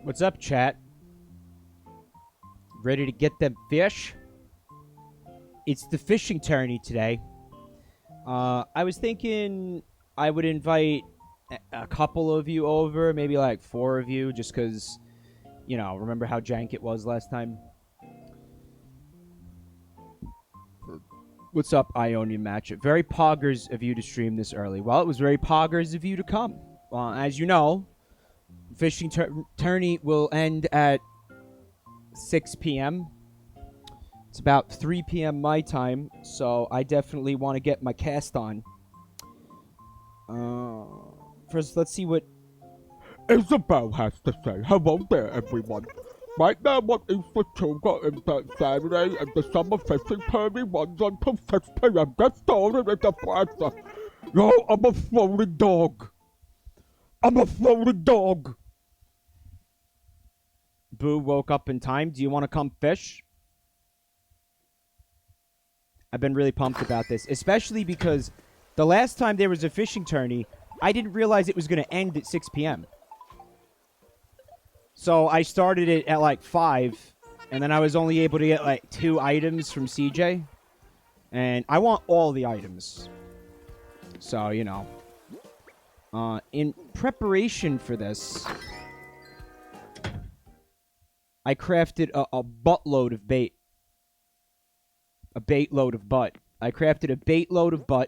What's up, chat? Ready to get them fish? It's the fishing tourney today. I was thinking I would invite a couple of you over, maybe like 4 of you, just because, you know, remember how jank it was last time? What's up, Ionian Matchup? Very poggers of you to stream this early. Well, it was very poggers of you to come. As you know, fishing tourney will end at 6 p.m. It's about 3 p.m. my time, so I definitely want to get my cast on. First, let's see what Isabel has to say. Hello there, everyone. Right now on Isla Chuga is that Saturday, and the summer fishing tourney runs until 6 p.m. Get started at the plaza. Yo, I'm a floating dog. I'm a floating dog. Boo woke up in time. Do you want to come fish? I've been really pumped about this, especially because the last time there was a fishing tourney, I didn't realize it was going to end at 6 p.m. So I started it at like 5, and then I was only able to get like 2 items from CJ. And I want all the items. So, you know. In preparation for this, I crafted a buttload of bait. A bait load of butt. I crafted a bait load of butt.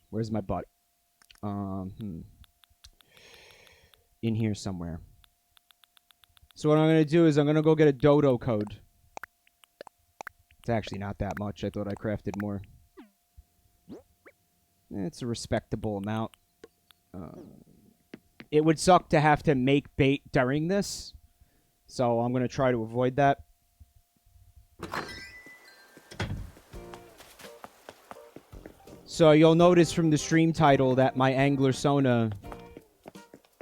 Where's my butt? In here somewhere. So what I'm going to do is I'm going to go get a dodo code. It's actually not that much. I thought I crafted more. It's a respectable amount. It would suck to have to make bait during this. So I'm going to try to avoid that. So you'll notice from the stream title that my angler Sona...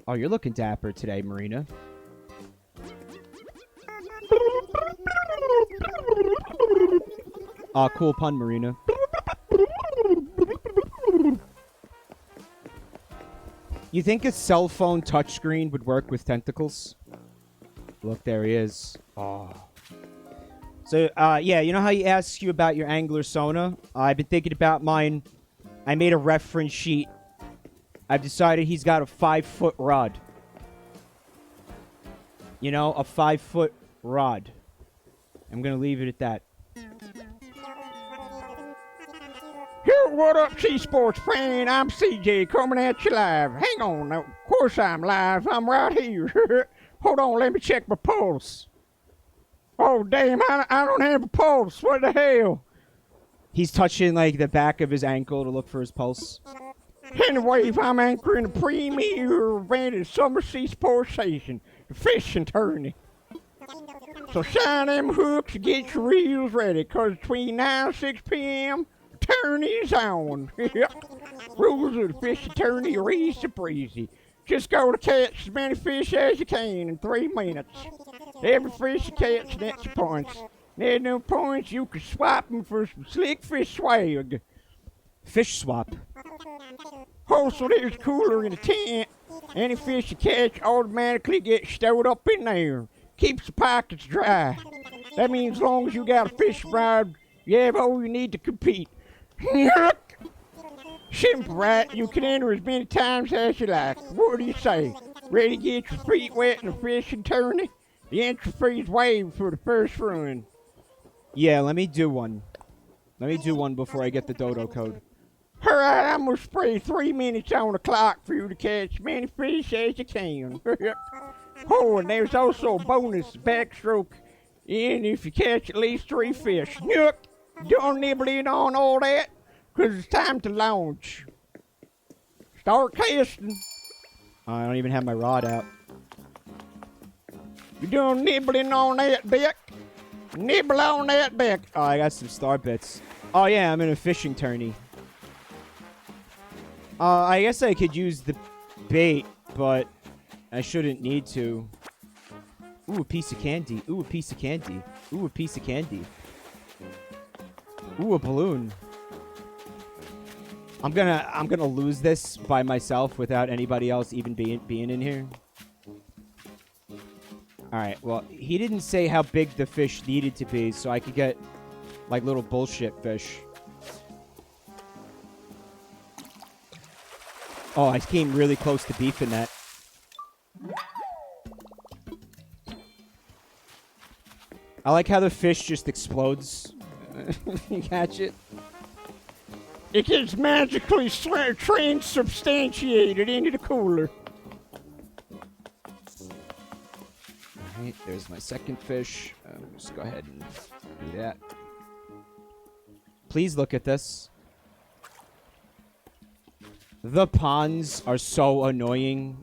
Oh, you're looking dapper today, Marina. Aw, cool pun, Marina. You think a cell phone touchscreen would work with tentacles? Look, there he is. Oh. So, yeah, you know how he asks you about your angler Sona? I've been thinking about mine. I made a reference sheet. I've decided he's got a 5-foot rod. You know, a 5-foot rod. I'm going to leave it at that. Yo, what up, C-Sports fan? I'm CJ coming at you live. Hang on, now, of course I'm live. I'm right here. Hold on, let me check my pulse. Oh, damn, I don't have a pulse. What the hell? He's touching, like, the back of his ankle to look for his pulse. Anyway, I'm anchoring the premier event at Summer C-Sports Station, the fishing tourney. So shine them hooks and get your reels ready, because between now and 6 p.m., the tourney's on. Rules of the fishing tourney are easy breezy. Just go to catch as many fish as you can in 3 minutes. Every fish you catch nets points. And them points, you can swap them for some slick fish swag. Fish swap. Also, there's a cooler in the tent. Any fish you catch automatically gets stowed up in there. Keeps the pockets dry. That means as long as you got a fish rod, you have all you need to compete. Simple, right? You can enter as many times as you like. What do you say? Ready to get your feet wet in a fishing tourney? The entry fee's waived for the first run. Yeah, let me do one. Let me do one before I get the dodo code. Alright, I'm gonna spray 3 minutes on the clock for you to catch as many fish as you can. Oh, and there's also a bonus backstroke in if you catch at least 3 fish. Yuck! Don't nibble in on all that, because it's time to launch. Start casting. I don't even have my rod out. You done nibbling on that, Beck? Nibble on that, Beck. Oh, I got some star bits. Oh, yeah, I'm in a fishing tourney. I guess I could use the bait, but I shouldn't need to. Ooh, a piece of candy. Ooh, a piece of candy. Ooh, a piece of candy. Ooh, a balloon. I'm gonna lose this by myself without anybody else even being in here. Alright, well, he didn't say how big the fish needed to be, so I could get, like, little bullshit fish. Oh, I came really close to beefing that. I like how the fish just explodes. You catch it? It gets magically transubstantiated into the cooler. Alright, there's my second fish. Just go ahead and do that. Please look at this. The ponds are so annoying.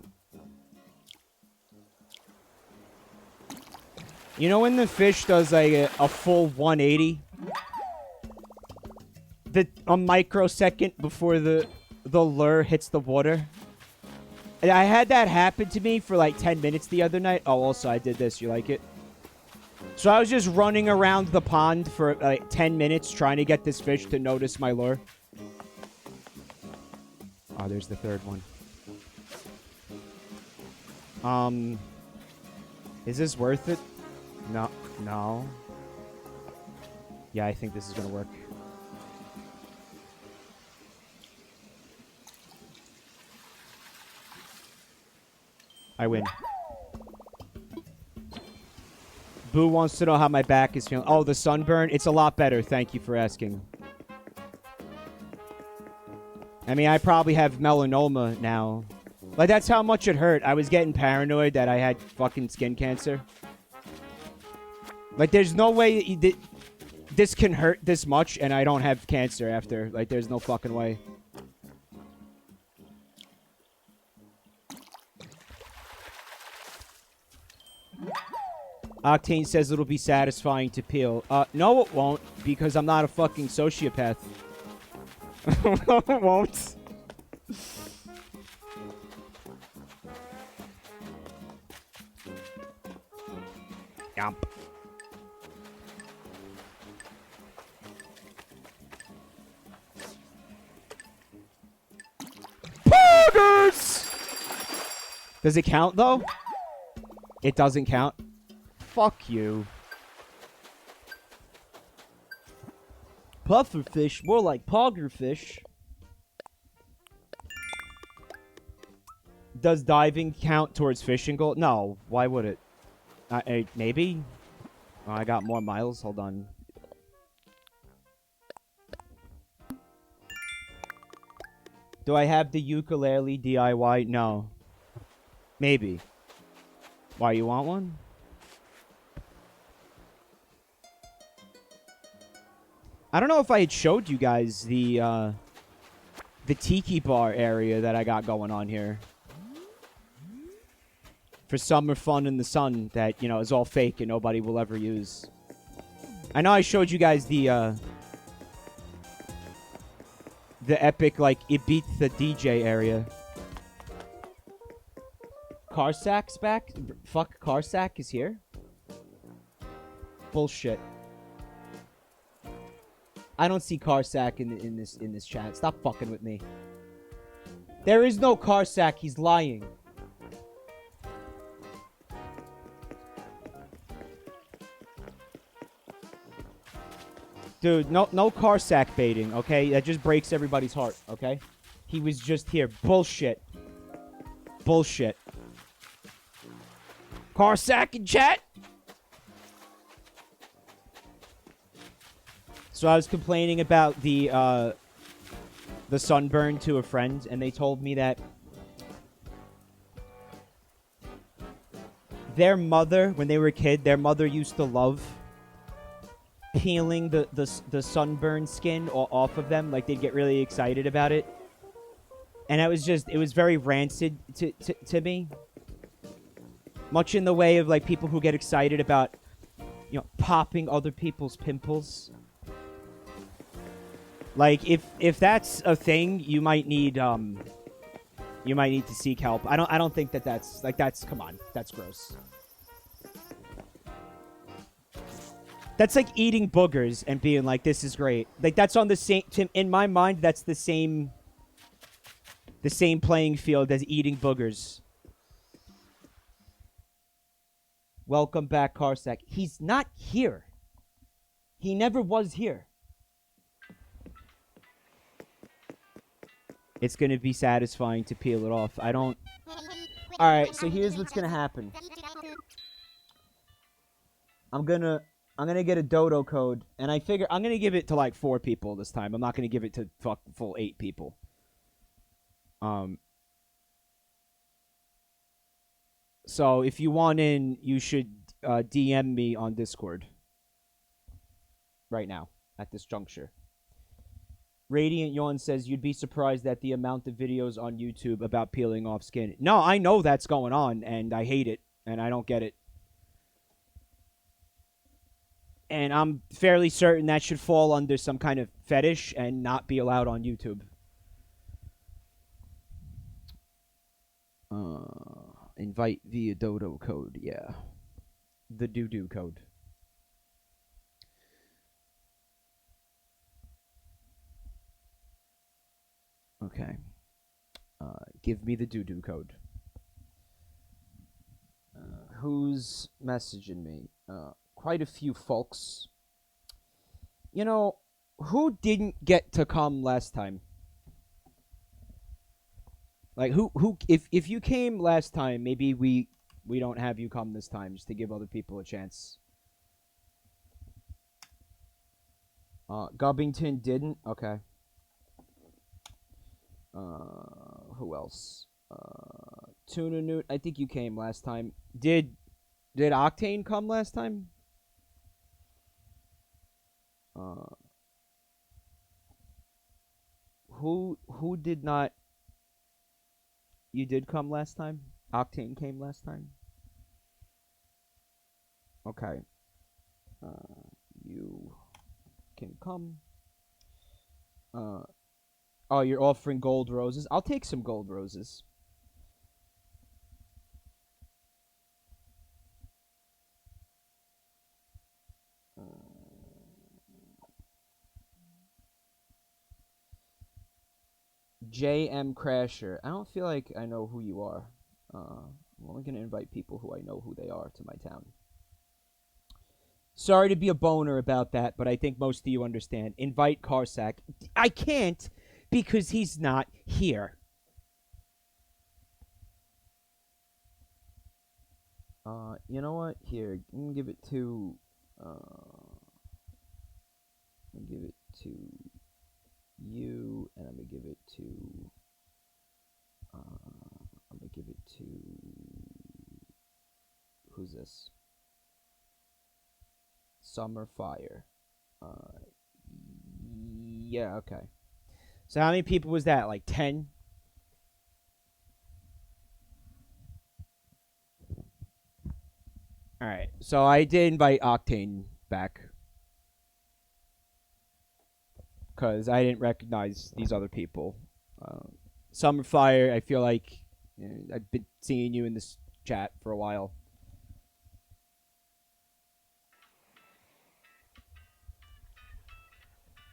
You know when the fish does like a full 180? A microsecond before the lure hits the water? And I had that happen to me for like 10 minutes the other night. Oh, also I did this. You like it? So I was just running around the pond for like 10 minutes trying to get this fish to notice my lure. Oh, there's the third one. Is this worth it? No. No. Yeah, I think this is gonna work. I win. Boo wants to know how my back is feeling. Oh, the sunburn? It's a lot better. Thank you for asking. I mean, I probably have melanoma now. Like, that's how much it hurt. I was getting paranoid that I had fucking skin cancer. Like, there's no way this can hurt this much and I don't have cancer after. Like, there's no fucking way. Octane says it'll be satisfying to peel. No, it won't, because I'm not a fucking sociopath. It won't. Yomp. Poggers! Does it count, though? It doesn't count. Fuck you. Pufferfish, more like poggerfish. Does diving count towards fishing goal? No, why would it? Maybe? Oh, I got more miles. Hold on. Do I have the ukulele DIY? No. Maybe. Why, you want one? I don't know if I had showed you guys the tiki bar area that I got going on here. For summer fun in the sun that, you know, is all fake and nobody will ever use. I know I showed you guys the epic, like, Ibiza DJ area. Carsack's back? Fuck, Carsack is here? Bullshit. I don't see Carsack in this chat. Stop fucking with me. There is no Carsack. He's lying. Dude, no Carsack baiting, okay? That just breaks everybody's heart, okay? He was just here. Bullshit. Bullshit. Carsack in chat? So I was complaining about the sunburn to a friend, and they told me that their mother, when they were a kid, their mother used to love peeling the sunburn skin off of them. Like, they'd get really excited about it. And it was very rancid to me. Much in the way of, like, people who get excited about, you know, popping other people's pimples. Like, if that's a thing, you might need to seek help. I don't think that's come on, that's gross. That's like eating boogers and being like, this is great. Like, that's on the same, in my mind, that's the same playing field as eating boogers. Welcome back, Carsack. He's not here. He never was here. It's going to be satisfying to peel it off. I don't... Alright, so here's what's going to happen. I'm gonna get a dodo code, and I figure I'm gonna give it to like 4 people this time. I'm not gonna give it to full 8 people. So if you want in, you should DM me on Discord. Right now, at this juncture. Radiant Yawn says you'd be surprised at the amount of videos on YouTube about peeling off skin. No, I know that's going on, and I hate it, and I don't get it. And I'm fairly certain that should fall under some kind of fetish and not be allowed on YouTube. Invite via dodo code, yeah. The doo-doo code. Okay. Give me the doo-doo code. Who's messaging me? Quite a few folks. You know, who didn't get to come last time? Like, who if you came last time, maybe we don't have you come this time, just to give other people a chance. Gubbington didn't? Okay. Who else? Tuna Newt, I think you came last time. Did Octane come last time? Who did not? You did come last time? Octane came last time? Okay. You can come. Oh, you're offering gold roses? I'll take some gold roses. JM Crasher. I don't feel like I know who you are. I'm only going to invite people who I know who they are to my town. Sorry to be a boner about that, but I think most of you understand. Invite Carsack. I can't because he's not here. You know what? Here, I'm gonna give it to. I'm gonna give it to you, and I'm gonna give it to. I'm gonna give it to. Who's this? Summer Fire. Yeah, okay. So how many people was that? Like 10? Alright, so I did invite Octane back. Because I didn't recognize these other people. Summer Fire, I feel like I've been seeing you in this chat for a while.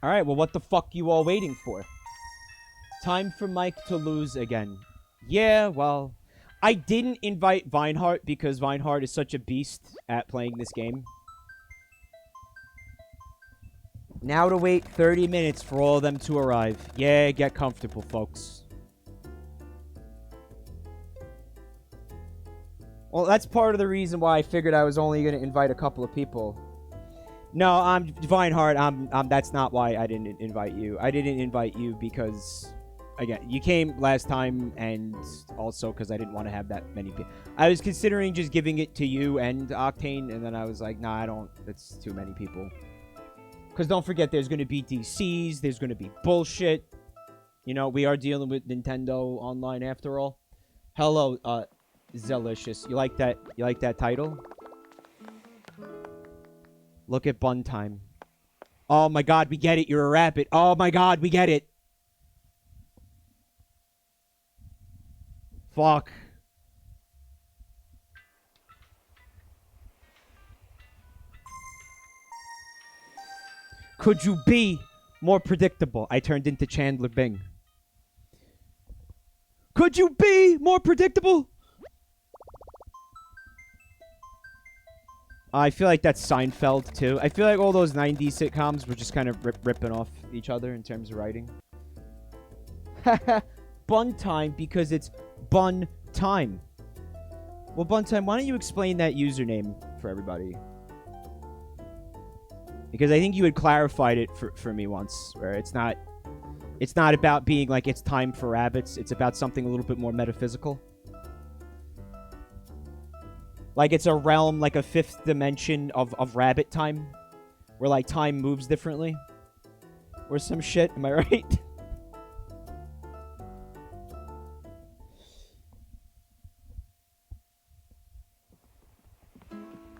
Alright, well, what the fuck you all waiting for? Time for Mike to lose again. Yeah, well, I didn't invite Vineheart because Vineheart is such a beast at playing this game. Now to wait 30 minutes for all of them to arrive. Yeah, get comfortable, folks. Well, that's part of the reason why I figured I was only going to invite a couple of people. No, I'm Vineheart. That's not why I didn't invite you. I didn't invite you because, again, you came last time, and also because I didn't want to have that many people. I was considering just giving it to you and Octane, and then I was like, nah, I don't. That's too many people. Because don't forget, there's going to be DCs. There's going to be bullshit. You know, we are dealing with Nintendo Online after all. Hello, Zelicious. You like that? You like that title? Look at Bun Time. Oh my god, we get it. You're a rabbit. Oh my god, we get it. Fuck. Could you be more predictable? I turned into Chandler Bing. Could you be more predictable? I feel like that's Seinfeld, too. I feel like all those 90s sitcoms were just kind of ripping off each other in terms of writing. Bun time because it's bun time. Well, bun time, why don't you explain that username for everybody? Because I think you had clarified it for me once, where it's not about being like it's time for rabbits. It's about something a little bit more metaphysical. Like it's a realm, like a fifth dimension of rabbit time, where like time moves differently, or some shit. Am I right?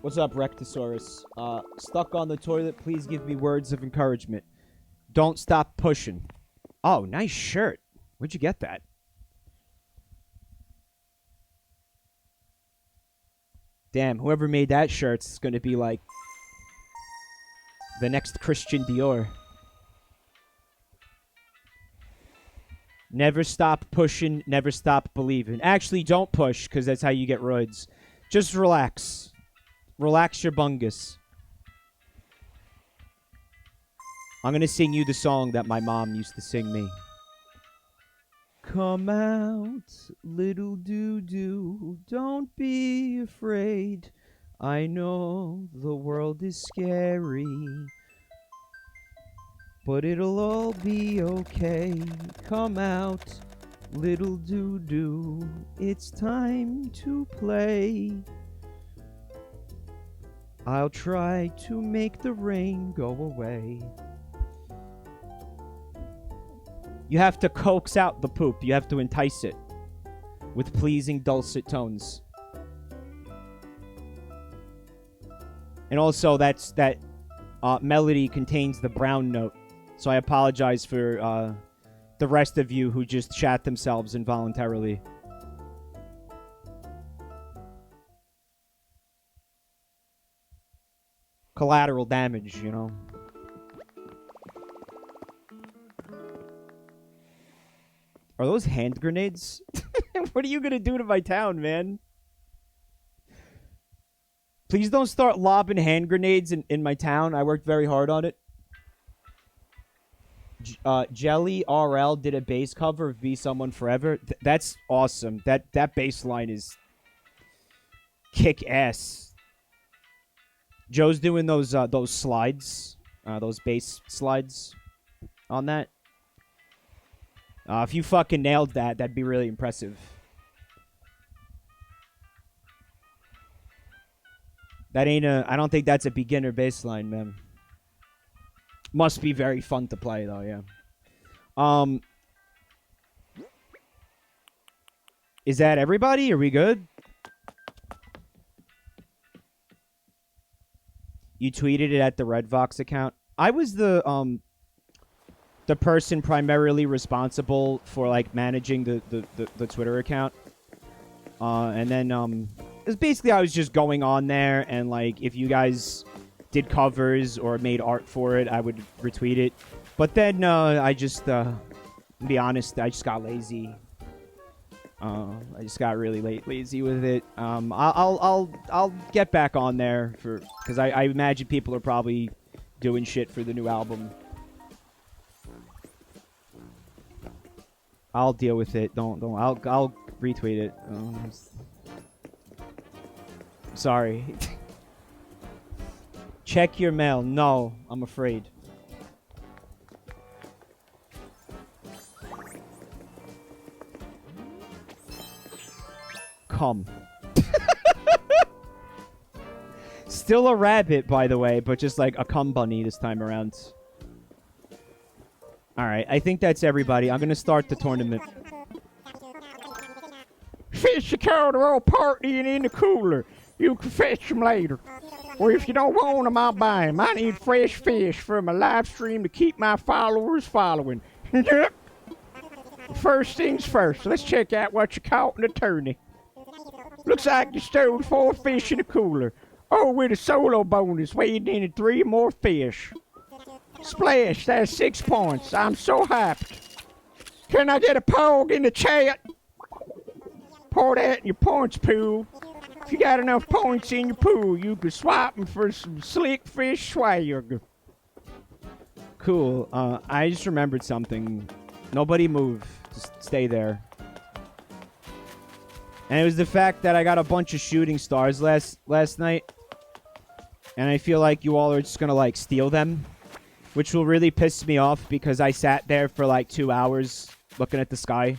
What's up, Rectosaurus? Stuck on the toilet. Please give me words of encouragement. Don't stop pushing. Oh, nice shirt. Where'd you get that? Damn, whoever made that shirt's gonna be like the next Christian Dior. Never stop pushing, never stop believing. Actually, don't push, because that's how you get roids. Just relax. Relax your bungus. I'm gonna sing you the song that my mom used to sing me. Come out, little doo-doo, don't be afraid. I know the world is scary, but it'll all be okay. Come out, little doo-doo, it's time to play. I'll try to make the rain go away. You have to coax out the poop. You have to entice it with pleasing dulcet tones. And also, that melody contains the brown note. So I apologize for the rest of you who just shat themselves involuntarily. Collateral damage, you know. Are those hand grenades? What are you gonna do to my town, man? Please don't start lobbing hand grenades in my town. I worked very hard on it. Jelly RL did a bass cover of Be Someone Forever. That's awesome. That bass line is kick ass. Joe's doing those slides, those bass slides on that. If you fucking nailed that, that'd be really impressive. That ain't I don't think that's a beginner bass line, man. Must be very fun to play, though, yeah. Is that everybody? Are we good? You tweeted it at the Red Vox account. I was the person primarily responsible for like managing the Twitter account. And then it was basically I was just going on there and like if you guys did covers or made art for it, I would retweet it. But then I just to be honest, I just got lazy. I just got really lazy with it. I'll get back on there because I imagine people are probably doing shit for the new album. I'll deal with it. Don't. I'll retweet it. Sorry. Check your mail. No, I'm afraid. Come. Still a rabbit, by the way, but just like a cum bunny this time around. Alright, I think that's everybody. I'm gonna start the tournament. Fish the cow, they're all partying in the cooler. You can fetch them later. Or if you don't want them, I'll buy them. I need fresh fish for my live stream to keep my followers following. First things first, let's check out what you caught in the tourney. Looks like you stowed 4 fish in the cooler. Oh, with a solo bonus, weighing in 3 more fish. Splash, that's 6 points. I'm so hyped. Can I get a pog in the chat? Pour that in your points pool. If you got enough points in your pool, you can swap them for some slick fish swag. Cool. I just remembered something. Nobody move. Just stay there. And it was the fact that I got a bunch of shooting stars last night. And I feel like you all are just gonna, like, steal them. Which will really piss me off because I sat there for, like, 2 hours looking at the sky.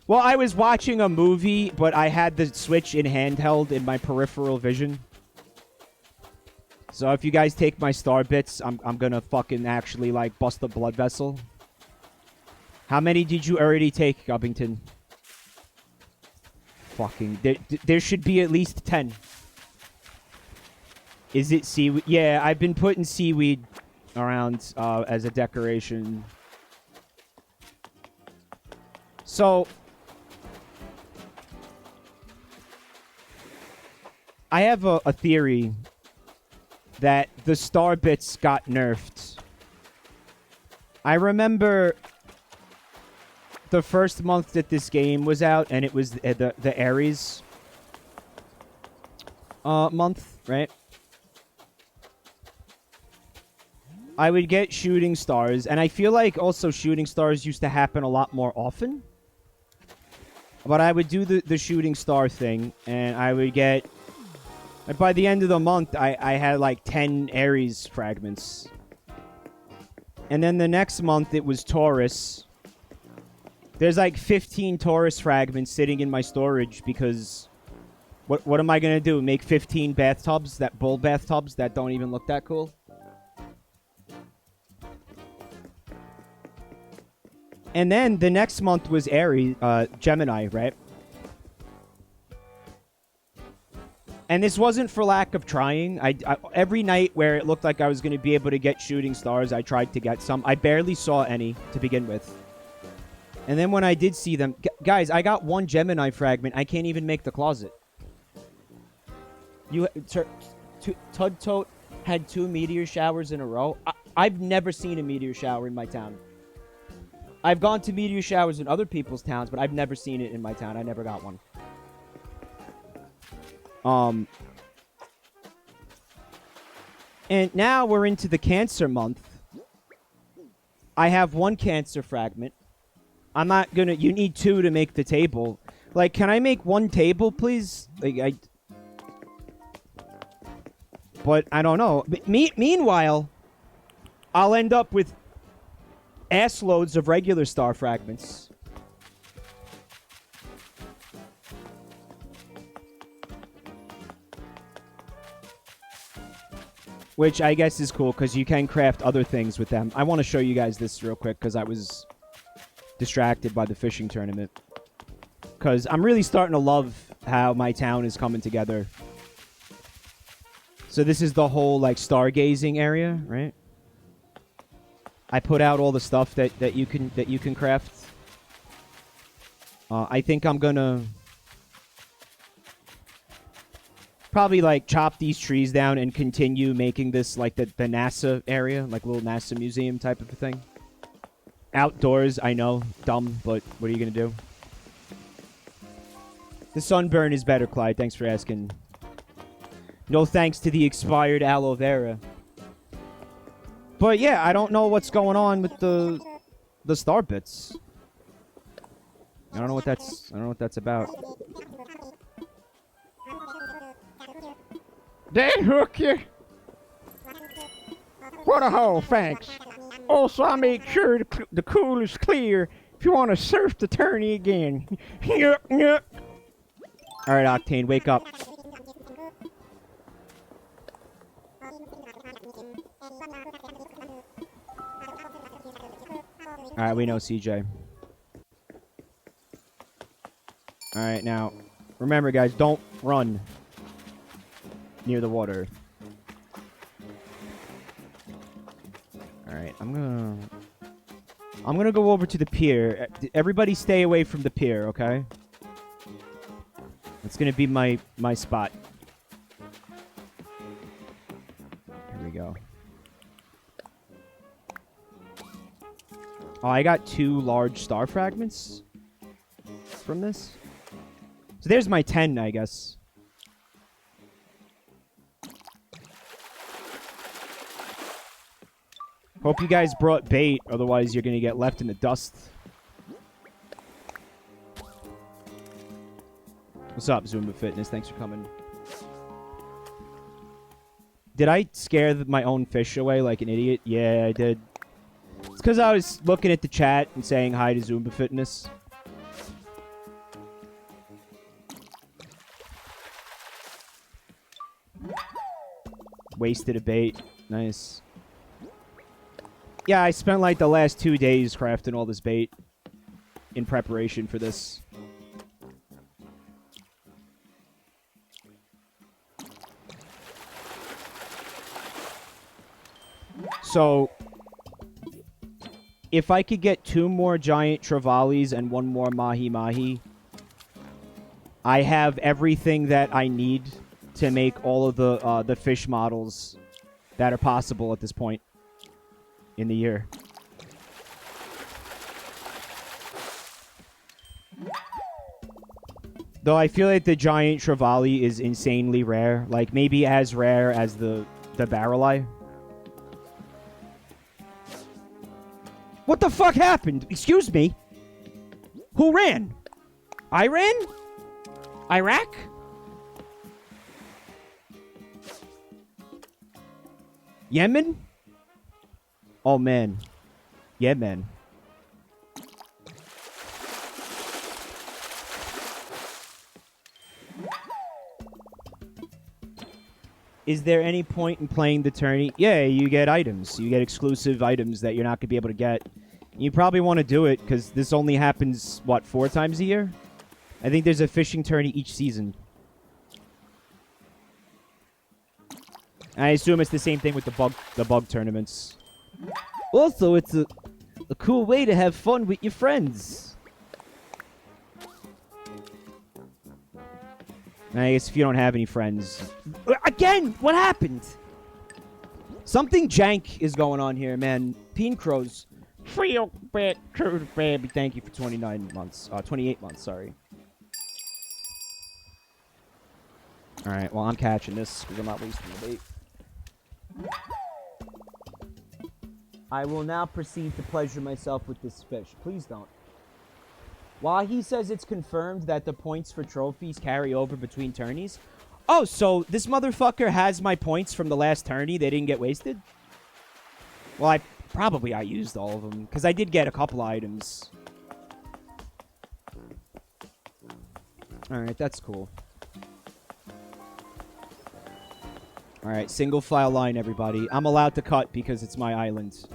Well, I was watching a movie, but I had the Switch in handheld in my peripheral vision. So if you guys take my star bits, I'm gonna fucking actually, like, bust a blood vessel. How many did you already take, Gubbington? Fucking... There should be at least 10. Is it seaweed? Yeah, I've been putting seaweed around as a decoration. So... I have a theory that the star bits got nerfed. I remember the first month that this game was out, and it was the Aries month, right? I would get shooting stars, and I feel like also shooting stars used to happen a lot more often. But I would do the shooting star thing, and I would get... And by the end of the month, I had like 10 Aries fragments. And then the next month, it was Taurus. There's like 15 Taurus fragments sitting in my storage because... What am I going to do? Make 15 bathtubs? Bull bathtubs that don't even look that cool? And then the next month was Aries, Gemini, right? And this wasn't for lack of trying. I every night where it looked like I was going to be able to get shooting stars, I tried to get some. I barely saw any to begin with. And then when I did see them... Guys, I got one Gemini fragment. I can't even make the closet. Tud Tote had 2 meteor showers in a row. I've never seen a meteor shower in my town. I've gone to meteor showers in other people's towns, but I've never seen it in my town. I never got one. And now we're into the Cancer month. I have 1 Cancer fragment. I'm not gonna... You need 2 to make the table. Like, can I make 1 table, please? Like, But I don't know. Meanwhile, I'll end up with ass loads of regular star fragments. Which I guess is cool, because you can craft other things with them. I want to show you guys this real quick, because I was distracted by the fishing tournament. Because I'm really starting to love how my town is coming together. So this is the whole, like, stargazing area, right? I put out all the stuff that you can craft. I think I'm gonna... probably, like, chop these trees down and continue making this, like, the NASA area, like, little NASA museum type of a thing. Outdoors, I know, dumb, but what are you gonna do? The sunburn is better, Clyde. Thanks for asking. No thanks to the expired aloe vera. But yeah, I don't know what's going on with the star bits. I don't know what that's about. That hook you? What a hole, thanks. Also, I make sure the pool is clear if you want to surf the tourney again. Yup, yup. Alright, Octane, wake up. Alright, we know CJ. Alright, now, remember guys, don't run near the water. Alright, I'm gonna go over to the pier. Everybody stay away from the pier, okay? It's gonna be my spot. Here we go. Oh, I got 2 large star fragments from this. So there's my 10, I guess. Hope you guys brought bait, otherwise you're gonna get left in the dust. What's up, Zumba Fitness? Thanks for coming. Did I scare my own fish away like an idiot? Yeah, I did. It's because I was looking at the chat and saying hi to Zumba Fitness. Wasted a bait. Nice. Yeah, I spent like the last 2 days crafting all this bait in preparation for this. So, if I could get 2 more giant trevallies and 1 more mahi-mahi, I have everything that I need to make all of the fish models that are possible at this point in the year. Though I feel like the giant trevally is insanely rare, like maybe as rare as the barrel eye. What the fuck happened? Excuse me? Who ran? Iran? Iraq? Yemen? Oh, man. Yemen. Is there any point in playing the tourney? Yeah, you get items. You get exclusive items that you're not going to be able to get. You probably want to do it because this only happens, what, 4 times a year? I think there's a fishing tourney each season. I assume it's the same thing with the bug tournaments. Also, it's a cool way to have fun with your friends. I guess if you don't have any friends... Again! What happened? Something jank is going on here, man. Peen Crows. Feel bad, baby. Thank you for 29 months. 28 months, sorry. Alright, well, I'm catching this because I'm not wasting the bait. I will now proceed to pleasure myself with this fish. Please don't. While he says it's confirmed that the points for trophies carry over between tourneys. Oh, so this motherfucker has my points from the last tourney. They didn't get wasted? Well, I used all of them, because I did get a couple items. Alright, that's cool. Alright, single file line, everybody. I'm allowed to cut because it's my island.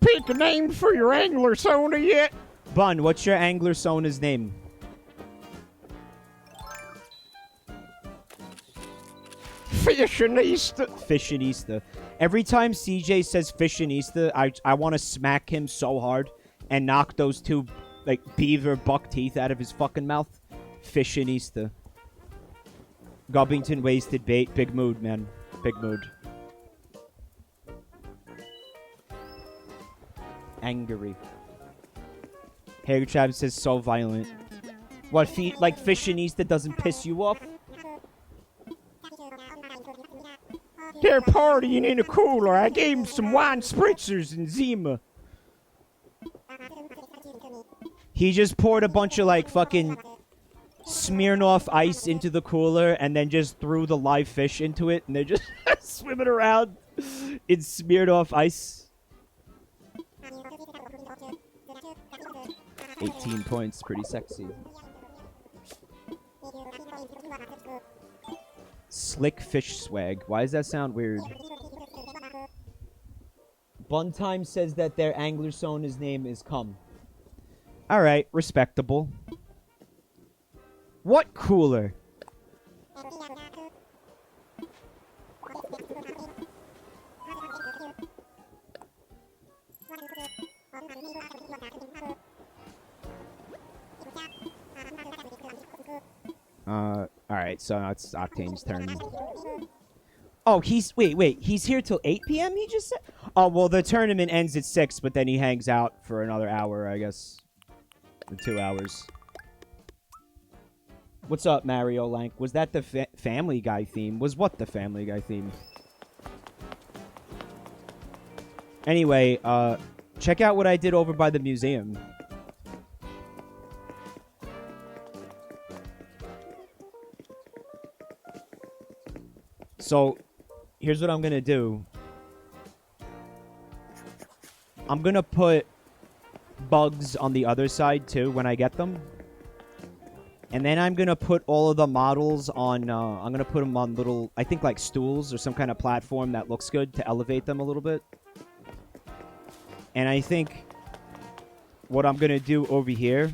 Pick a name for your angler soda yet? Bun, what's your angler sona's name? Fishionista. Fishionista. Every time CJ says fishionista, I want to smack him so hard and knock those 2, like, beaver buck teeth out of his fucking mouth. Fishionista. Gubbington wasted bait. Big mood, man. Big mood. Angry. Hair Travis says so violent. What, like fishionista doesn't piss you off? They're partying in a cooler. I gave them some wine spritzers and Zima. He just poured a bunch of, like, fucking Smirnoff ice into the cooler and then just threw the live fish into it, and they're just swimming around in Smirnoff ice. 18 points, pretty sexy. Slick fish swag. Why does that sound weird? Buntime says that their angler sona's name is Cum. Alright, respectable. What cooler? Alright, so now it's Octane's turn. Oh, wait, he's here till 8 p.m., he just said? Oh, well, the tournament ends at 6, but then he hangs out for another hour, I guess. Or 2 hours. What's up, Mario Lank? Was that the Family Guy theme? Was what the Family Guy theme? Anyway, check out what I did over by the museum. So, here's what I'm gonna do. I'm gonna put bugs on the other side, too, when I get them. And then I'm gonna put all of the models on, I'm gonna put them on little, I think like stools or some kind of platform that looks good to elevate them a little bit. And I think what I'm gonna do over here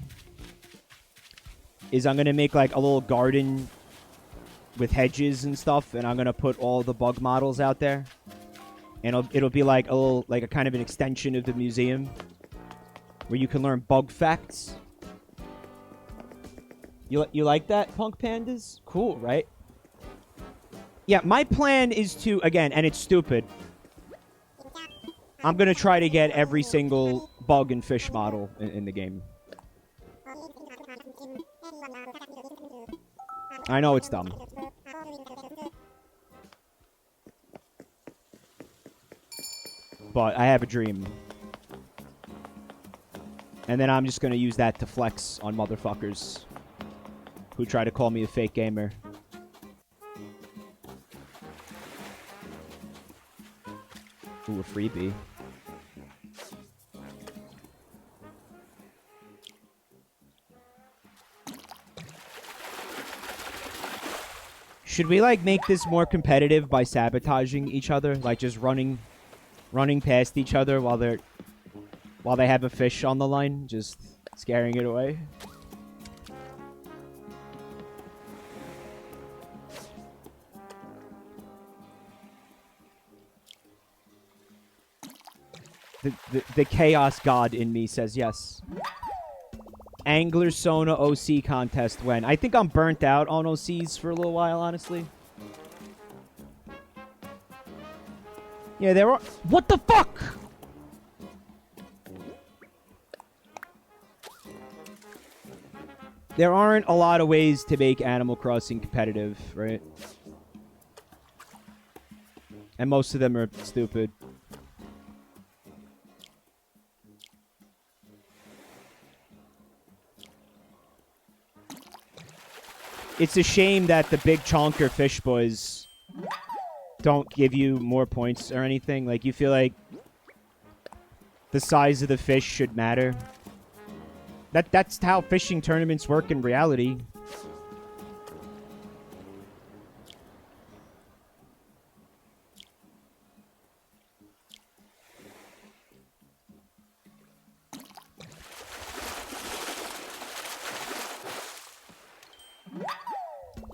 is I'm gonna make like a little garden with hedges and stuff, and I'm gonna put all the bug models out there. And it'll be like a little, like a kind of an extension of the museum where you can learn bug facts. You like that, Punk Pandas? Cool, right? Yeah, my plan is to, again, and it's stupid, I'm going to try to get every single bug and fish model in the game. I know it's dumb. But I have a dream. And then I'm just going to use that to flex on motherfuckers who try to call me a fake gamer. Ooh, a freebie. Should we, like, make this more competitive by sabotaging each other? Like, just running past each other while they have a fish on the line? Just scaring it away? The chaos god in me says yes. Angler Sona OC contest when? I think I'm burnt out on OCs for a little while, honestly. Yeah, there are... What the fuck?! There aren't a lot of ways to make Animal Crossing competitive, right? And most of them are stupid. It's a shame that the big chonker fish boys don't give you more points or anything. Like, you feel like the size of the fish should matter. That's how fishing tournaments work in reality.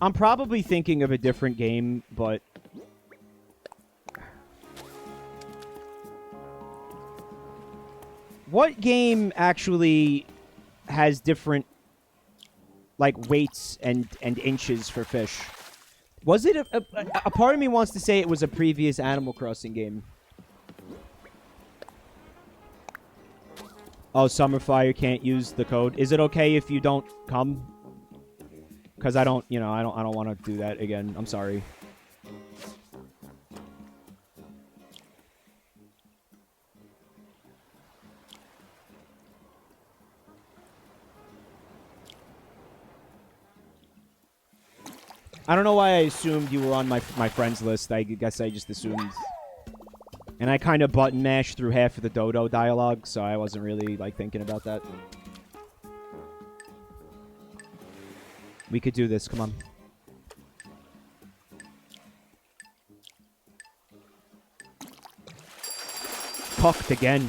I'm probably thinking of a different game, but... What game actually has different, like, weights and inches for fish? Was it a part of me wants to say it was a previous Animal Crossing game. Oh, Summerfire can't use the code. Is it okay if you don't come? Because I don't, I don't want to do that again. I'm sorry. I don't know why I assumed you were on my friends list. I guess I just assumed. And I kind of button mashed through half of the Dodo dialogue, so I wasn't really, like, thinking about that. We could do this. Come on. Fucked again.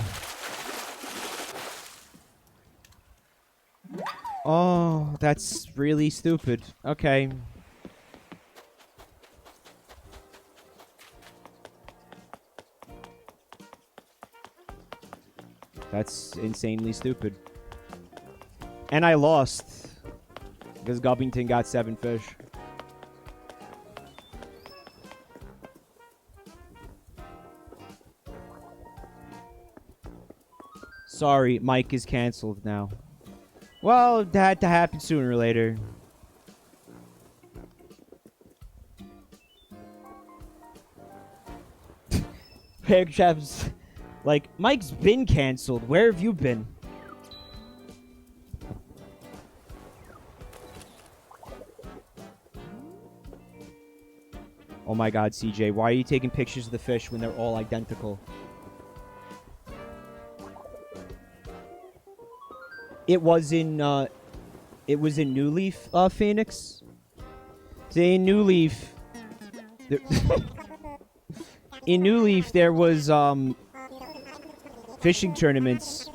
Oh, that's really stupid. Okay. That's insanely stupid. And I lost. Because Gubbington got 7 fish. Sorry, Mike is canceled now. Well, that had to happen sooner or later. Paragraphs. Like, Mike's been canceled. Where have you been? Oh my god, CJ, why are you taking pictures of the fish when they're all identical? It was in New Leaf, Phoenix. See, in New Leaf, in New Leaf there was fishing tournaments,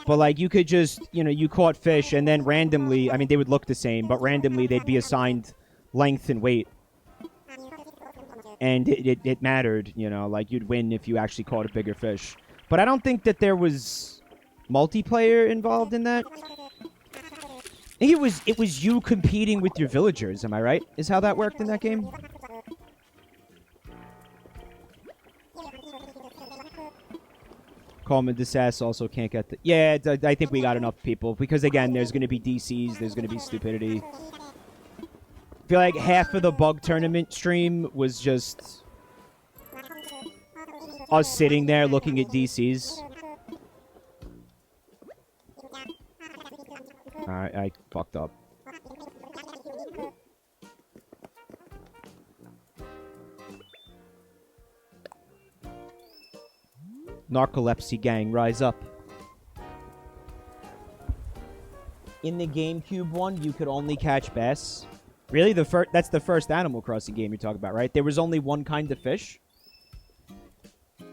but like you could just, you know, you caught fish and then randomly, I mean they would look the same, but randomly they'd be assigned length and weight. And it mattered, you know, like you'd win if you actually caught a bigger fish. But I don't think that there was multiplayer involved in that. I think it was you competing with your villagers, am I right? Is how that worked in that game? Coleman DeSass also can't get the... Yeah, I think we got enough people. Because, again, there's going to be DCs. There's going to be stupidity. I feel like half of the bug tournament stream was just us sitting there looking at DCs. Alright, I fucked up. Narcolepsy gang, rise up. In the GameCube one, you could only catch bass. Really? That's the first Animal Crossing game you're talking about, right? There was only one kind of fish?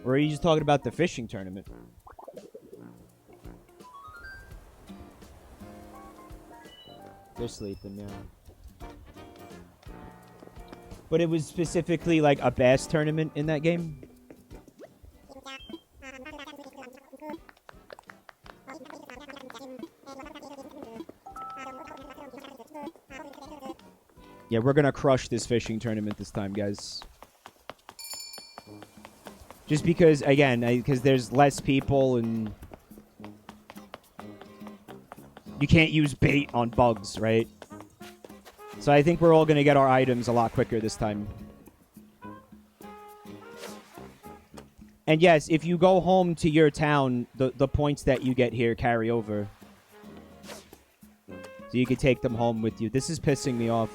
Or are you just talking about the fishing tournament? They're sleeping now. But it was specifically like a bass tournament in that game? Yeah, we're gonna crush this fishing tournament this time, guys. Just because, again, because there's less people and you can't use bait on bugs, right? So I think we're all gonna get our items a lot quicker this time. And yes, if you go home to your town, the points that you get here carry over. So you can take them home with you. This is pissing me off.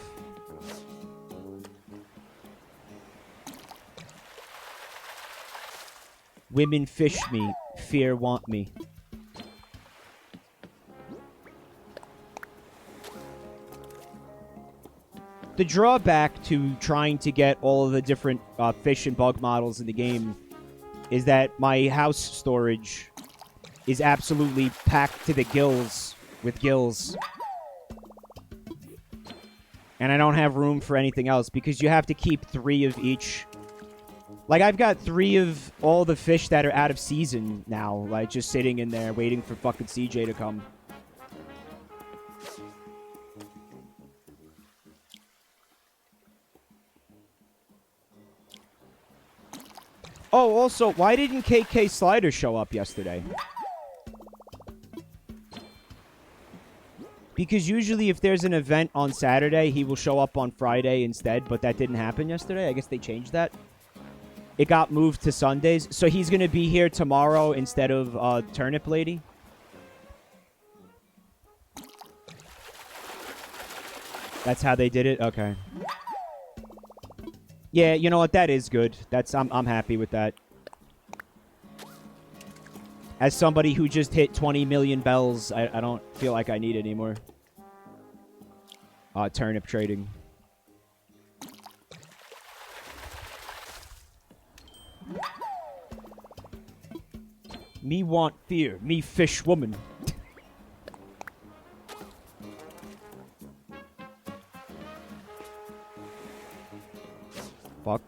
Women fish me, fear want me. The drawback to trying to get all of the different fish and bug models in the game is that my house storage is absolutely packed to the gills with gills. And I don't have room for anything else because you have to keep 3 of each. Like, I've got 3 of all the fish that are out of season now, like, just sitting in there waiting for fucking CJ to come. Oh, also, why didn't KK Slider show up yesterday? Because usually if there's an event on Saturday, he will show up on Friday instead, but that didn't happen yesterday. I guess they changed that. It got moved to Sundays. So he's going to be here tomorrow instead of Turnip Lady. That's how they did it? Okay. Yeah, you know what? That is good. I'm happy with that. As somebody who just hit 20 million bells, I don't feel like I need it anymore. Turnip trading. Me want fear. Me fish woman. Fuck.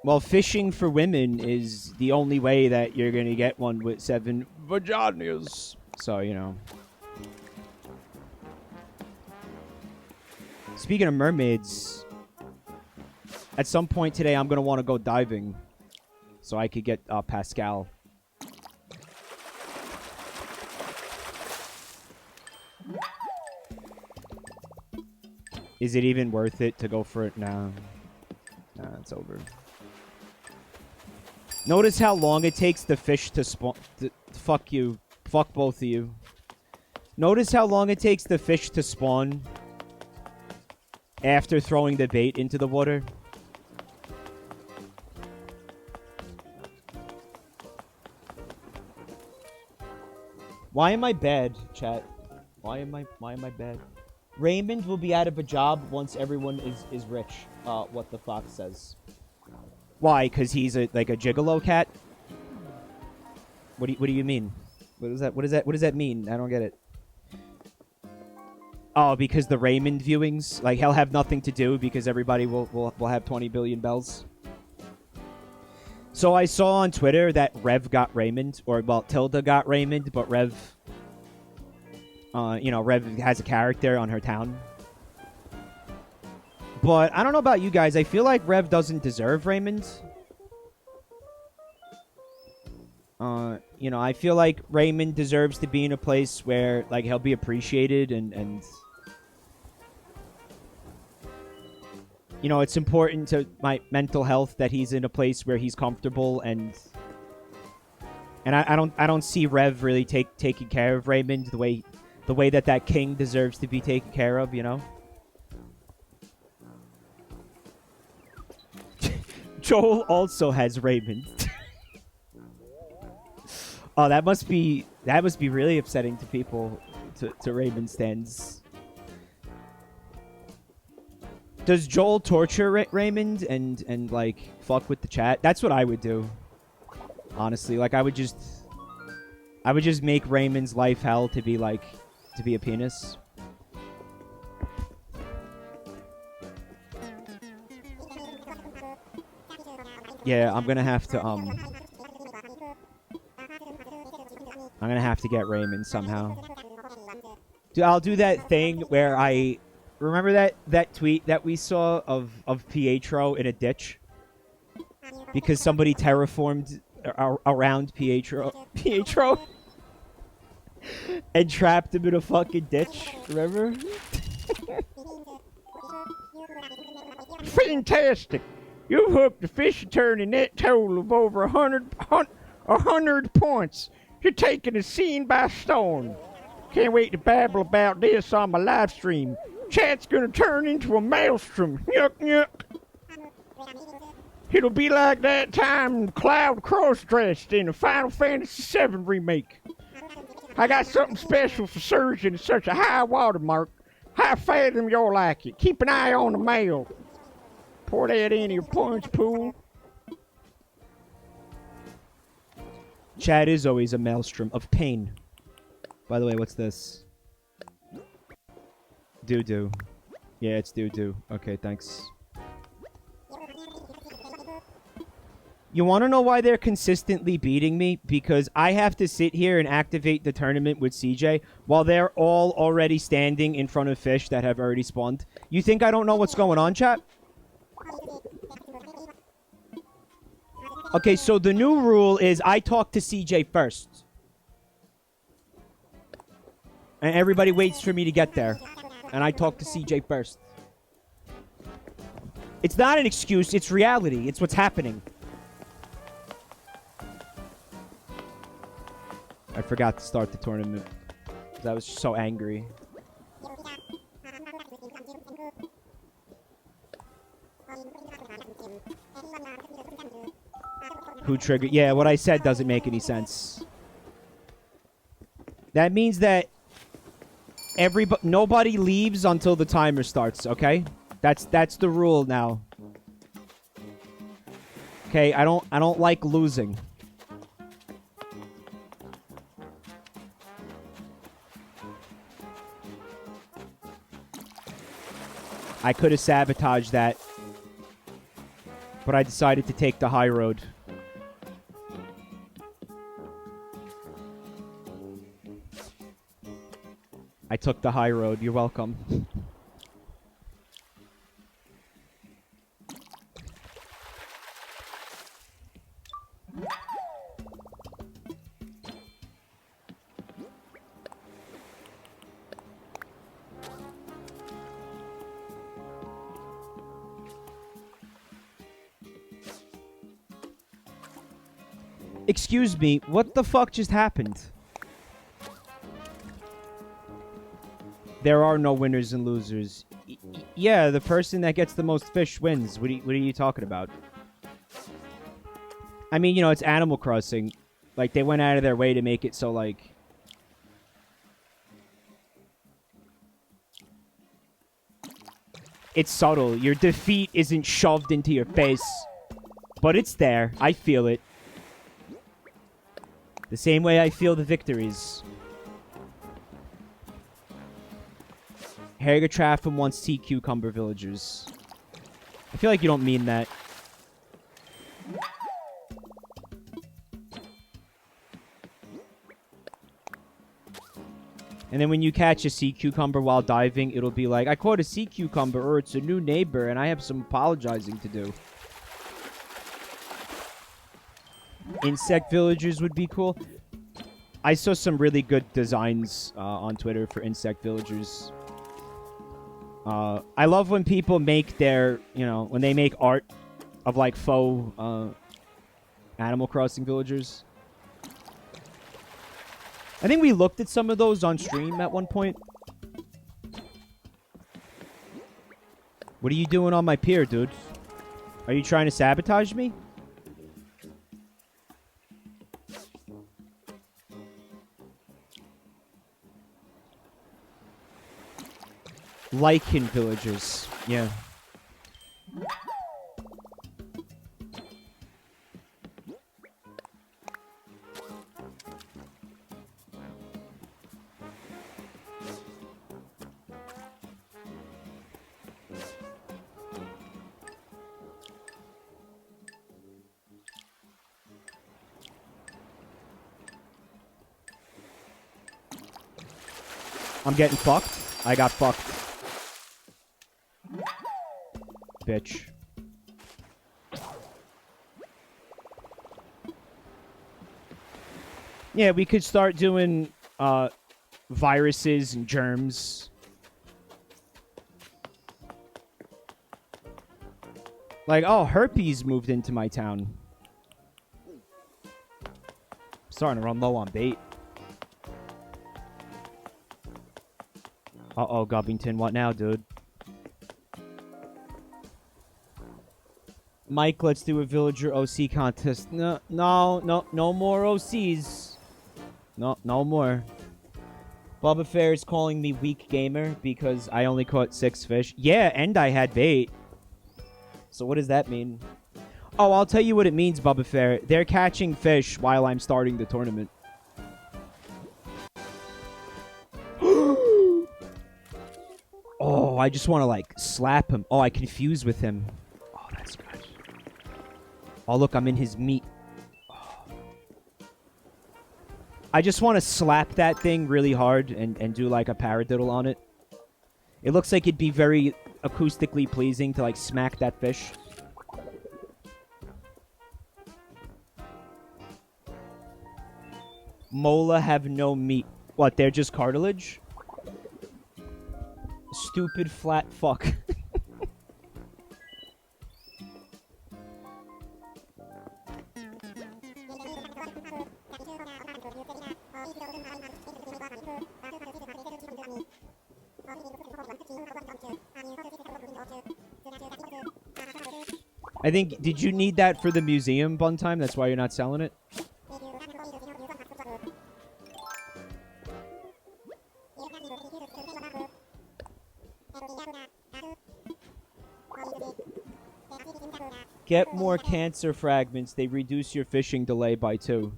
Well, fishing for women is the only way that you're going to get one with 7 vaginas. So, you know. Speaking of mermaids, at some point today I'm going to want to go diving so I could get Pascal. Is it even worth it to go for it? Nah. Nah, it's over. Notice how long it takes the fish to spawn. Fuck you. Fuck both of you. Notice how long it takes the fish to spawn after throwing the bait into the water. Why am I bad, chat? Why am I bad? Raymond will be out of a job once everyone is rich. What the fox says. Why? Because he's like a gigolo cat? What do you mean? What does that mean? I don't get it. Oh, because the Raymond viewings, like he'll have nothing to do because everybody will have 20 billion bells. So I saw on Twitter that Rev got Raymond, or well, Tilda got Raymond, but Rev, Rev has a character on her town. But I don't know about you guys. I feel like Rev doesn't deserve Raymond. I feel like Raymond deserves to be in a place where, like, he'll be appreciated and it's important to my mental health that he's in a place where he's comfortable and I don't see Rev really taking care of Raymond the way that king deserves to be taken care of, Joel also has Raymond. Oh, that must be really upsetting to people, to Raymond stands. Does Joel torture Raymond and like fuck with the chat? That's what I would do. Honestly, like I would just make Raymond's life hell to be a penis. Yeah, I'm gonna have to get Raymond somehow. Dude, I'll do that thing where I remember that tweet that we saw of Pietro in a ditch because somebody terraformed around Pietro and trapped him in a fucking ditch. Remember? Fantastic! You hooked the fishing tourney net total of over 100 points. You're taking the scene by storm. Can't wait to babble about this on my live stream. Chat's gonna turn into a maelstrom. Yuck, yuck. It'll be like that time Cloud cross-dressed in the Final Fantasy VII remake. I got something special for surgeon at such a high watermark. High fathom you'll like it. Keep an eye on the mail. Pour that in your punch pool. Chat is always a maelstrom of pain. By the way, what's this? Doo-doo. Yeah, it's doo-doo. Okay, thanks. You want to know why they're consistently beating me? Because I have to sit here and activate the tournament with CJ while they're all already standing in front of fish that have already spawned. You think I don't know what's going on, chat? Okay, so the new rule is I talk to CJ first. And everybody waits for me to get there. And I talk to CJ first. It's not an excuse, it's reality. It's what's happening. I forgot to start the tournament. Because I was so angry. Who triggered? Yeah, what I said doesn't make any sense. That means that nobody leaves until the timer starts, okay? That's the rule now. Okay, I don't like losing. I could have sabotaged that. But I decided to take the high road. I took the high road. You're welcome. Excuse me, what the fuck just happened? There are no winners and losers. Yeah, the person that gets the most fish wins. What are you talking about? I mean, you know, it's Animal Crossing. Like, they went out of their way to make it so, like... It's subtle. Your defeat isn't shoved into your face. But it's there. I feel it. The same way I feel the victories. Jerge Traffin wants sea cucumber villagers. I feel like you don't mean that. And then when you catch a sea cucumber while diving, it'll be like, I caught a sea cucumber, or it's a new neighbor, and I have some apologizing to do. Insect villagers would be cool. I saw some really good designs on Twitter for insect villagers. I love when people make their, you know, when they make art of, like, faux Animal Crossing villagers. I think we looked at some of those on stream at one point. What are you doing on my pier, dude? Are you trying to sabotage me? Lichen villagers. Yeah. I'm getting fucked. I got fucked. Bitch. Yeah, we could start doing viruses and germs. Like, oh, herpes moved into my town. Starting to run low on bait. Uh-oh, Gubbington, what now, dude? Mike, let's do a villager OC contest. No more OCs. No more. Bubba Fair is calling me weak gamer because I only caught 6 fish. Yeah, and I had bait. So what does that mean? Oh, I'll tell you what it means, Bubba Fair. They're catching fish while I'm starting the tournament. Oh, I just want to, like, slap him. Oh, I confuse with him. Oh, that's good. Oh, look, I'm in his meat. Oh. I just want to slap that thing really hard and do, like, a paradiddle on it. It looks like it'd be very acoustically pleasing to, like, smack that fish. Mola have no meat. What, they're just cartilage? Stupid flat fuck. I think, did you need that for the museum, Buntime? That's why you're not selling it? Get more cancer fragments. They reduce your fishing delay by 2.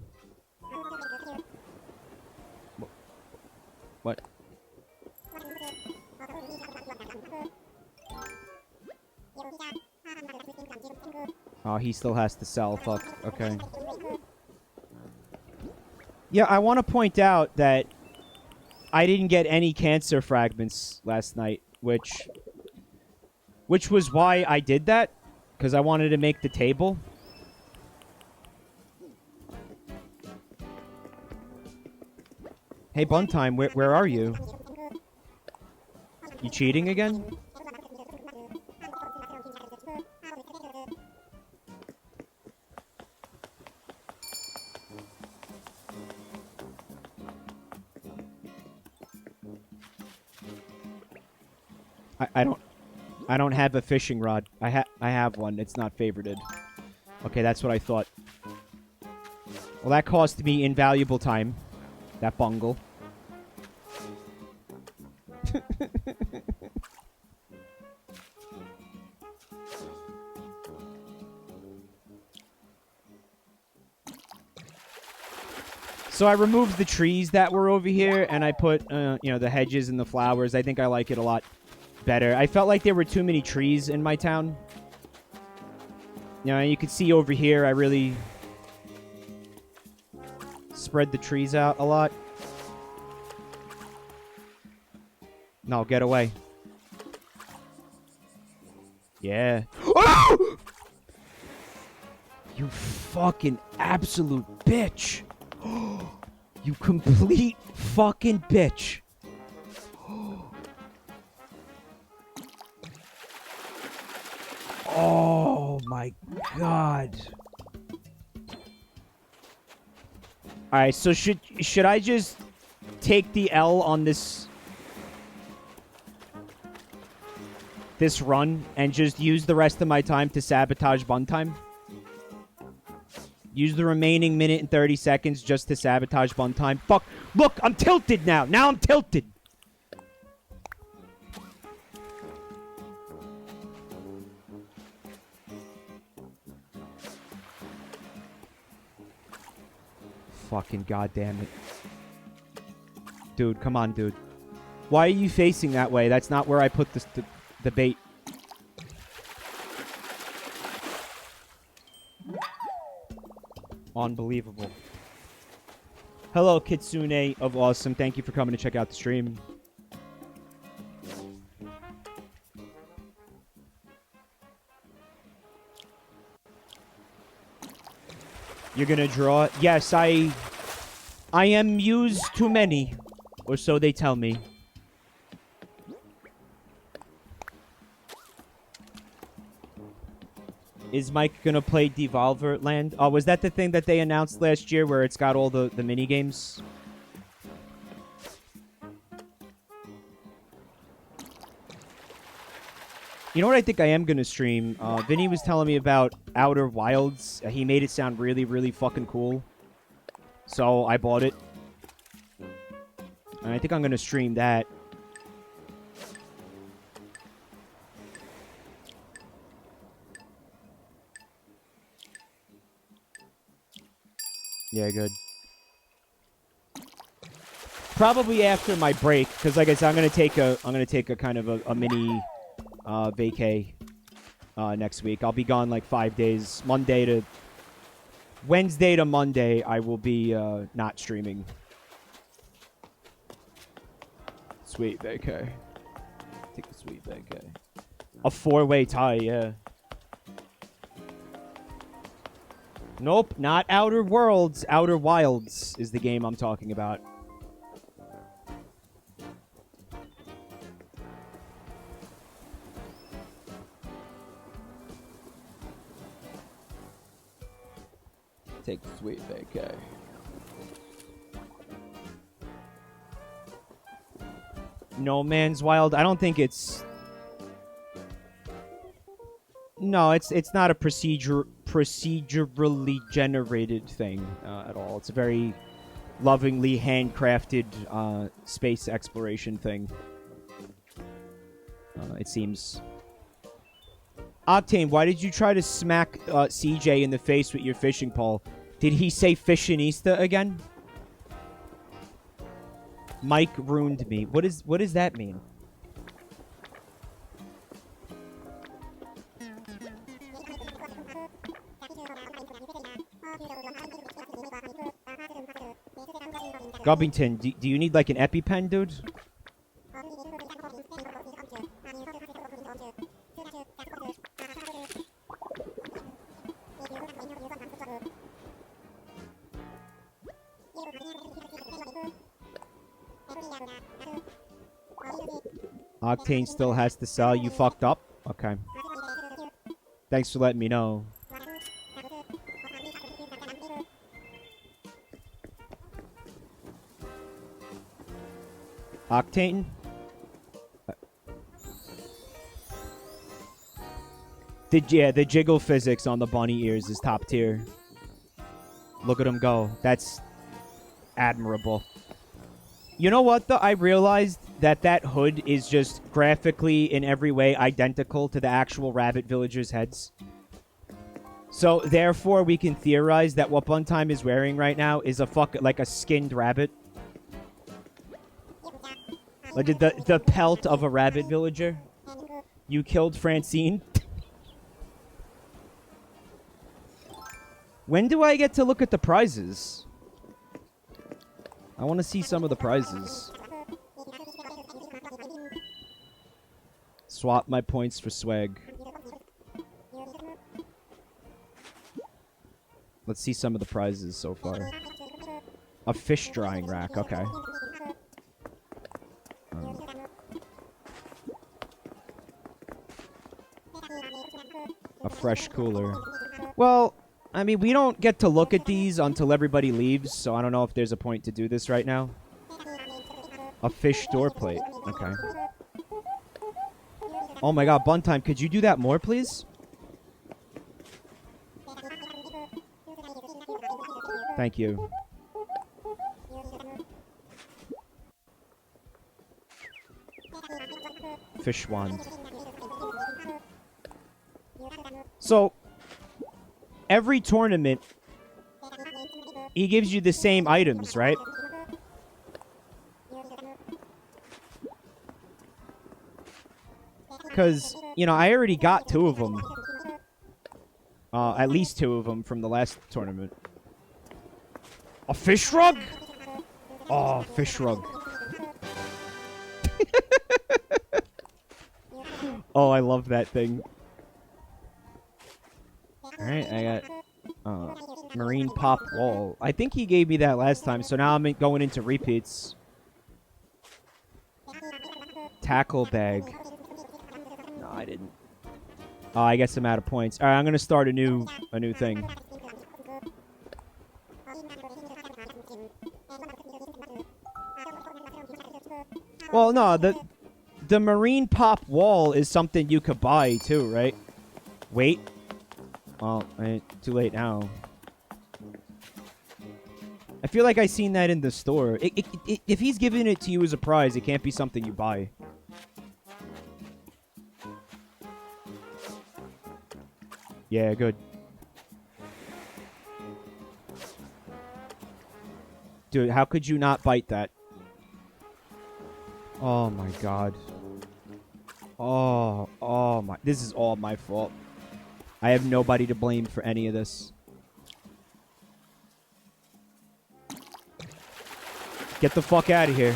What? Oh, he still has to sell. Fuck. Okay. Yeah, I want to point out that I didn't get any cancer fragments last night, which was why I did that. Because I wanted to make the table. Hey, Buntime, where are you? You cheating again? I don't have a fishing rod. I have one. It's not favorited. Okay, that's what I thought. Well, that cost me invaluable time. That bungle. So I removed the trees that were over here, and I put, you know, the hedges and the flowers. I think I like it a lot better. I felt like there were too many trees in my town. You know, you can see over here, I really spread the trees out a lot. No, get away. Yeah. Oh! You fucking absolute bitch. You complete fucking bitch. Oh my god. Alright, so should I just take the L on this run and just use the rest of my time to sabotage bun time? Use the remaining minute and 30 seconds just to sabotage bun time. Fuck. Look, I'm tilted now. Now I'm tilted. Fucking goddamn it. Dude, come on, dude. Why are you facing that way? That's not where I put the bait. Unbelievable. Hello, Kitsune of Awesome. Thank you for coming to check out the stream. You're gonna draw? Yes, I am used to many. Or so they tell me. Is Mike gonna play Devolver Land? Oh, was that the thing that they announced last year where it's got all the mini games? You know what I think I am gonna stream? Vinny was telling me about Outer Wilds. He made it sound really, really fucking cool. So I bought it. And I think I'm gonna stream that. Yeah, good. Probably after my break, because like I said, I'm gonna take a kind of a mini vacay next week. I'll be gone like 5 days. Wednesday to Monday, I will be not streaming. Sweet vacay. Take a sweet vacay. A 4-way tie, yeah. Nope, not Outer Worlds. Outer Wilds is the game I'm talking about. Take the sweet vacay. No Man's Wild. I don't think it's... No, it's not a procedurally generated thing at all. It's a very lovingly handcrafted space exploration thing. It seems. Octane, why did you try to smack CJ in the face with your fishing pole? Did he say fishionista again? Mike ruined me. What does that mean? Gubbington, do you need like an EpiPen, dude? Octane still has to sell. You fucked up? Okay. Thanks for letting me know. Octane? The jiggle physics on the bunny ears is top tier. Look at him go. That's admirable. You know what, though? I realized that hood is just graphically in every way identical to the actual rabbit villagers' heads. So, therefore, we can theorize that what Buntime is wearing right now is like a skinned rabbit. Like the pelt of a rabbit villager. You killed Francine. When do I get to look at the prizes? I want to see some of the prizes. Swap my points for swag. Let's see some of the prizes so far. A fish drying rack, okay. A fresh cooler. Well, I mean, we don't get to look at these until everybody leaves, so I don't know if there's a point to do this right now. A fish door plate. Okay. Oh my god, Buntime, could you do that more, please? Thank you. Fish wand. So, every tournament, he gives you the same items, right? Because, you know, I already got 2 of them. At least 2 of them from the last tournament. A fish rug? Oh, fish rug. Oh, I love that thing. Alright, I got marine pop wall. I think he gave me that last time, so now I'm going into repeats. Tackle bag. No, I didn't. Oh, I guess I'm out of points. Alright, I'm gonna start a new thing. Well, no, the marine pop wall is something you could buy too, right? Wait. Oh, too late now. I feel like I seen that in the store. If he's giving it to you as a prize, it can't be something you buy. Yeah, good. Dude, how could you not bite that? Oh my god. Oh my. This is all my fault. I have nobody to blame for any of this. Get the fuck out of here.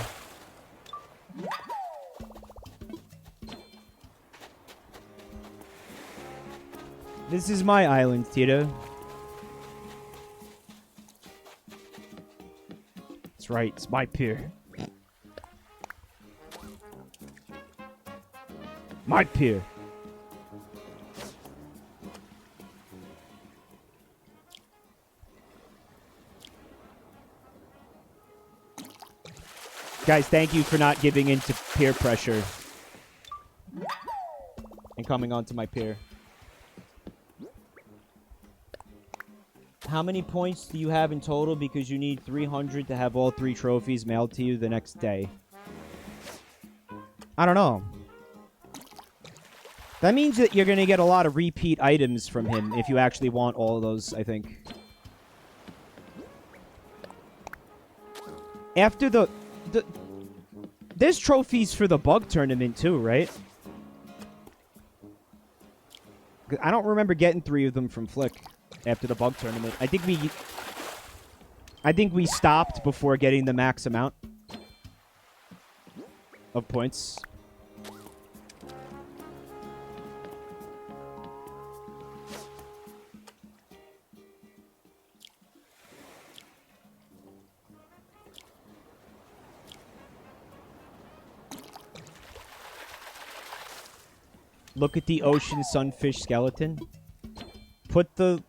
This is my island, Tito. That's right, it's my pier. My pier. Guys, thank you for not giving in to peer pressure and coming onto my pier. How many points do you have in total? Because you need 300 to have all 3 trophies mailed to you the next day. I don't know. That means that you're going to get a lot of repeat items from him if you actually want all of those, I think. After there's trophies for the bug tournament too, right? I don't remember getting 3 of them from Flick after the bug tournament. I think we stopped before getting the max amount of points. Look at the ocean sunfish skeleton. Put a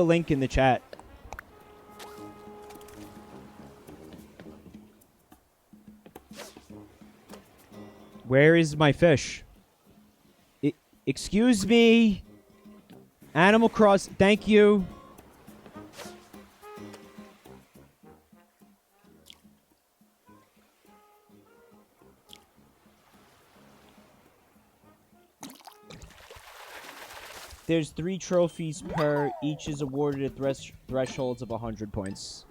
link in the chat. Where is my fish? Excuse me. Animal Cross. Thank you. There's 3 trophies per. Each is awarded at thresholds of 100 points.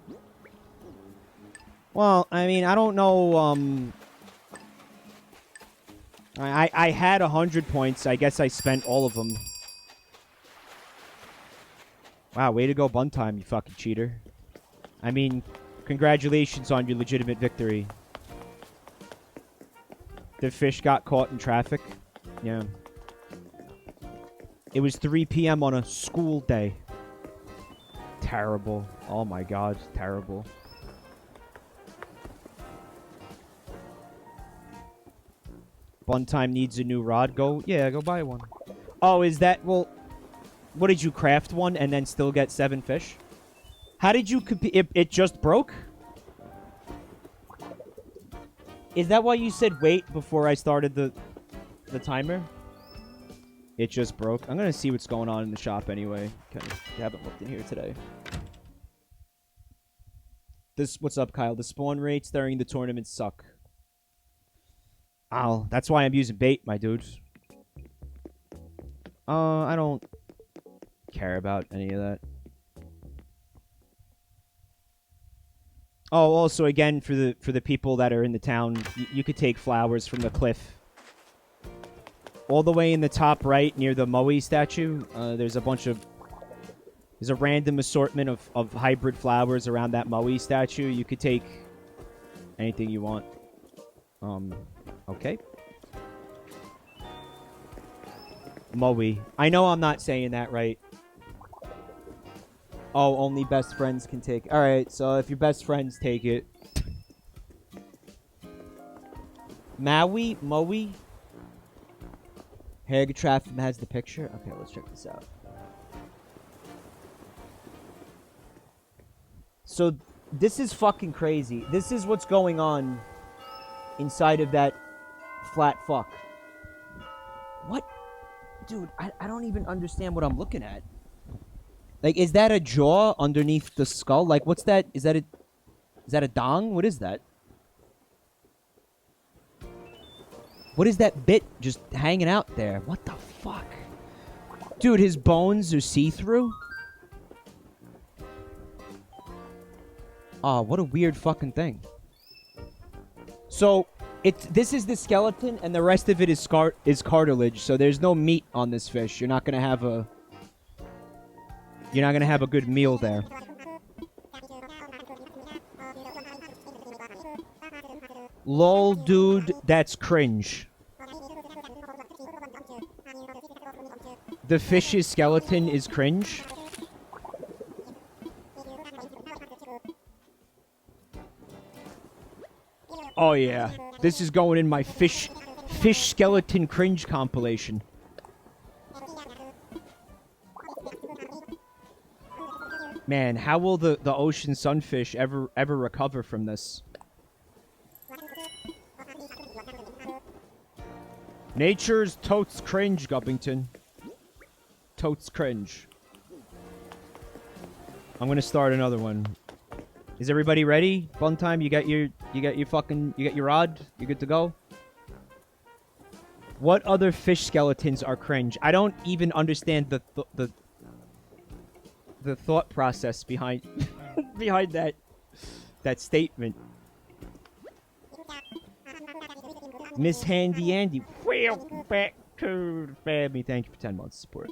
Well, I mean, I don't know, I had 100 points. I guess I spent all of them. Wow, way to go bun time, you fucking cheater. I mean, congratulations on your legitimate victory. The fish got caught in traffic. Yeah. It was 3 p.m. on a school day. Terrible. Oh my god, terrible. Bun time needs a new rod. Go buy one. Oh, is that... Well, what did you craft one and then still get 7 fish? How did you compete? It just broke? Is that why you said wait before I started the timer? It just broke. I'm gonna see what's going on in the shop anyway. Okay, I haven't looked in here today. What's up, Kyle? The spawn rates during the tournament suck. Oh, that's why I'm using bait, my dude. I don't care about any of that. Oh, also again for the people that are in the town, you could take flowers from the cliff. All the way in the top right near the Moe statue, there's a random assortment of hybrid flowers around that Moe statue. You could take anything you want. Okay. Moe. I know I'm not saying that right. Oh, only best friends can take. Alright, so if your best friends take it. Maui? Moe? Jerge Traffin has the picture? Okay, let's check this out. So, this is fucking crazy. This is what's going on inside of that flat fuck. What? Dude, I don't even understand what I'm looking at. Like, is that a jaw underneath the skull? Like, what's that? Is that a dong? What is that? What is that bit just hanging out there? What the fuck? Dude, his bones are see-through? Oh, what a weird fucking thing. So, this is the skeleton, and the rest of it is cartilage, so there's no meat on this fish. You're not gonna have a good meal there. Lol, dude, that's cringe. The fish's skeleton is cringe. Oh yeah, this is going in my fish skeleton cringe compilation. Man, how will the ocean sunfish ever recover from this? Nature's totes cringe, Gubbington. Totes cringe. I'm gonna start another one. Is everybody ready? Fun time. You got your rod. You good to go? What other fish skeletons are cringe? I don't even understand the thought process behind behind that statement. Miss Handy Andy, welcome back to the family. Thank you for 10 months of support.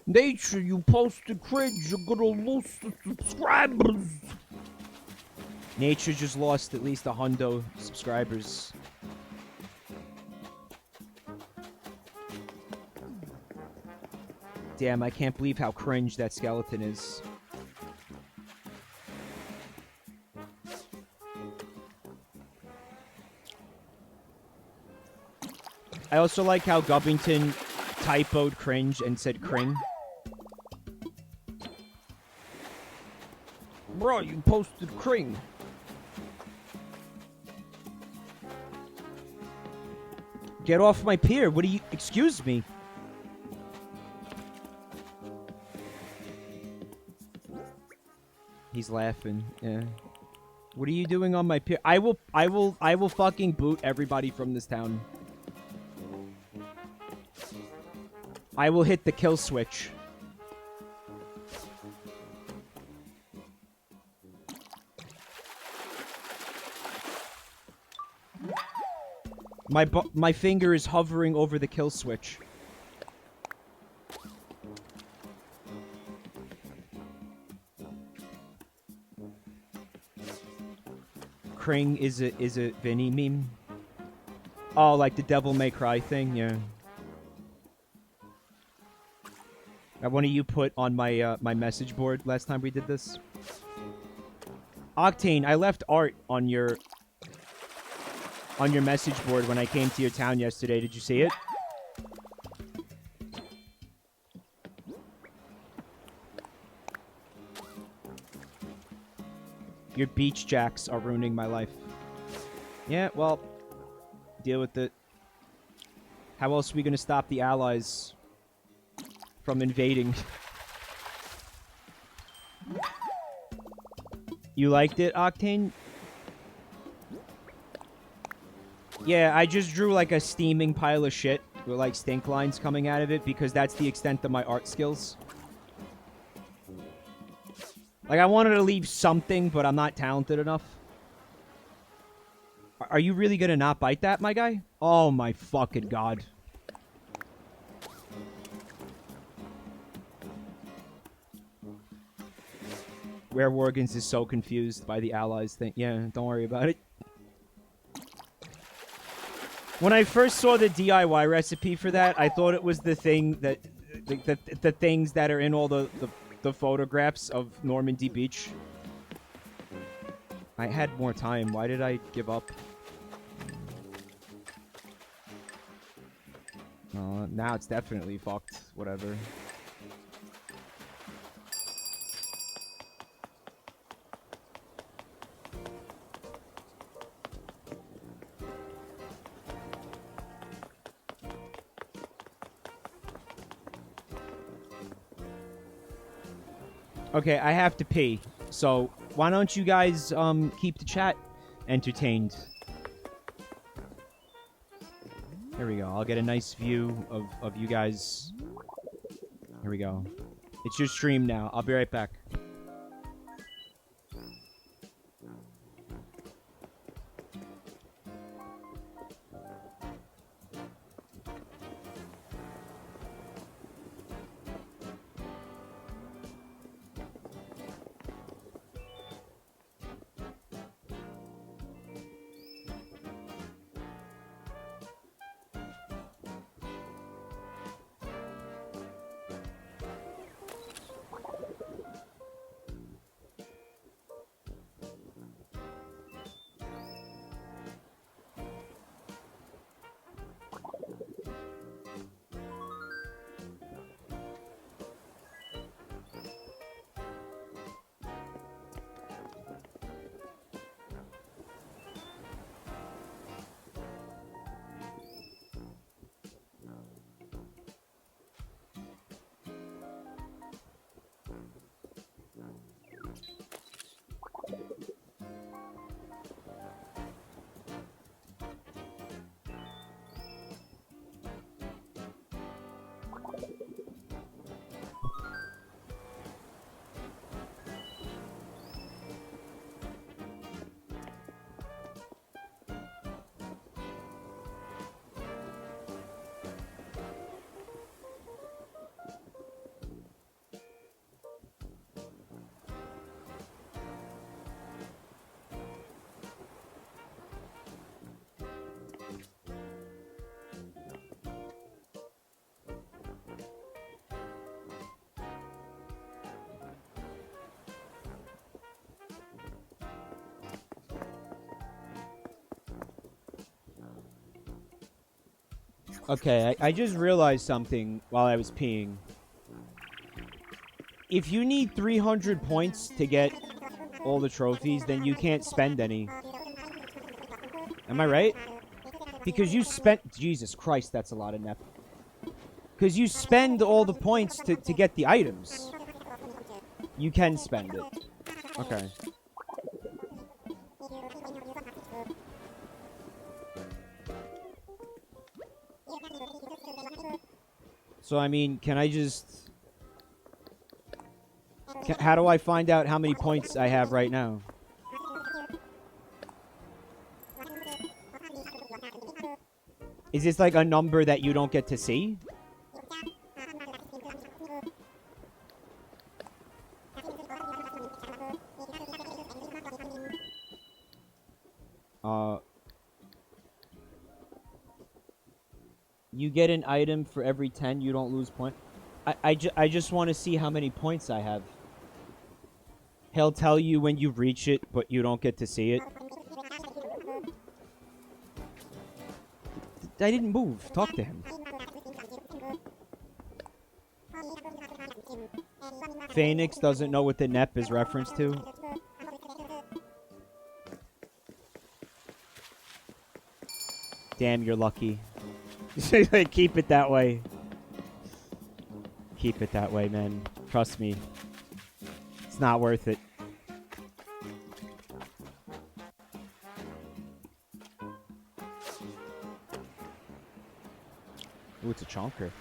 Nature, you posted cringe. You're gonna lose the subscribers. Nature just lost at least 100 subscribers. Damn, I can't believe how cringe that skeleton is. I also like how Gubbington typoed cringe and said cring. Bro, you posted cring. Get off my pier. What do you... Excuse me. He's laughing. Yeah. What are you doing on my pier? I will fucking boot everybody from this town. I will hit the kill switch. My finger is hovering over the kill switch. Kring is a Vinny meme. Oh, like the Devil May Cry thing, yeah. One of you put on my my message board last time we did this. Octane, I left art on your message board when I came to your town yesterday. Did you see it? Your beach jacks are ruining my life. Yeah, well, deal with it. How else are we gonna stop the allies from invading? You liked it, Octane? Yeah, I just drew like a steaming pile of shit with like stink lines coming out of it because that's the extent of my art skills. Like, I wanted to leave something, but I'm not talented enough. Are you really gonna not bite that, my guy? Oh my fucking god. Werewolves is so confused by the allies thing. Yeah, don't worry about it. When I first saw the DIY recipe for that, I thought it was the thing that... The things that are in all the photographs of Normandy Beach. I had more time. Why did I give up? Now it's definitely fucked. Whatever. Okay, I have to pee. So, why don't you guys, keep the chat entertained? There we go. I'll get a nice view of you guys. Here we go. It's your stream now. I'll be right back. Okay, I just realized something while I was peeing. If you need 300 points to get all the trophies, then you can't spend any. Am I right? Because you spent... Jesus Christ, that's a lot of nep. Because you spend all the points to get the items. You can spend it. Okay. So, I mean, can I just... how do I find out how many points I have right now? Is this like a number that you don't get to see? You get an item for every 10, you don't lose point. I just want to see how many points I have. He'll tell you when you reach it, but you don't get to see it. I didn't move. Talk to him. Phoenix doesn't know what the NEP is reference to. Damn, you're lucky. Keep it that way. Keep it that way, man. Trust me. It's not worth it. Ooh, it's a chonker.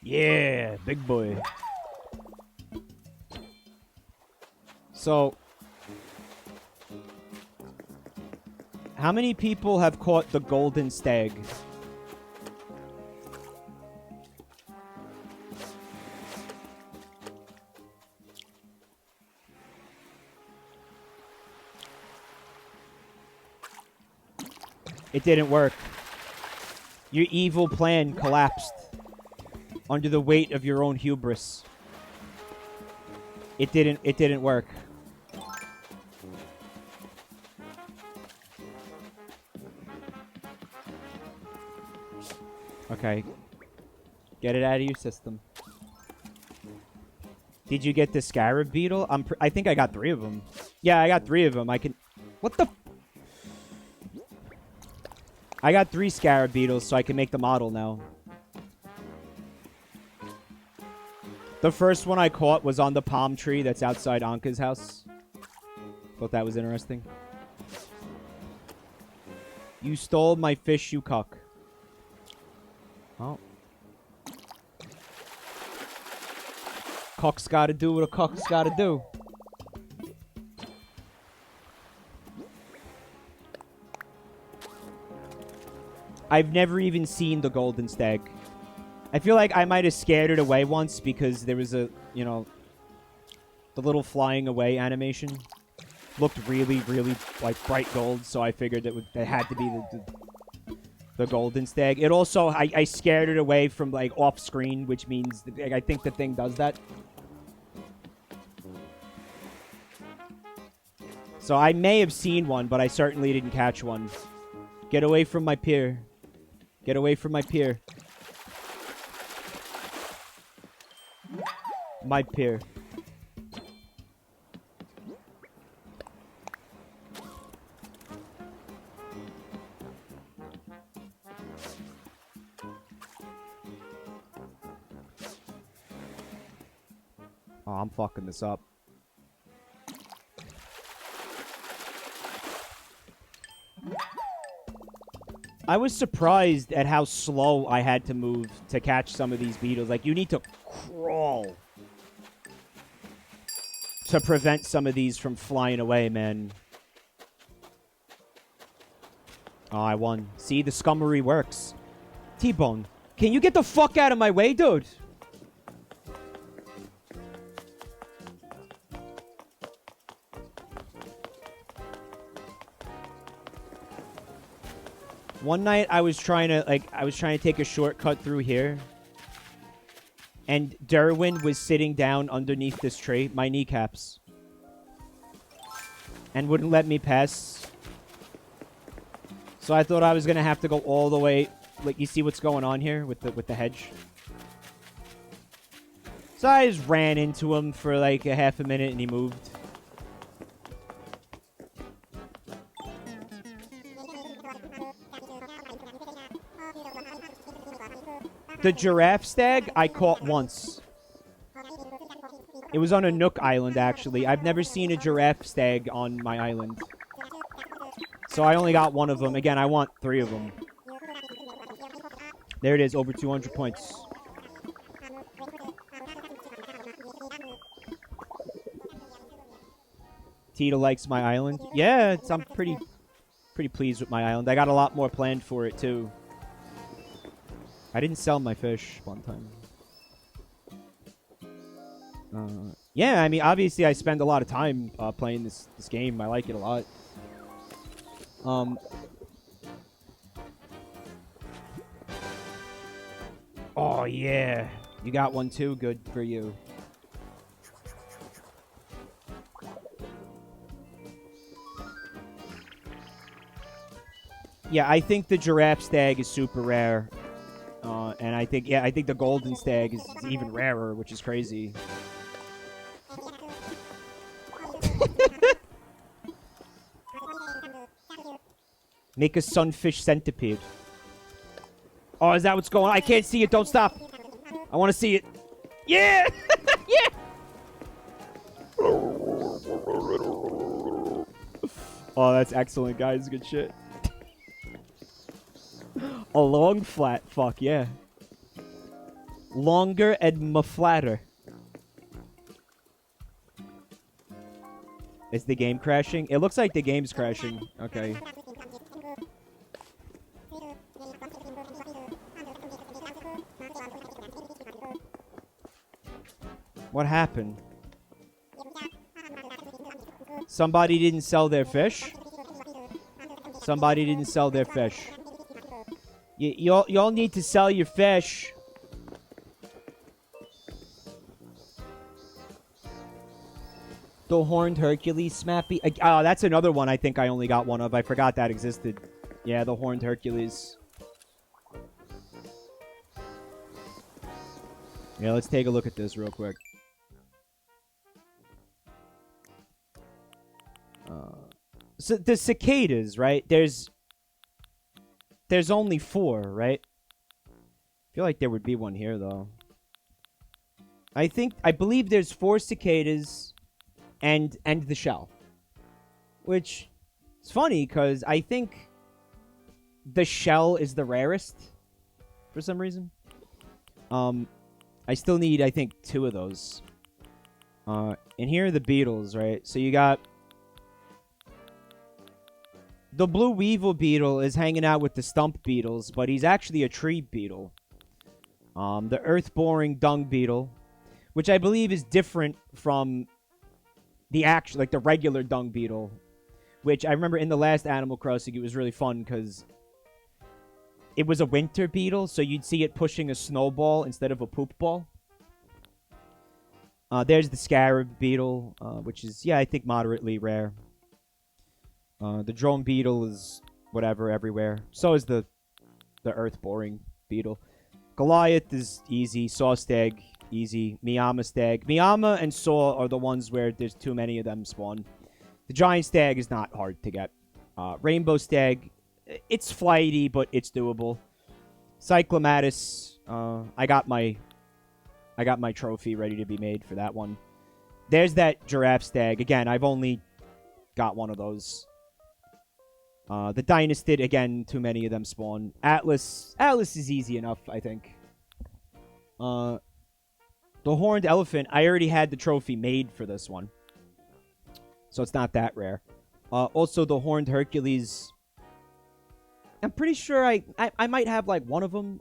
Yeah, big boy. So, how many people have caught the golden stag? It didn't work. Your evil plan collapsed under the weight of your own hubris. It didn't work. Okay. Get it out of your system. Did you get the scarab beetle? I think I got 3 of them. Yeah, I got 3 of them. I can... What the... I got 3 scarab beetles, so I can make the model now. The first one I caught was on the palm tree that's outside Anka's house. Thought that was interesting. You stole my fish, you cuck. Oh. Cuck's gotta do what a cuck's gotta do. I've never even seen the golden stag. I feel like I might have scared it away once because there was a, you know, the little flying away animation looked really, really like bright gold, so I figured it had to be the golden stag. It also, I scared it away from like off screen, which means I think the thing does that. So I may have seen one, but I certainly didn't catch one. Get away from my pier. Get away from my pier. My pier. Oh, I'm fucking this up. I was surprised at how slow I had to move to catch some of these beetles. Like, you need to crawl to prevent some of these from flying away, man. Oh, I won. See, the scummery works. T-Bone, can you get the fuck out of my way, dude? One night I was trying to take a shortcut through here. And Derwin was sitting down underneath this tree, my kneecaps. And wouldn't let me pass. So I thought I was going to have to go all the way. Like, you see what's going on here with the hedge? So I just ran into him for like a half a minute and he moved. The giraffe stag I caught once. It was on a Nook Island, actually. I've never seen a giraffe stag on my island. So I only got one of them. Again, I want 3 of them. There it is, over 200 points. Tita likes my island. Yeah, I'm pretty pleased with my island. I got a lot more planned for it, too. I didn't sell my fish one time. Yeah, I mean, obviously I spend a lot of time playing this game. I like it a lot. Oh, yeah. You got one, too? Good for you. Yeah, I think the giraffe stag is super rare. And I think the golden stag is even rarer, which is crazy. Make a sunfish centipede. Oh, is that what's going on? I can't see it. Don't stop. I want to see it. Yeah! Yeah! Oh, that's excellent, guys. Good shit. A long flat. Fuck, yeah. Longer and flatter. Is the game crashing? It looks like the game's crashing. Okay. What happened? Somebody didn't sell their fish? Somebody didn't sell their fish. Y'all need to sell your fish. The horned Hercules, Smappy. Oh, that's another one I think I only got one of. I forgot that existed. Yeah, the horned Hercules. Yeah, let's take a look at this real quick. So the cicadas, right? There's only 4, right? I feel like there would be one here, though. I believe there's 4 cicadas and the shell. Which is funny, because I think the shell is the rarest for some reason. I still need, I think, 2 of those. And here are the beetles, right? So you got... The blue weevil beetle is hanging out with the stump beetles, but he's actually a tree beetle. The earth-boring dung beetle, which I believe is different from the the regular dung beetle, which I remember in the last Animal Crossing, it was really fun because it was a winter beetle, so you'd see it pushing a snowball instead of a poop ball. There's the scarab beetle, which is, yeah, I think moderately rare. The drone beetle is whatever everywhere. So is the earth-boring beetle. Goliath is easy. Saw stag, easy. Miyama stag. Miyama and Saw are the ones where there's too many of them spawn. The giant stag is not hard to get. Rainbow stag, it's flighty, but it's doable. Cyclomatus, I got my trophy ready to be made for that one. There's that giraffe stag. Again, I've only got one of those. The Dynastid, again, too many of them spawn. Atlas is easy enough, I think. The horned elephant, I already had the trophy made for this one. So it's not that rare. Also, the horned Hercules, I'm pretty sure I might have, like, one of them.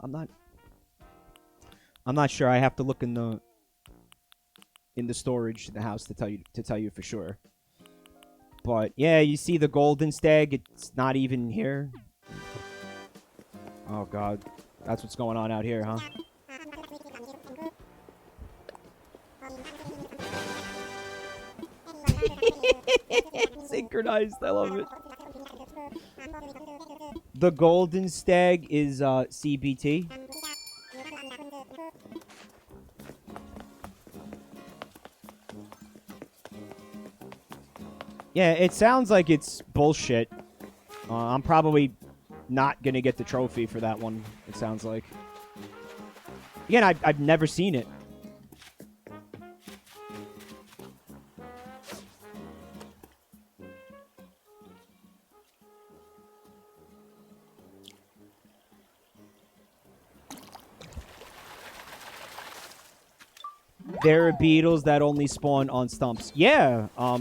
I'm not sure. I have to look in the storage in the house to tell you for sure. But yeah, you see the golden stag, it's not even here. Oh god. That's what's going on out here, huh? Synchronized, I love it. The golden stag is CBT. Yeah, it sounds like it's bullshit. I'm probably not gonna get the trophy for that one, it sounds like. Again, I've never seen it. There are beetles that only spawn on stumps. Yeah, a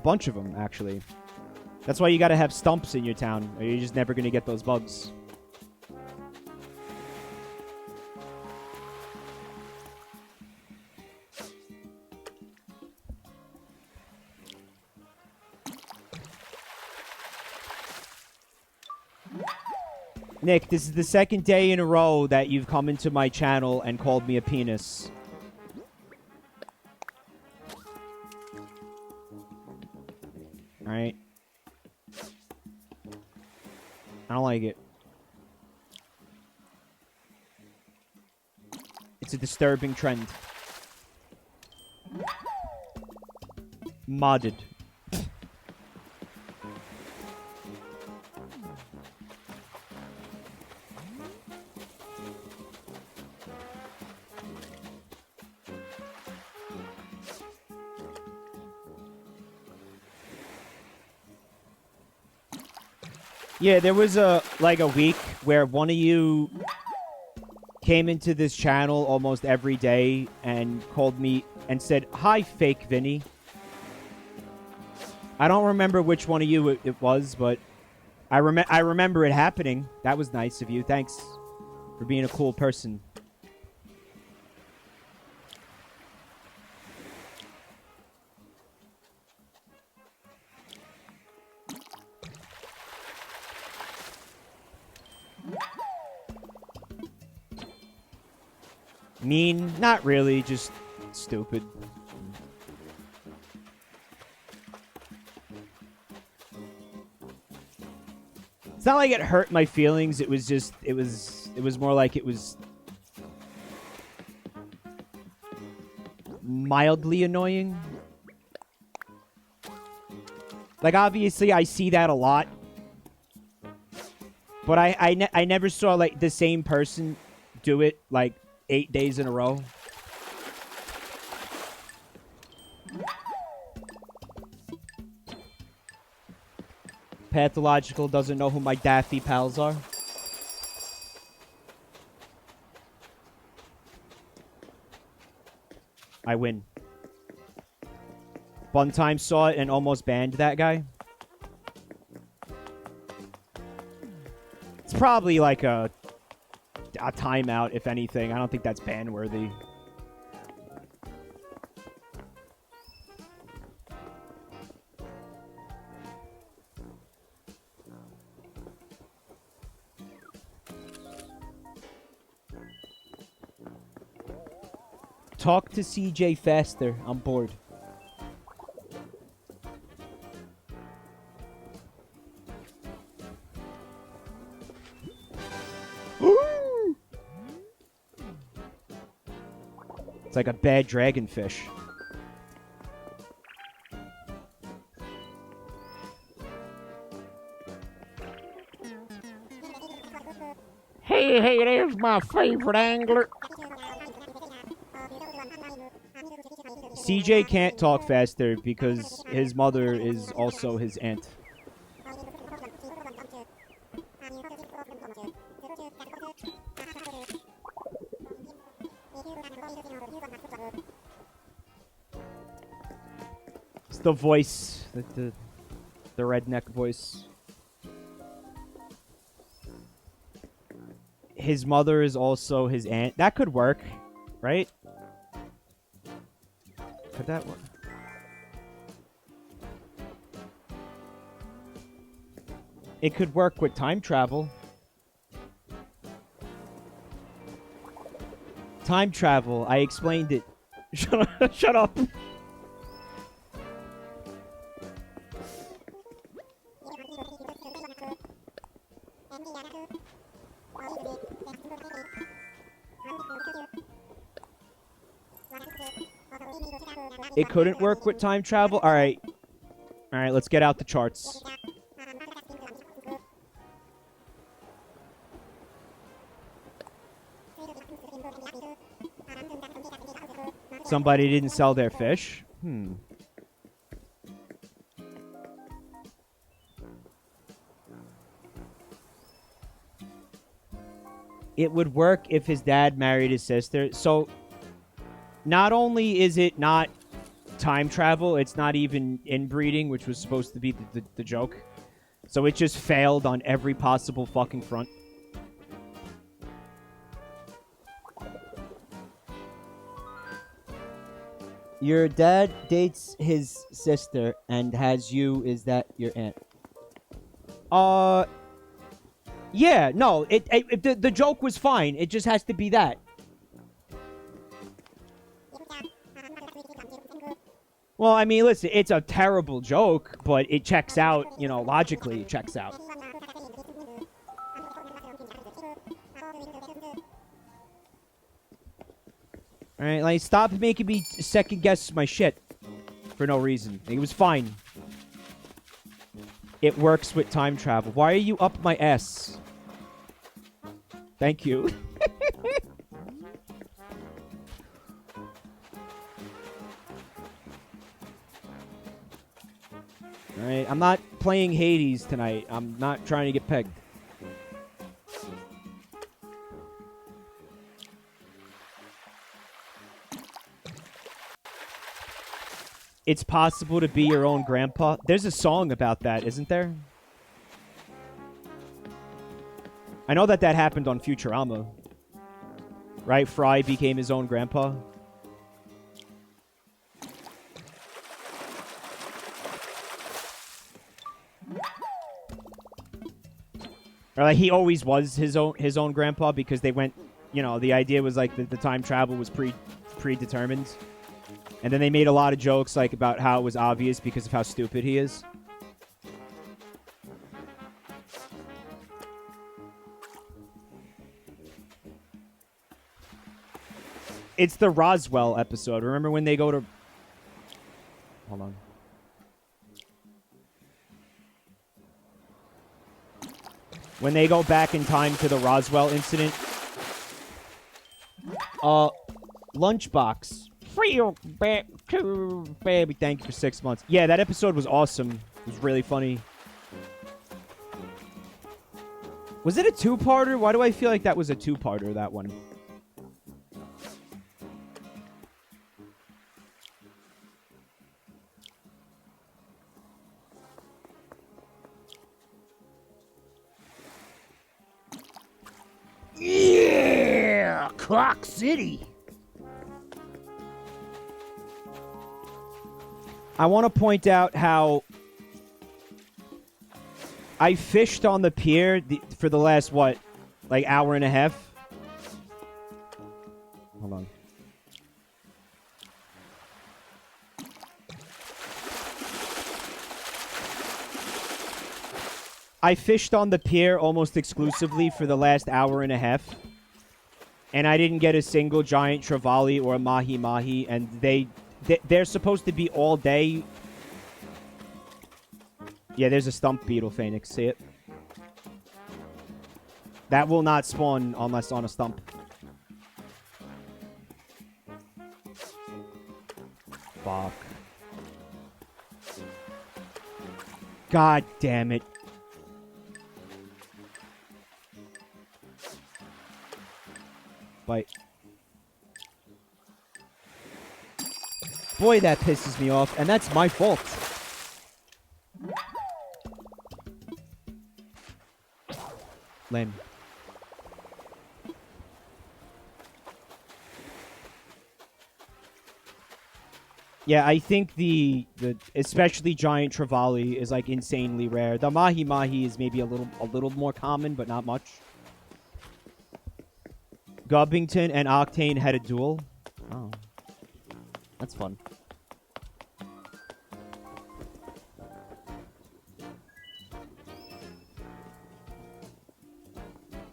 bunch of them, actually. That's why you gotta have stumps in your town, or you're just never gonna get those bugs. Nick, this is the second day in a row that you've come into my channel and called me a penis. Alright. I don't like it. It's a disturbing trend. Modded. Yeah, there was a week where one of you came into this channel almost every day and called me and said, "Hi, fake Vinny." I don't remember which one of you it was, but I remember it happening. That was nice of you. Thanks for being a cool person. Mean? Not really, just stupid. It's not like it hurt my feelings. It was just, it was more like it was mildly annoying. Like, obviously, I see that a lot. But I never saw, like, the same person do it, like, 8 days in a row. Pathological doesn't know who my daffy pals are. I win. Funtime saw it and almost banned that guy. It's probably like a timeout, if anything. I don't think that's ban-worthy. Talk to CJ faster. I'm bored. It's like a bad dragonfish. Hey, there's my favorite angler. CJ can't talk faster because his mother is also his aunt. It's the voice, the redneck voice. His mother is also his aunt. That could work, right? Could that work? It could work with time travel. Time travel. I explained it. Shut up. It couldn't work with time travel? Alright. Alright, let's get out the charts. Somebody didn't sell their fish? It would work if his dad married his sister. So, not only is it not time travel, it's not even inbreeding, which was supposed to be the joke. So it just failed on every possible fucking front. Your dad dates his sister and has you. Is that your aunt? Yeah, no, the joke was fine. It just has to be that. Well, I mean, listen, it's a terrible joke, but it checks out, you know, logically it checks out. Alright, like, stop making me second guess my shit for no reason. It was fine. It works with time travel. Why are you up my ass? Thank you. Alright, I'm not playing Hades tonight. I'm not trying to get pegged. It's possible to be your own grandpa. There's a song about that, isn't there? I know that happened on Futurama. Right? Fry became his own grandpa. Or like he always was his own grandpa because they went, you know, the idea was like the time travel was predetermined. And then they made a lot of jokes like about how it was obvious because of how stupid he is. It's the Roswell episode. Remember when they go to... Hold on. When they go back in time to the Roswell incident. Lunchbox. Real back to baby. Thank you for 6 months. Yeah, that episode was awesome. It was really funny. Was it a two-parter? Why do I feel like that was a two-parter, that one? Yeah! Clock City! I want to point out how I fished on the pier for the last, what, like hour and a half? Hold on. I fished on the pier almost exclusively for the last hour and a half. And I didn't get a single giant trevally or a mahi-mahi, and they're supposed to be all day. Yeah, there's a stump beetle, Phoenix. See it? That will not spawn unless on a stump. Fuck. God damn it. Bite. Boy, that pisses me off, and that's my fault. Lame. Yeah, I think the especially giant trevally is like insanely rare. The mahi mahi is maybe a little more common, but not much. Gubbington and Octane had a duel. Oh. That's fun.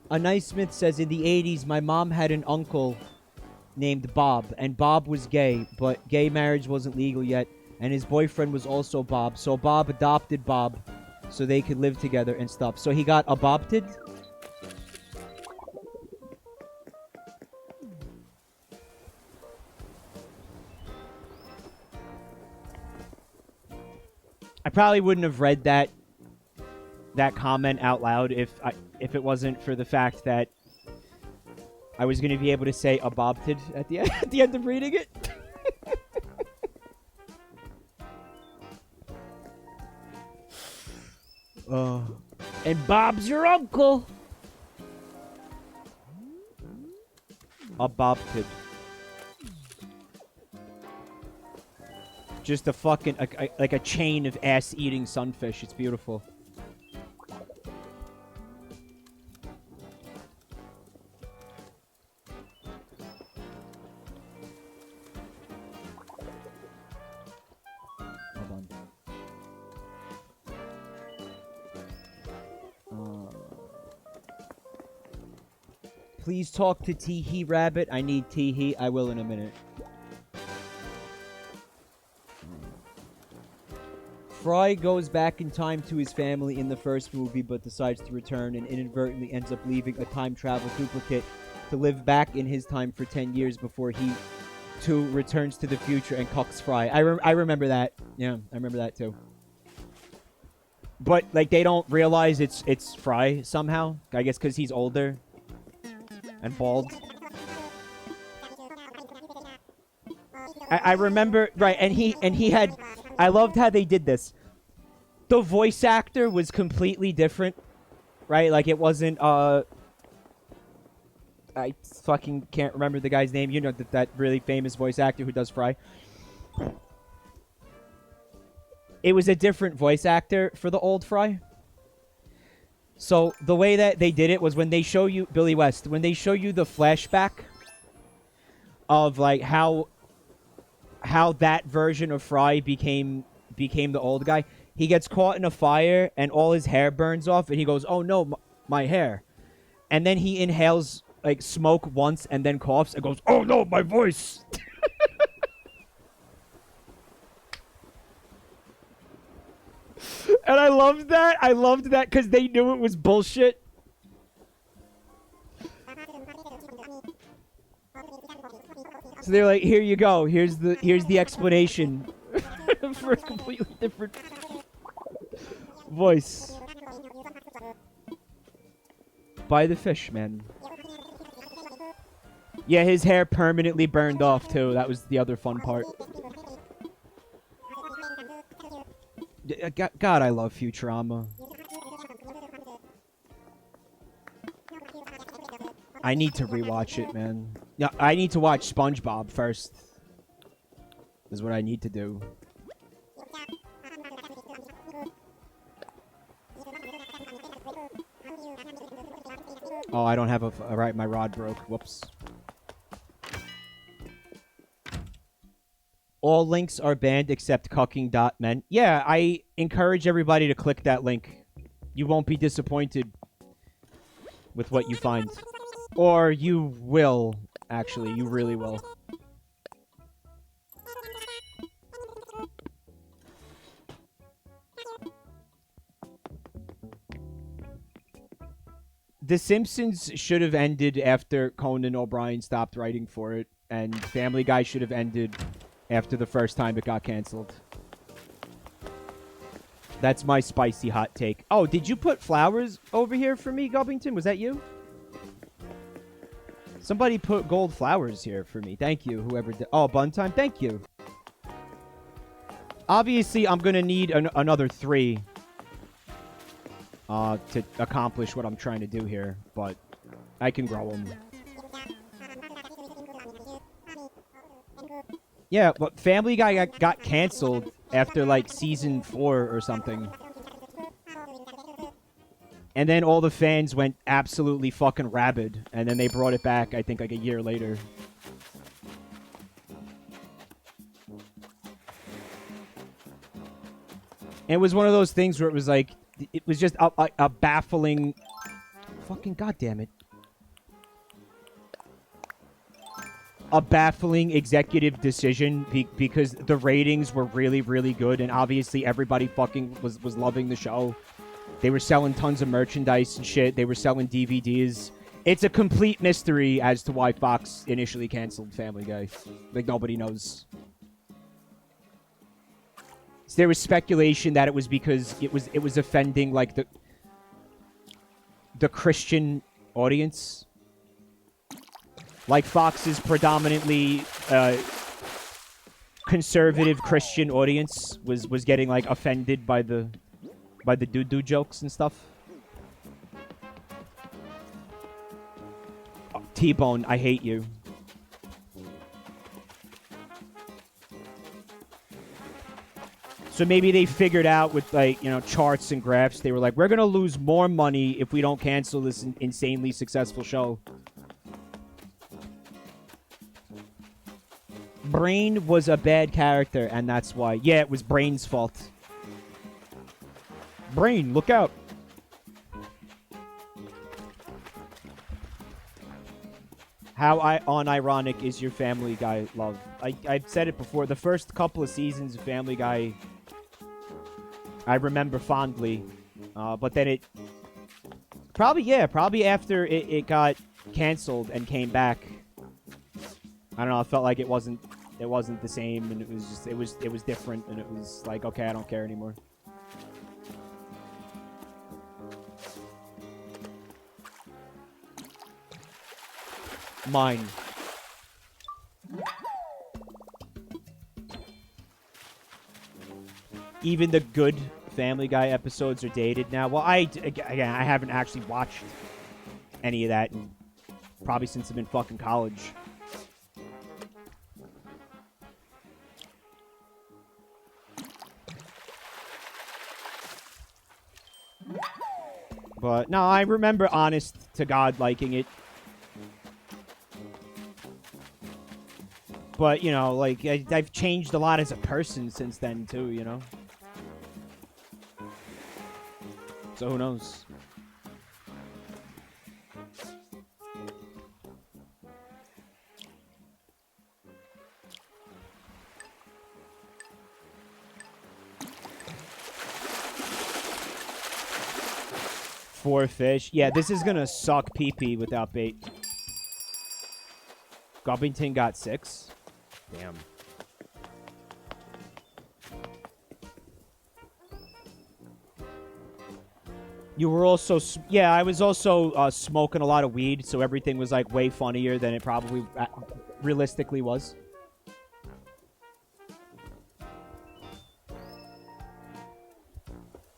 A Nice Smith says, in the 80s, my mom had an uncle named Bob, and Bob was gay, but gay marriage wasn't legal yet, and his boyfriend was also Bob, so Bob adopted Bob so they could live together and stuff. So he got adopted? I probably wouldn't have read that comment out loud if it wasn't for the fact that I was going to be able to say adopted at the at the end of reading it. And Bob's your uncle. Adopted. Just a fucking, like a chain of ass-eating sunfish. It's beautiful. Hold on. Please talk to Teehee Rabbit. I need Teehee. I will in a minute. Fry goes back in time to his family in the first movie, but decides to return and inadvertently ends up leaving a time travel duplicate to live back in his time for 10 years before he, too, returns to the future and cucks Fry. I remember that. Yeah, I remember that, too. But, like, they don't realize it's Fry somehow. I guess because he's older and bald. I remember, right, and he had... I loved how they did this. The voice actor was completely different, right? Like, it wasn't, I fucking can't remember the guy's name. You know, that really famous voice actor who does Fry. It was a different voice actor for the old Fry. So, the way that they did it was when they show you, Billy West, when they show you the flashback of, like, how that version of Fry became the old guy. He gets caught in a fire and all his hair burns off and he goes, "Oh no, my hair." And then he inhales like smoke once and then coughs and goes, "Oh no, my voice." And I loved that. I loved that because they knew it was bullshit. So they're like, "Here you go. Here's the explanation for a completely different voice." Buy the fish, man. Yeah, his hair permanently burned off too. That was the other fun part. God, I love Futurama. I need to rewatch it, man. Yeah, I need to watch SpongeBob first. Is what I need to do. Oh, I don't have a right. My rod broke. Whoops. All links are banned except cucking.men. Yeah, I encourage everybody to click that link. You won't be disappointed with what you find. Or you will, actually. You really will. The Simpsons should have ended after Conan O'Brien stopped writing for it, and Family Guy should have ended after the first time it got canceled. That's my spicy hot take. Oh, did you put flowers over here for me, Gubbington? Was that you? Somebody put gold flowers here for me. Thank you, whoever did. Oh, bun time? Thank you. Obviously, I'm going to need another 3 to accomplish what I'm trying to do here, but I can grow them. Yeah, but Family Guy got canceled after, like, season 4 or something. And then all the fans went absolutely fucking rabid. And then they brought it back, I think, like a year later. And it was one of those things where it was like, it was just a baffling... Fucking goddamn it. a baffling executive decision because the ratings were really, really good, and obviously everybody fucking was loving the show. They were selling tons of merchandise and shit. They were selling DVDs. It's a complete mystery as to why Fox initially canceled Family Guy. Like, nobody knows. So there was speculation that it was because it was offending, like, the Christian audience. Like, Fox's predominantly conservative Christian audience was getting, like, offended by the doo-doo jokes and stuff. Oh, T-Bone, I hate you. So maybe they figured out with, like, you know, charts and graphs, they were like, we're gonna lose more money if we don't cancel this insanely successful show. Brain was a bad character, and that's why. Yeah, it was Brain's fault. Brain, look out. How unironic is your Family Guy love? I've said it before. The first couple of seasons of Family Guy, I remember fondly. But then it... Probably after it got canceled and came back. I don't know, I felt like it wasn't the same, and it was different, and it was like, okay, I don't care anymore. Mine. Even the good Family Guy episodes are dated now. Well, I haven't actually watched any of that probably since I'm in fucking college. But, no, I remember honest to God liking it. But, you know, like, I've changed a lot as a person since then, too, you know? So who knows? Four fish. Yeah, this is gonna suck pee-pee without bait. Gubbington got 6. Damn. You were also... Yeah, I was also smoking a lot of weed, so everything was, like, way funnier than it probably realistically was.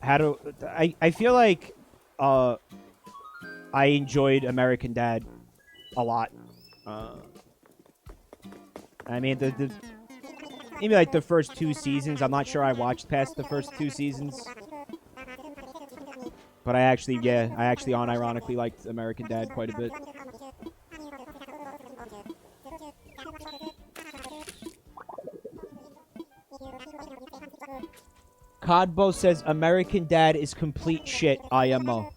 I feel like... I enjoyed American Dad a lot. I mean, maybe like the first 2 seasons. I'm not sure I watched past the first 2 seasons. But I actually unironically liked American Dad quite a bit. Codbo says American Dad is complete shit, IMO.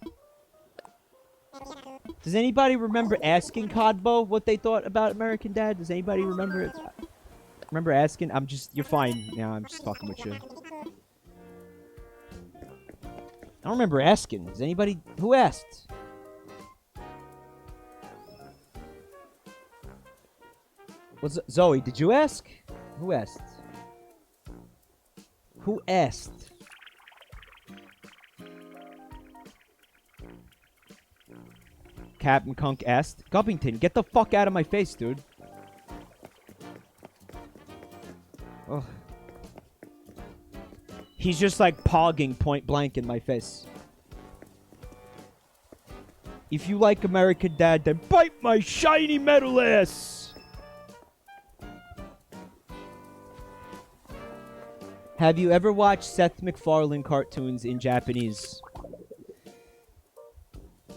Does anybody remember asking Codbo what they thought about American Dad? Does anybody remember it? Remember asking? You're fine. Yeah, I'm just fucking with you. I don't remember asking. Does anybody... Who asked? Zoe, did you ask? Who asked? Who asked? Captain Kunk asked. Gubbington, get the fuck out of my face, dude. Ugh. He's just like pogging point blank in my face. If you like American Dad, then bite my shiny metal ass! Have you ever watched Seth MacFarlane cartoons in Japanese?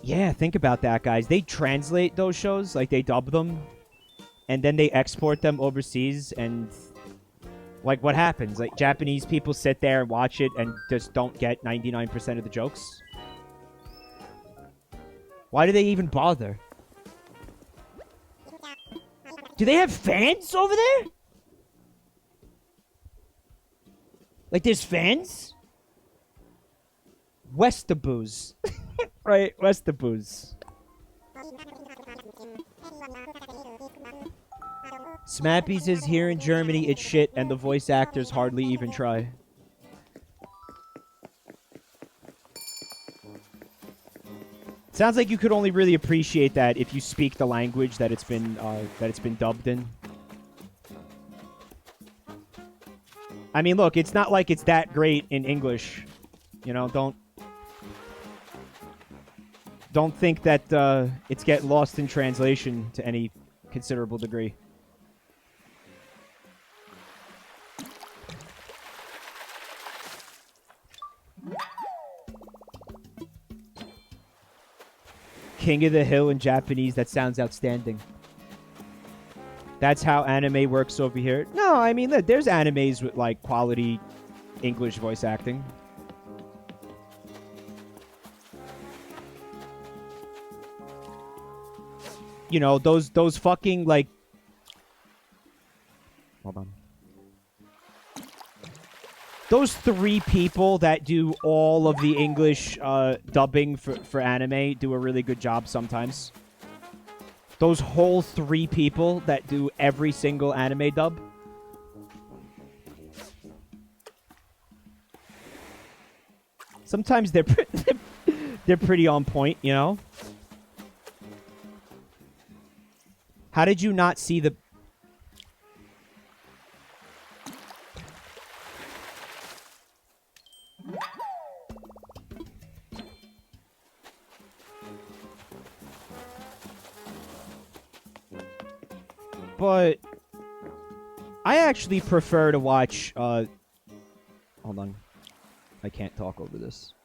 Yeah, think about that, guys. They translate those shows, like they dub them, and then they export them overseas, and like what happens? Like Japanese people sit there and watch it and just don't get 99% of the jokes. Why do they even bother? Do they have fans over there? Like, there's fans? Westaboos. Right, Westaboos. Smappy says here in Germany it's shit and the voice actors hardly even try. Sounds like you could only really appreciate that if you speak the language that it's been dubbed in. I mean, look, it's not like it's that great in English. You know, don't think that it's getting lost in translation to any considerable degree. King of the Hill in Japanese, that sounds outstanding. That's how anime works over here. No, I mean, look, there's animes with, like, quality English voice acting. You know, those fucking, like... Hold on. Those 3 people that do all of the English dubbing for anime do a really good job sometimes. Those whole 3 people that do every single anime dub. Sometimes they're pretty on point, you know? How did you not see the... But I actually prefer to watch, hold on. I can't talk over this.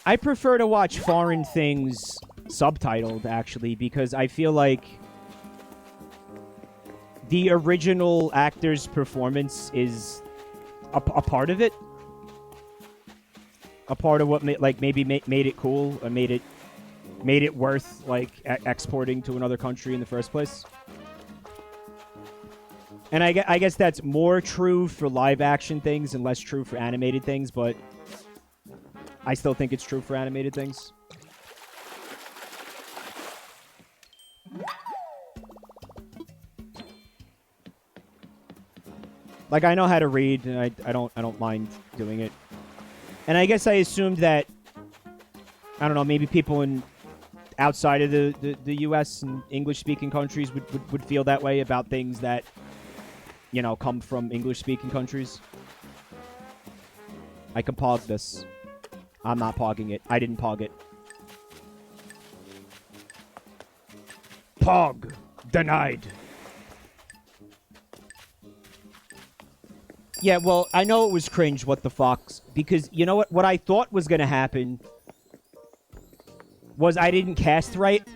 I prefer to watch foreign things subtitled, actually, because I feel like the original actor's performance is a part of it. A part of what maybe made it cool or made it worth, like, exporting to another country in the first place. And I guess that's more true for live-action things and less true for animated things, but I still think it's true for animated things. Like, I know how to read, and I don't mind doing it. And I guess I assumed that, I don't know, maybe people outside of the U.S. and English-speaking countries would feel that way about things that, you know, come from English-speaking countries. I can pog this. I'm not pogging it. I didn't pog it. Pog. Denied. Yeah, well, I know it was cringe, what the fox, because, you know what? What I thought was going to happen was I didn't cast right,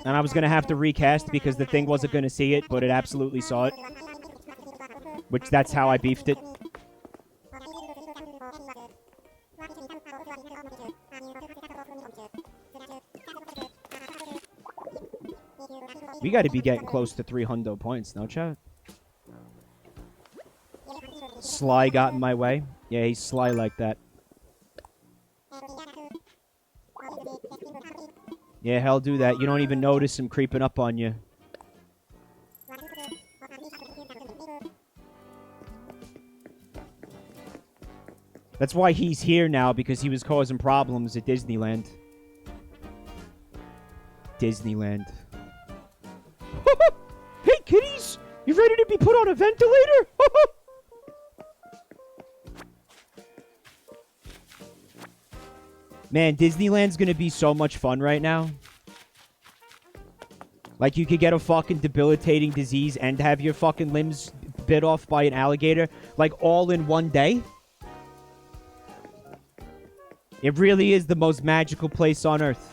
and I was going to have to recast because the thing wasn't going to see it, but it absolutely saw it. Which, that's how I beefed it. We got to be getting close to 300 points, no chat? Sly got in my way. Yeah, he's sly like that. Yeah, hell do that. You don't even notice him creeping up on you. That's why he's here now, because he was causing problems at Disneyland. Disneyland. Hey, kitties! You ready to be put on a ventilator? Man, Disneyland's gonna be so much fun right now. Like, you could get a fucking debilitating disease and have your fucking limbs bit off by an alligator, like, all in one day. It really is the most magical place on Earth.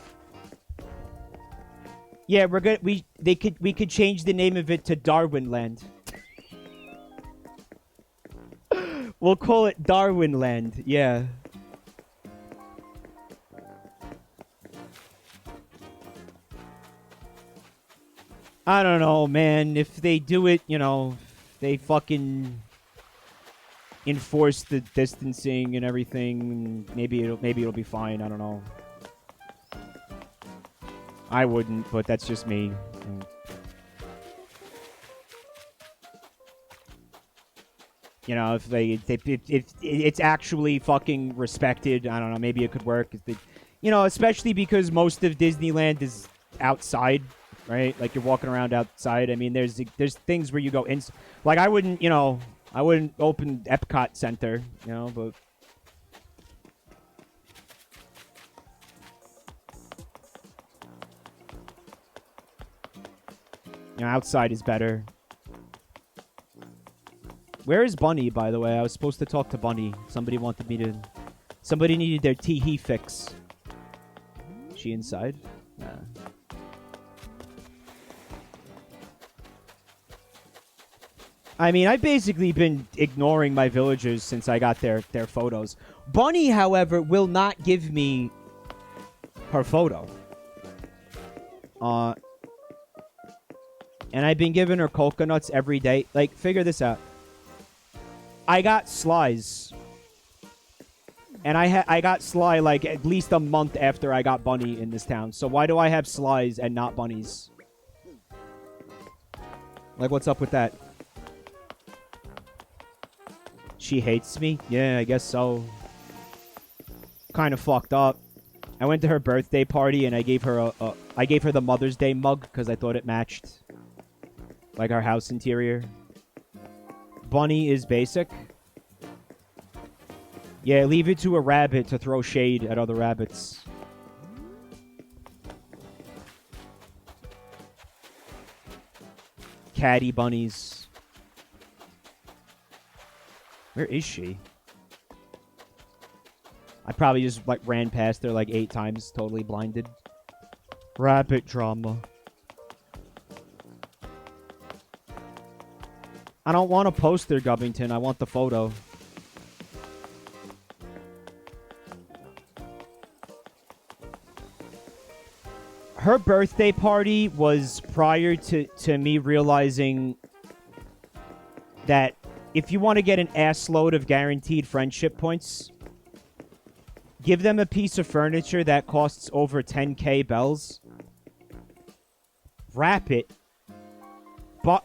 Yeah, we could change the name of it to Darwinland. We'll call it Darwinland, yeah. I don't know, man. If they do it, you know, they fucking enforce the distancing and everything. Maybe it'll be fine. I don't know. I wouldn't, but that's just me. You know, if it's actually fucking respected, I don't know. Maybe it could work. You know, especially because most of Disneyland is outside, right? Like you're walking around outside. I mean, there's things where you go in. Like I wouldn't open Epcot Center, you know, but. You know, outside is better. Where is Bunny, by the way? I was supposed to talk to Bunny. Somebody needed their tee-hee fix. She inside? Nah. I mean, I've basically been ignoring my villagers since I got their photos. Bunny, however, will not give me her photo. And I've been giving her coconuts every day. Like, figure this out. I got Sli's. And I got Sly like at least a month after I got Bunny in this town. So why do I have Sli's and not Bunnies? Like, what's up with that? She hates me? Yeah, I guess so. Kind of fucked up. I went to her birthday party and I gave her I gave her the Mother's Day mug because I thought it matched. Like our house interior. Bunny is basic. Yeah, leave it to a rabbit to throw shade at other rabbits. Catty bunnies. Where is she? I probably just like ran past her like 8 times, totally blinded. Rabbit drama. I don't want a poster, Gubbington. I want the photo. Her birthday party was prior to me realizing that if you want to get an ass load of guaranteed friendship points, give them a piece of furniture that costs over 10k bells. Wrap it.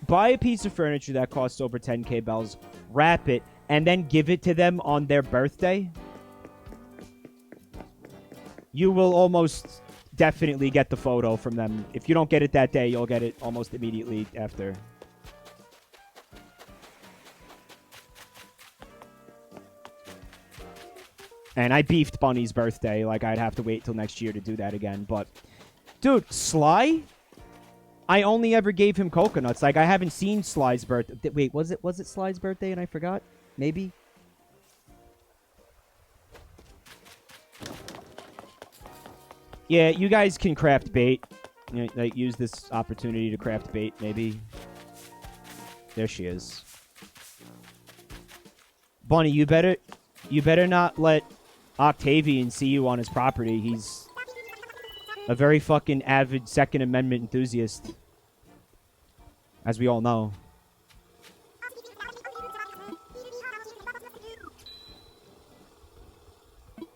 Buy a piece of furniture that costs over 10k bells, wrap it, and then give it to them on their birthday. You will almost definitely get the photo from them. If you don't get it that day, you'll get it almost immediately after. And I beefed Bunny's birthday. Like, I'd have to wait till next year to do that again. But, dude, Sly? I only ever gave him coconuts. Like, I haven't seen Sly's birthday. Wait, was it Sly's birthday and I forgot? Maybe? Yeah, you guys can craft bait. You know, like, use this opportunity to craft bait, maybe. There she is. Bunny, you better not let Octavian see you on his property. He's a very fucking avid Second Amendment enthusiast. As we all know.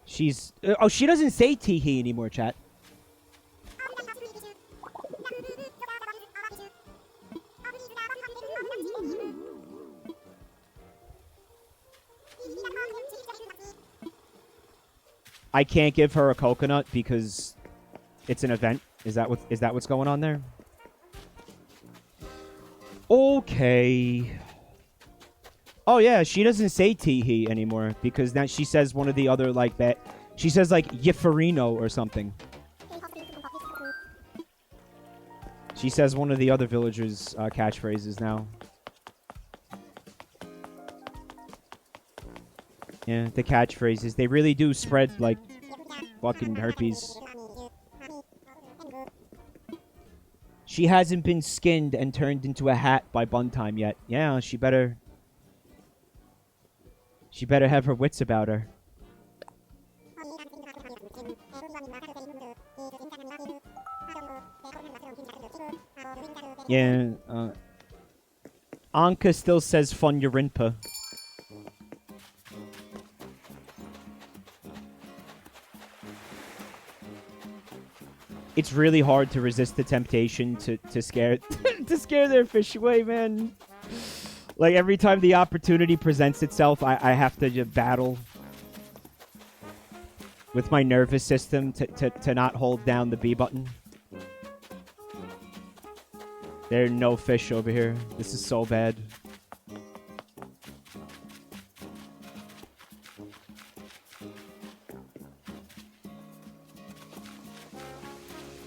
She's... oh, she doesn't say tee-hee anymore, chat. I can't give her a coconut because it's an event. Is that what's going on there? Okay. Oh yeah, she doesn't say tee-hee anymore because now she says one of the other like that. She says like Yiferino or something. She says one of the other villagers' catchphrases now. Yeah, the catchphrases. They really do spread like fucking herpes. She hasn't been skinned and turned into a hat by bun time yet. Yeah, she better have her wits about her. Yeah, Anka still says fun Urinpa. It's really hard to resist the temptation to scare to scare their fish away, man. Like every time the opportunity presents itself, I have to just battle with my nervous system to not hold down the B button. There are no fish over here. This is so bad.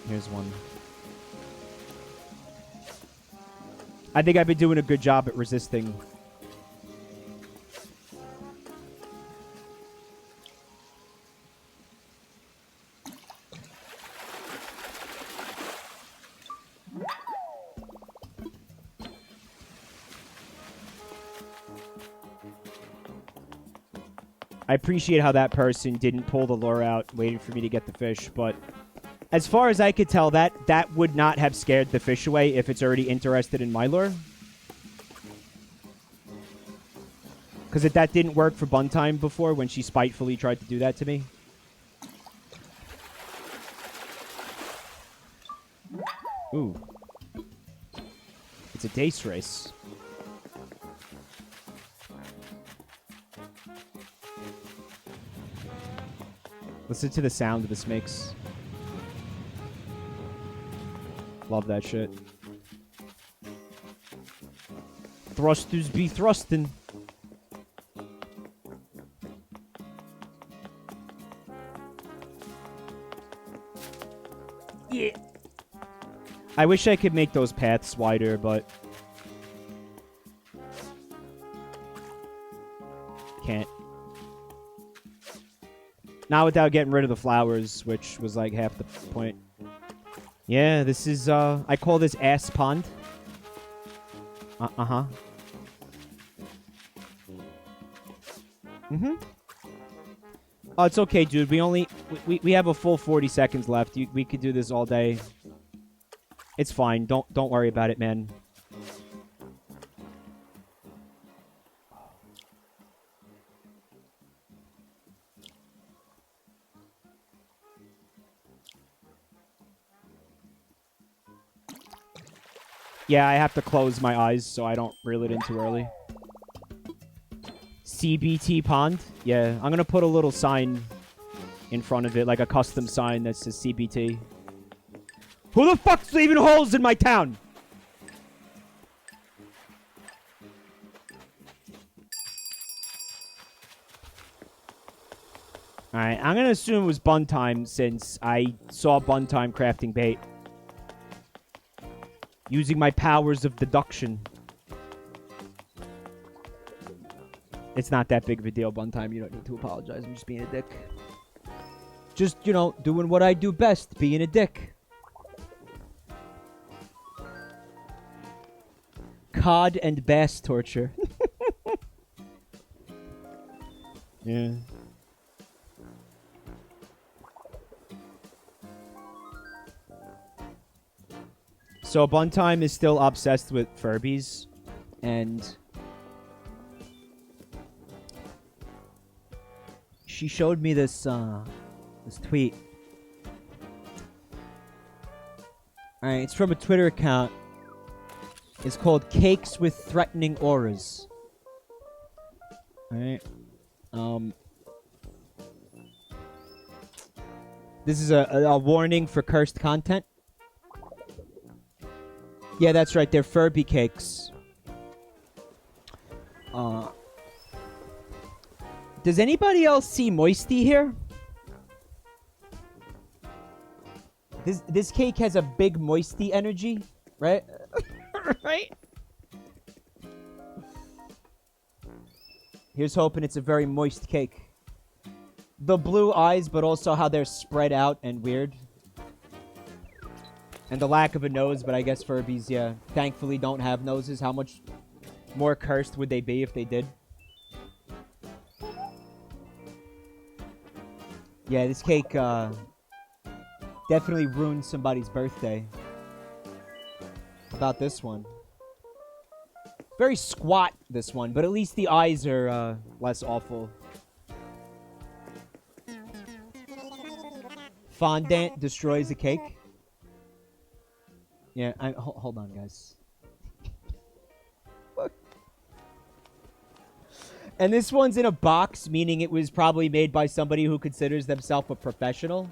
Here's one. I think I've been doing a good job at resisting. I appreciate how that person didn't pull the lure out, waiting for me to get the fish, but as far as I could tell, that would not have scared the fish away if it's already interested in my lure. Because that didn't work for Buntime before when she spitefully tried to do that to me. Ooh. It's a dace race. Listen to the sound this makes. Love that shit. Thrusters be thrustin'. Yeah. I wish I could make those paths wider, but can't. Not without getting rid of the flowers, which was like half the point. Yeah, this is, I call this Ass Pond. Uh-huh. Mm-hmm. Oh, it's okay, dude. We have a full 40 seconds left. We could do this all day. It's fine. Don't worry about it, man. Yeah, I have to close my eyes so I don't reel it in too early. CBT Pond? Yeah, I'm going to put a little sign in front of it, like a custom sign that says CBT. Who the fuck's leaving holes in my town? Alright, I'm going to assume it was Buntime since I saw Buntime crafting bait. Using my powers of deduction. It's not that big of a deal, Buntime. You don't need to apologize. I'm just being a dick. Just, you know, doing what I do best. Being a dick. Cod and bass torture. Yeah. So Buntime is still obsessed with Furbies, and she showed me this this tweet. Alright, it's from a Twitter account. It's called Cakes with Threatening Auras. Alright. This is a warning for cursed content. Yeah, that's right. They're Furby cakes. Does anybody else see moisty here? This cake has a big moisty energy, right? Right? Here's hoping it's a very moist cake. The blue eyes, but also how they're spread out and weird. And the lack of a nose, but I guess Furbies, yeah, thankfully don't have noses. How much more cursed would they be if they did? Yeah, this cake, definitely ruined somebody's birthday. about this one. Very squat, this one, but at least the eyes are less awful. Fondant destroys a cake. Yeah, hold on, guys. Look. And this one's in a box, meaning it was probably made by somebody who considers themselves a professional.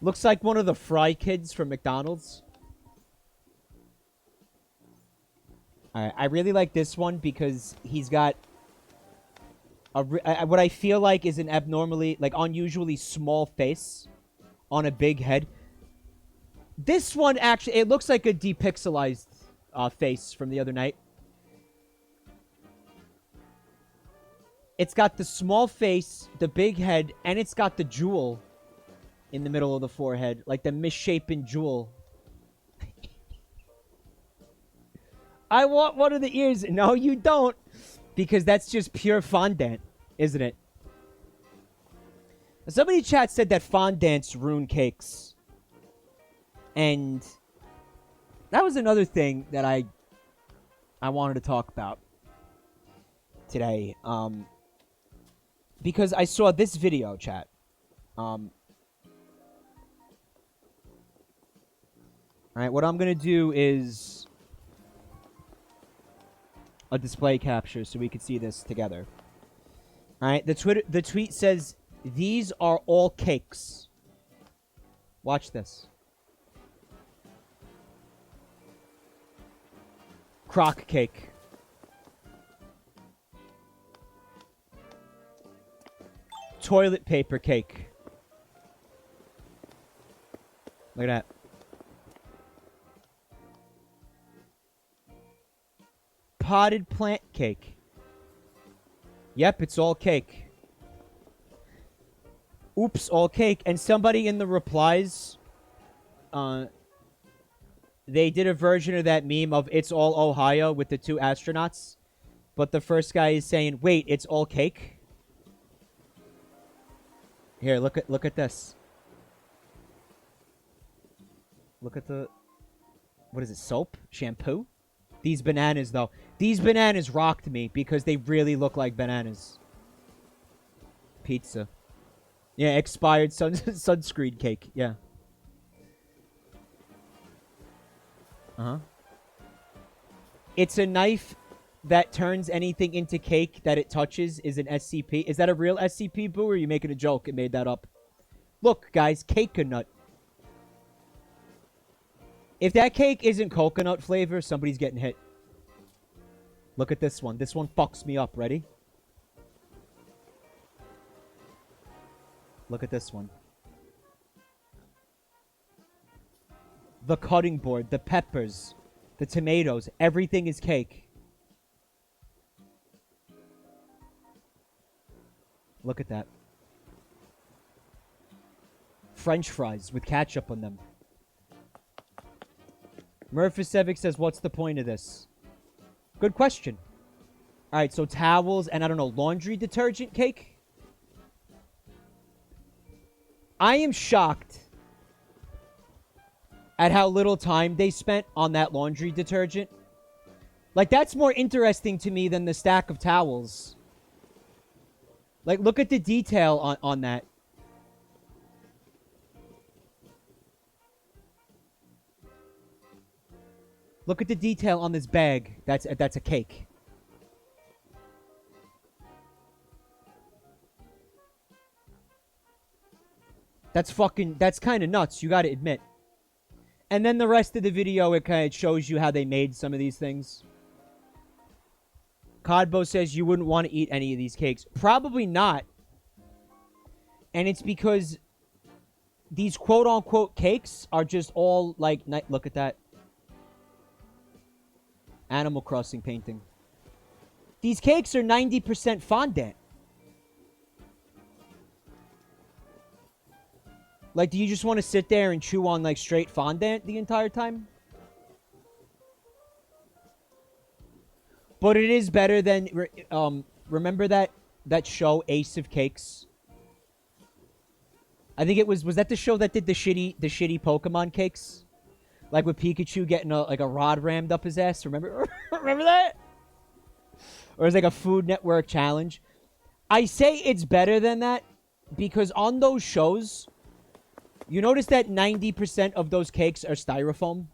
Looks like one of the Fry kids from McDonald's. Alright, I really like this one because he's got what I feel like is an abnormally, like, unusually small face on a big head. This one, actually, it looks like a depixelized face from the other night. It's got the small face, the big head, and it's got the jewel in the middle of the forehead. Like the misshapen jewel. I want one of the ears. No, you don't. Because that's just pure fondant, isn't it? Somebody in chat said that fondants ruin cakes. And that was another thing that I wanted to talk about today. Because I saw this video, chat. Alright, what I'm going to do is a display capture so we can see this together. Alright, the tweet says, "These are all cakes." Watch this. Crock cake. Toilet paper cake. Look at that. Potted plant cake. Yep, it's all cake. Oops, all cake. And somebody in the replies, they did a version of that meme of "It's all Ohio" with the two astronauts. But the first guy is saying, "Wait, it's all cake?" Here, look at this. Look at the... What is it? Soap? Shampoo? These bananas, though. These bananas rocked me because they really look like bananas. Pizza. Yeah, expired sunscreen cake. Yeah. Uh-huh. It's a knife that turns anything into cake that it touches is an SCP. Is that a real SCP, Boo, or are you making a joke and made that up? Look, guys, coconut. If that cake isn't coconut flavor, somebody's getting hit. Look at this one. This one fucks me up. Ready? Look at this one. The cutting board, the peppers, the tomatoes, everything is cake. Look at that. French fries with ketchup on them. Murphisevic says, "What's the point of this?" Good question. Alright, so towels and, I don't know, laundry detergent cake? I am shocked at how little time they spent on that laundry detergent. Like, that's more interesting to me than the stack of towels. Like, look at the detail on that. Look at the detail on this bag. That's a cake. That's kind of nuts, you gotta admit. And then the rest of the video, it kind of shows you how they made some of these things. Codbo says you wouldn't want to eat any of these cakes. Probably not. And it's because these quote-unquote cakes are just all, like, look at that. Animal Crossing painting. These cakes are 90% fondant. Like, do you just want to sit there and chew on, like, straight fondant the entire time? But it is better than... remember that show, Ace of Cakes? I think it was... Was that the show that did the shitty Pokemon cakes? Like with Pikachu getting a rod rammed up his ass. Remember? Remember that? Or it's like a Food Network challenge. I say it's better than that because on those shows, you notice that 90% of those cakes are styrofoam.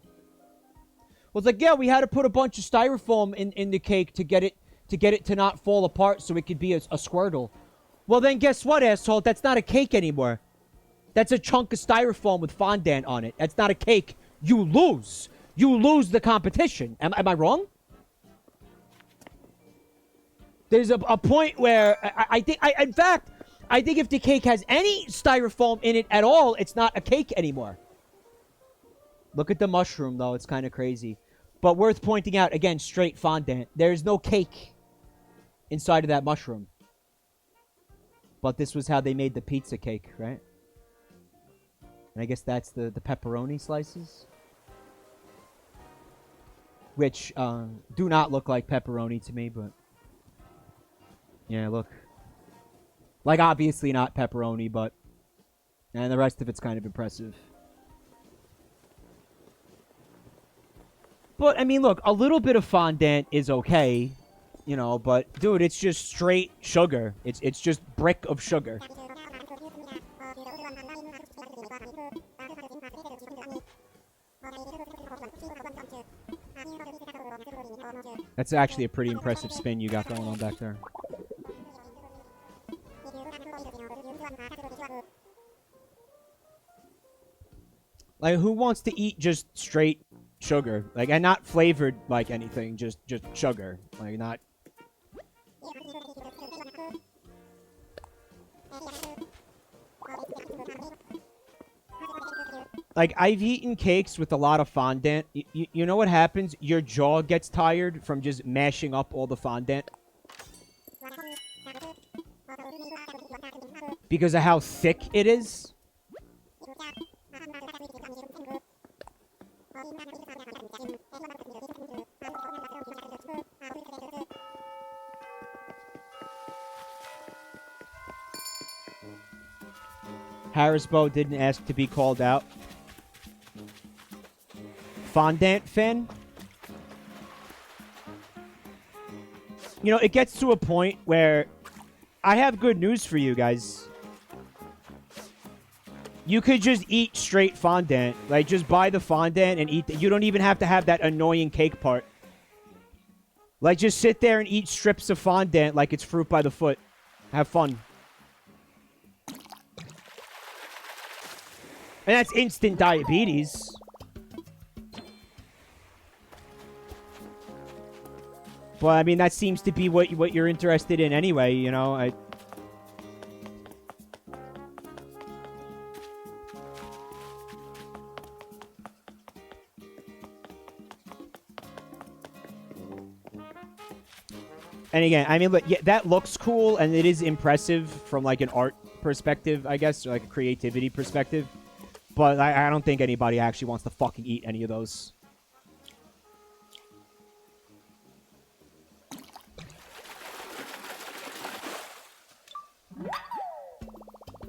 Well, it's like, yeah, we had to put a bunch of styrofoam in the cake to get it to not fall apart so it could be a Squirtle. Well, then guess what, asshole? That's not a cake anymore. That's a chunk of styrofoam with fondant on it. That's not a cake. You lose. You lose the competition. Am I wrong? There's a point where I think, in fact, I think if the cake has any styrofoam in it at all, it's not a cake anymore. Look at the mushroom, though. It's kind of crazy. But worth pointing out, again, straight fondant. There's no cake inside of that mushroom. But this was how they made the pizza cake, right? And I guess that's the pepperoni slices. Which do not look like pepperoni to me, but... yeah, look. Like, obviously not pepperoni, but... and the rest of it's kind of impressive. But, I mean, look, a little bit of fondant is okay. You know, but, dude, it's just straight sugar. It's just brick of sugar. That's actually a pretty impressive spin you got going on back there. Like, who wants to eat just straight sugar? Like, and not flavored like anything, just sugar. Like, not... like, I've eaten cakes with a lot of fondant. You know what happens? Your jaw gets tired from just mashing up all the fondant. Because of how thick it is. Harrisbo didn't ask to be called out. Fondant fan? You know, it gets to a point where I have good news for you guys. You could just eat straight fondant. Like, just buy the fondant and eat. You don't even have to have that annoying cake part. Like, just sit there and eat strips of fondant like it's fruit by the foot. Have fun. And that's instant diabetes. But, I mean, that seems to be what you're interested in anyway, you know? And again, I mean, look, yeah, that looks cool, and it is impressive from, like, an art perspective, I guess, or, like, a creativity perspective. But I don't think anybody actually wants to fucking eat any of those.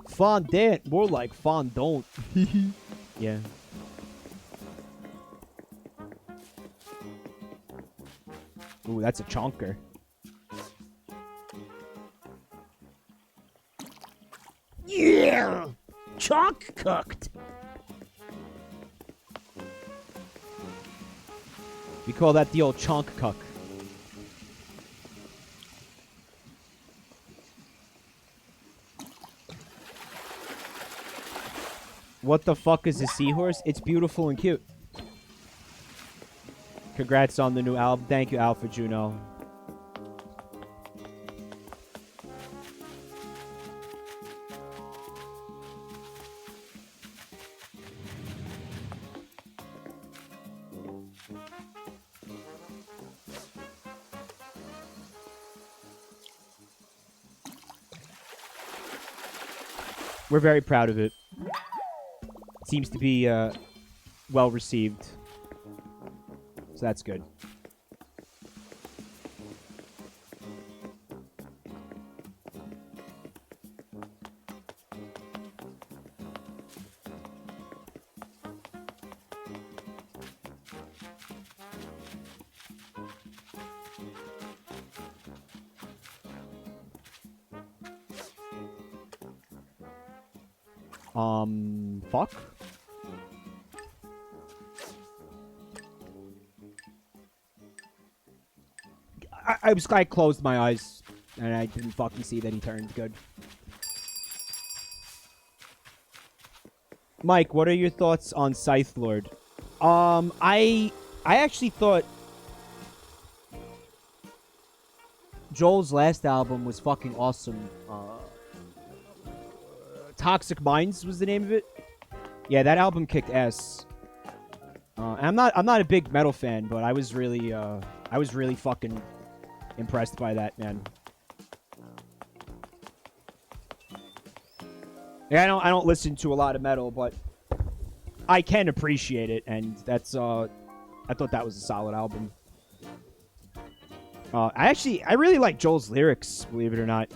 Fondant, more like fondant. Yeah. Ooh, that's a chonker. Yeah! Chonk cooked! We call that the old chonk cook. What the fuck is a seahorse? It's beautiful and cute. Congrats on the new album. Thank you, Alpha Juno. We're very proud of it. Seems to be well received. So that's good. Fuck. I closed my eyes and I didn't fucking see that he turned good. Mike, what are your thoughts on Scythe Lord? I actually thought Joel's last album was fucking awesome. Toxic Minds was the name of it. Yeah, that album kicked ass. And I'm not a big metal fan, but I was really fucking impressed by that, man. Yeah, I don't listen to a lot of metal, but I can appreciate it, and that's I thought that was a solid album. I really like Joel's lyrics, believe it or not.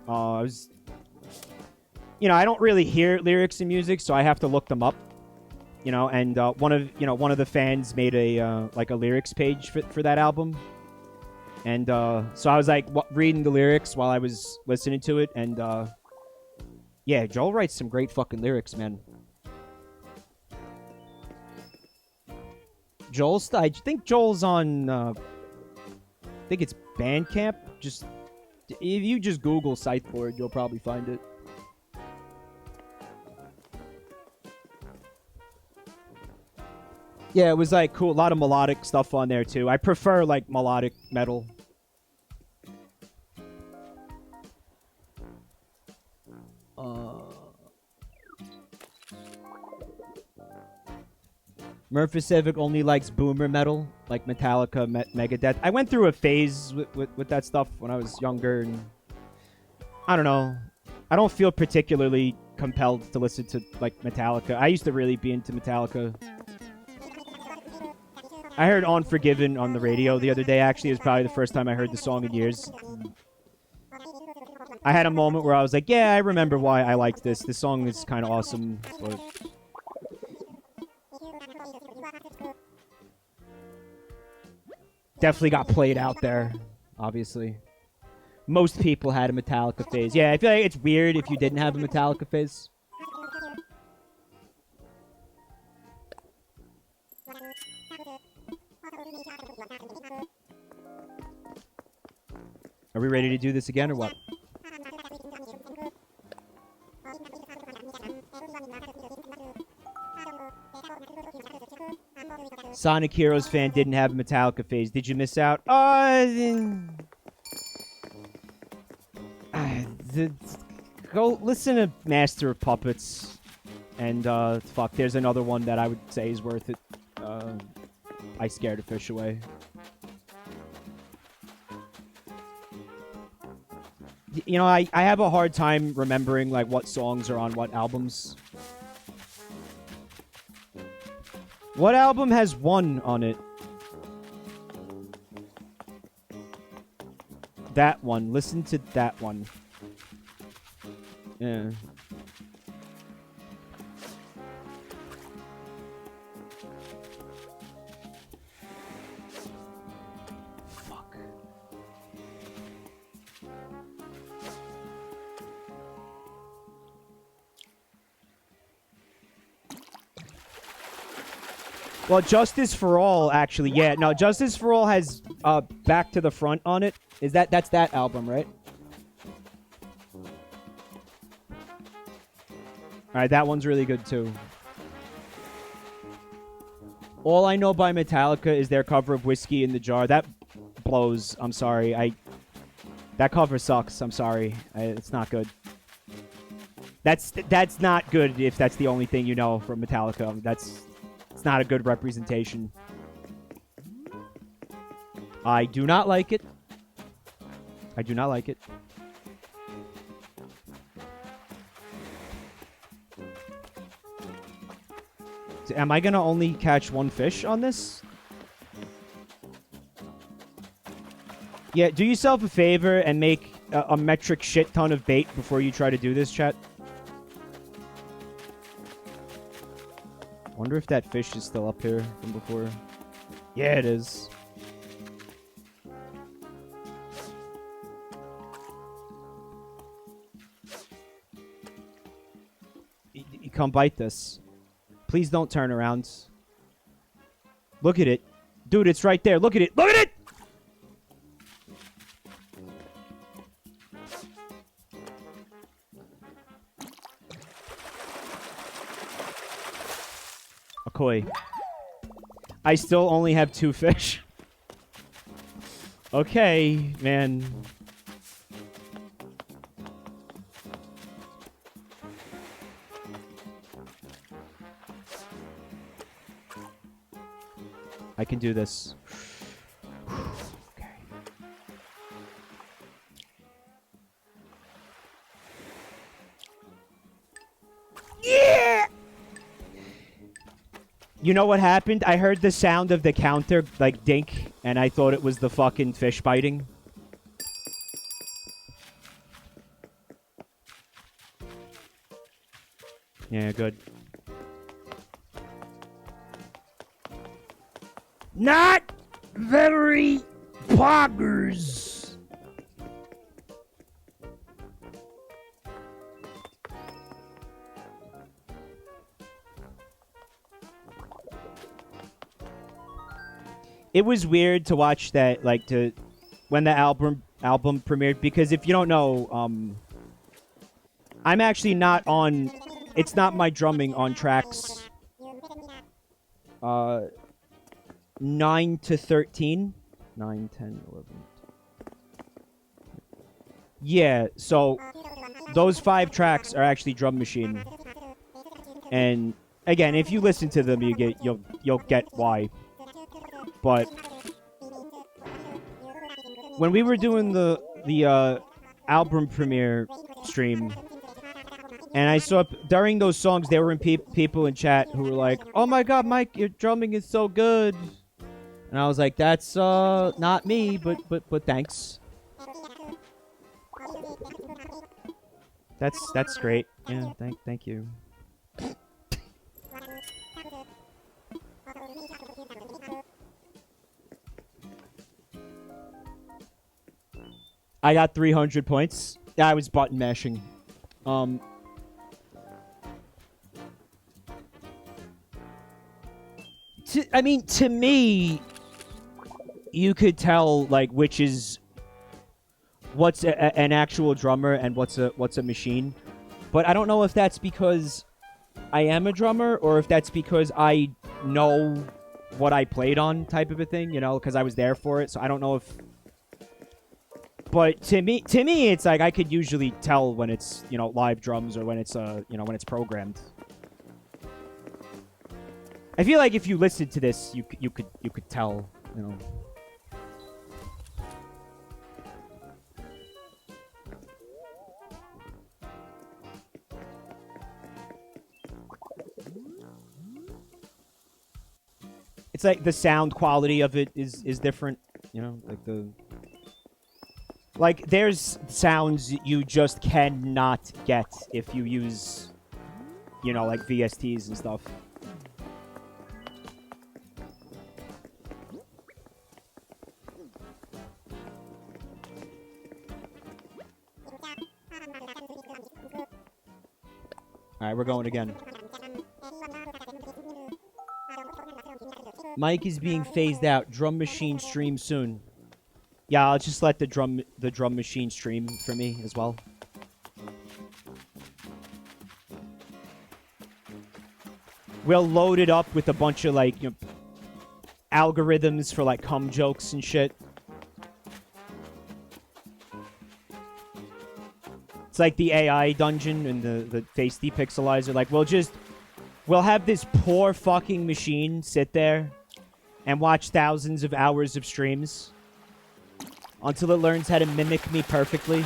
I was, I don't really hear lyrics in music, so I have to look them up. And one of the fans made a like a lyrics page for that album, and so I was like reading the lyrics while I was listening to it, and yeah, Joel writes some great fucking lyrics, man. I think Joel's on. I think it's Bandcamp. Just if you just Google Scytheboard, you'll probably find it. Yeah, it was like cool. A lot of melodic stuff on there too. I prefer like melodic metal. Murphycevic only likes boomer metal, like Metallica, Megadeth. I went through a phase with that stuff when I was younger, and I don't know. I don't feel particularly compelled to listen to like Metallica. I used to really be into Metallica. I heard Unforgiven on the radio the other day, actually. It was probably the first time I heard the song in years. I had a moment where I was like, yeah, I remember why I liked this. This song is kind of awesome, but definitely got played out there, obviously. Most people had a Metallica phase. Yeah, I feel like it's weird if you didn't have a Metallica phase. Are we ready to do this again or what? Sonic Heroes fan didn't have a Metallica phase. Did you miss out? Go listen to Master of Puppets. And, fuck, there's another one that I would say is worth it. I Scared a Fish Away. I have a hard time remembering, like, what songs are on what albums. What album has one on it? That one. Listen to that one. Yeah. Fuck. Well, Justice for All, actually, yeah. No, Justice for All has Back to the Front on it. That's that album, right? Alright, that one's really good, too. All I Know by Metallica is their cover of Whiskey in the Jar. That blows. I'm sorry. That cover sucks. I'm sorry. It's not good. That's not good if that's the only thing you know from Metallica. It's not a good representation. I do not like it. I do not like it. Am I gonna only catch one fish on this? Yeah, do yourself a favor and make a metric shit ton of bait before you try to do this, chat. Wonder if that fish is still up here from before. Yeah, it is. come bite this. Please don't turn around. Look at it. Dude, it's right there. Look at it. Look at it! A koi. I still only have 2 fish. Okay, man. I can do this. Okay. Yeah! You know what happened? I heard the sound of the counter, like, dink, and I thought it was the fucking fish biting. Yeah, good. Not very poggers. It was weird to watch that, like, when the album premiered, because if you don't know, I'm actually not on. It's not my drumming on tracks 9 to 13. 9, 10, 11. Yeah, so those 5 tracks are actually drum machine. And again, if you listen to them, you'll get why. But when we were doing the album premiere stream, and I saw during those songs there were people in chat who were like, "Oh my God, Mike, your drumming is so good," and I was like, "That's not me, but thanks." That's great. Yeah, thank you. I got 300 points. I was button mashing. To me, you could tell like which is what's an actual drummer and what's a machine. But I don't know if that's because I am a drummer or if that's because I know what I played on, type of a thing. You know, because I was there for it. So I don't know if. But to me, it's like I could usually tell when it's, you know, live drums or when it's when it's programmed. I feel like if you listened to this, you could tell, you know. It's like the sound quality of it is different, you know, like there's sounds you just cannot get if you use, you know, like VSTs and stuff. Alright, we're going again. Mike is being phased out. Drum machine stream soon. Yeah, I'll just let the drum machine stream for me as well. We'll load it up with a bunch of like, you know, algorithms for like cum jokes and shit. It's like the AI dungeon and the face depixelizer. Like we'll have this poor fucking machine sit there and watch thousands of hours of streams until it learns how to mimic me perfectly.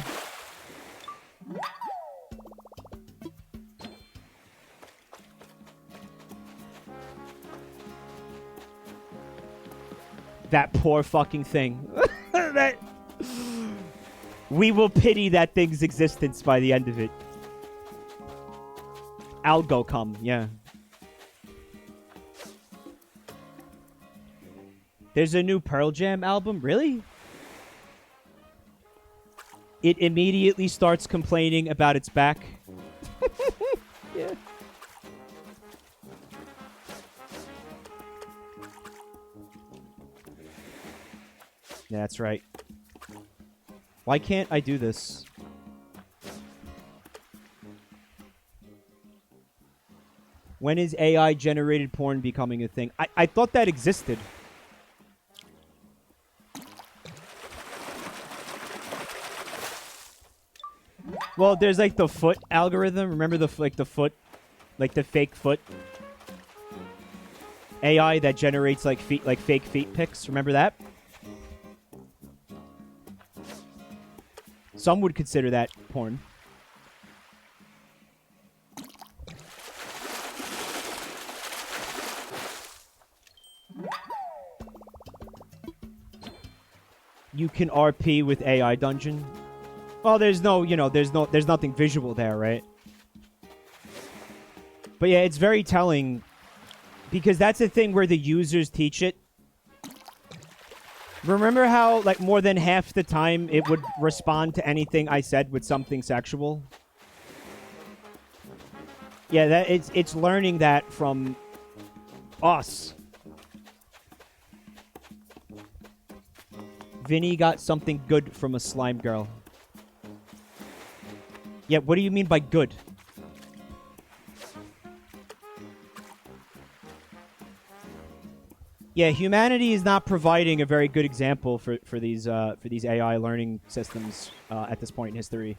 That poor fucking thing. We will pity that thing's existence by the end of it. Algo come, yeah. There's a new Pearl Jam album? Really? It immediately starts complaining about its back. Yeah. Yeah, that's right. Why can't I do this? When is AI-generated porn becoming a thing? I thought that existed. Well, there's like the foot algorithm. Remember the foot, like the fake foot AI that generates like fake feet pics. Remember that? Some would consider that porn. You can RP with AI dungeon. Well, there's no, there's nothing visual there, right? But yeah, it's very telling because that's the thing where the users teach it. Remember how, like, more than half the time it would respond to anything I said with something sexual? Yeah, it's learning that from us. Vinny got something good from a slime girl. Yeah, what do you mean by good? Yeah, humanity is not providing a very good example for these AI learning systems at this point in history.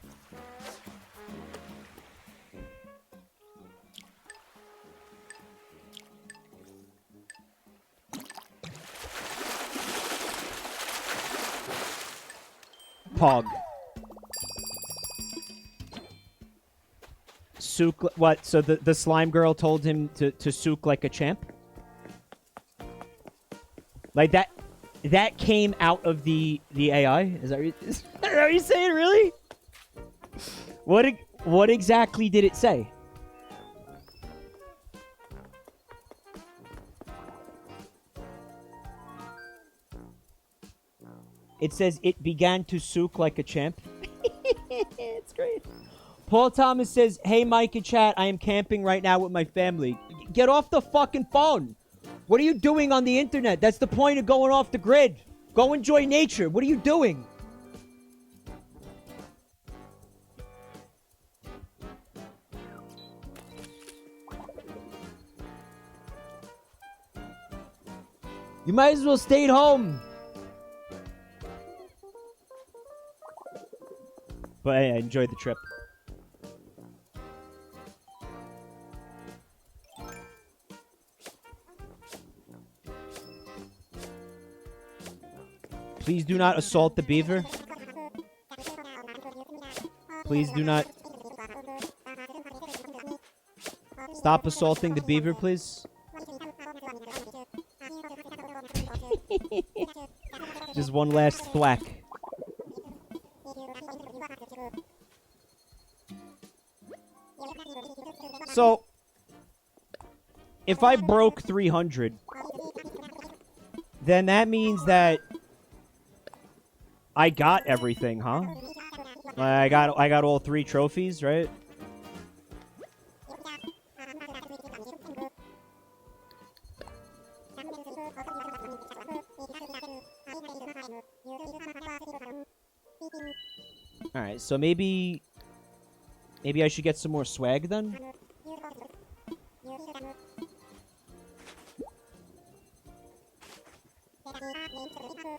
Pog. Sook. What? So the slime girl told him to sook like a champ? Like that. That came out of the AI. Is that what you're saying? Really? What exactly did it say? It says it began to sook like a champ. It's great. Paul Thomas says, "Hey, Mike and chat, I am camping right now with my family." Get off the fucking phone. What are you doing on the internet? That's the point of going off the grid. Go enjoy nature. What are you doing? You might as well stay at home. But hey, I enjoyed the trip. Please do not assault the beaver. Please do not. Stop assaulting the beaver, please. Just one last thwack. So, if I broke 300, then that means that I got everything, huh? I got all 3 trophies, right? All right, so maybe I should get some more swag then.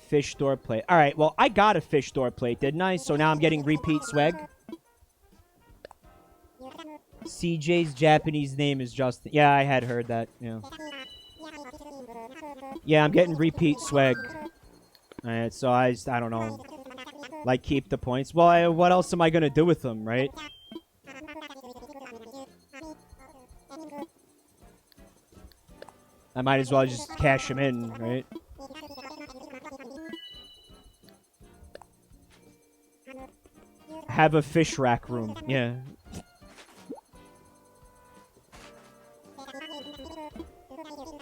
Fish door plate. All right, well, I got a fish door plate, didn't I? So now I'm getting repeat swag. CJ's Japanese name is Justin. Yeah, I had heard that. Yeah. Yeah, I'm getting repeat swag. All right, so I don't know. Like, keep the points. Well, what else am I going to do with them, right? I might as well just cash them in, right? Have a fish rack room. Yeah.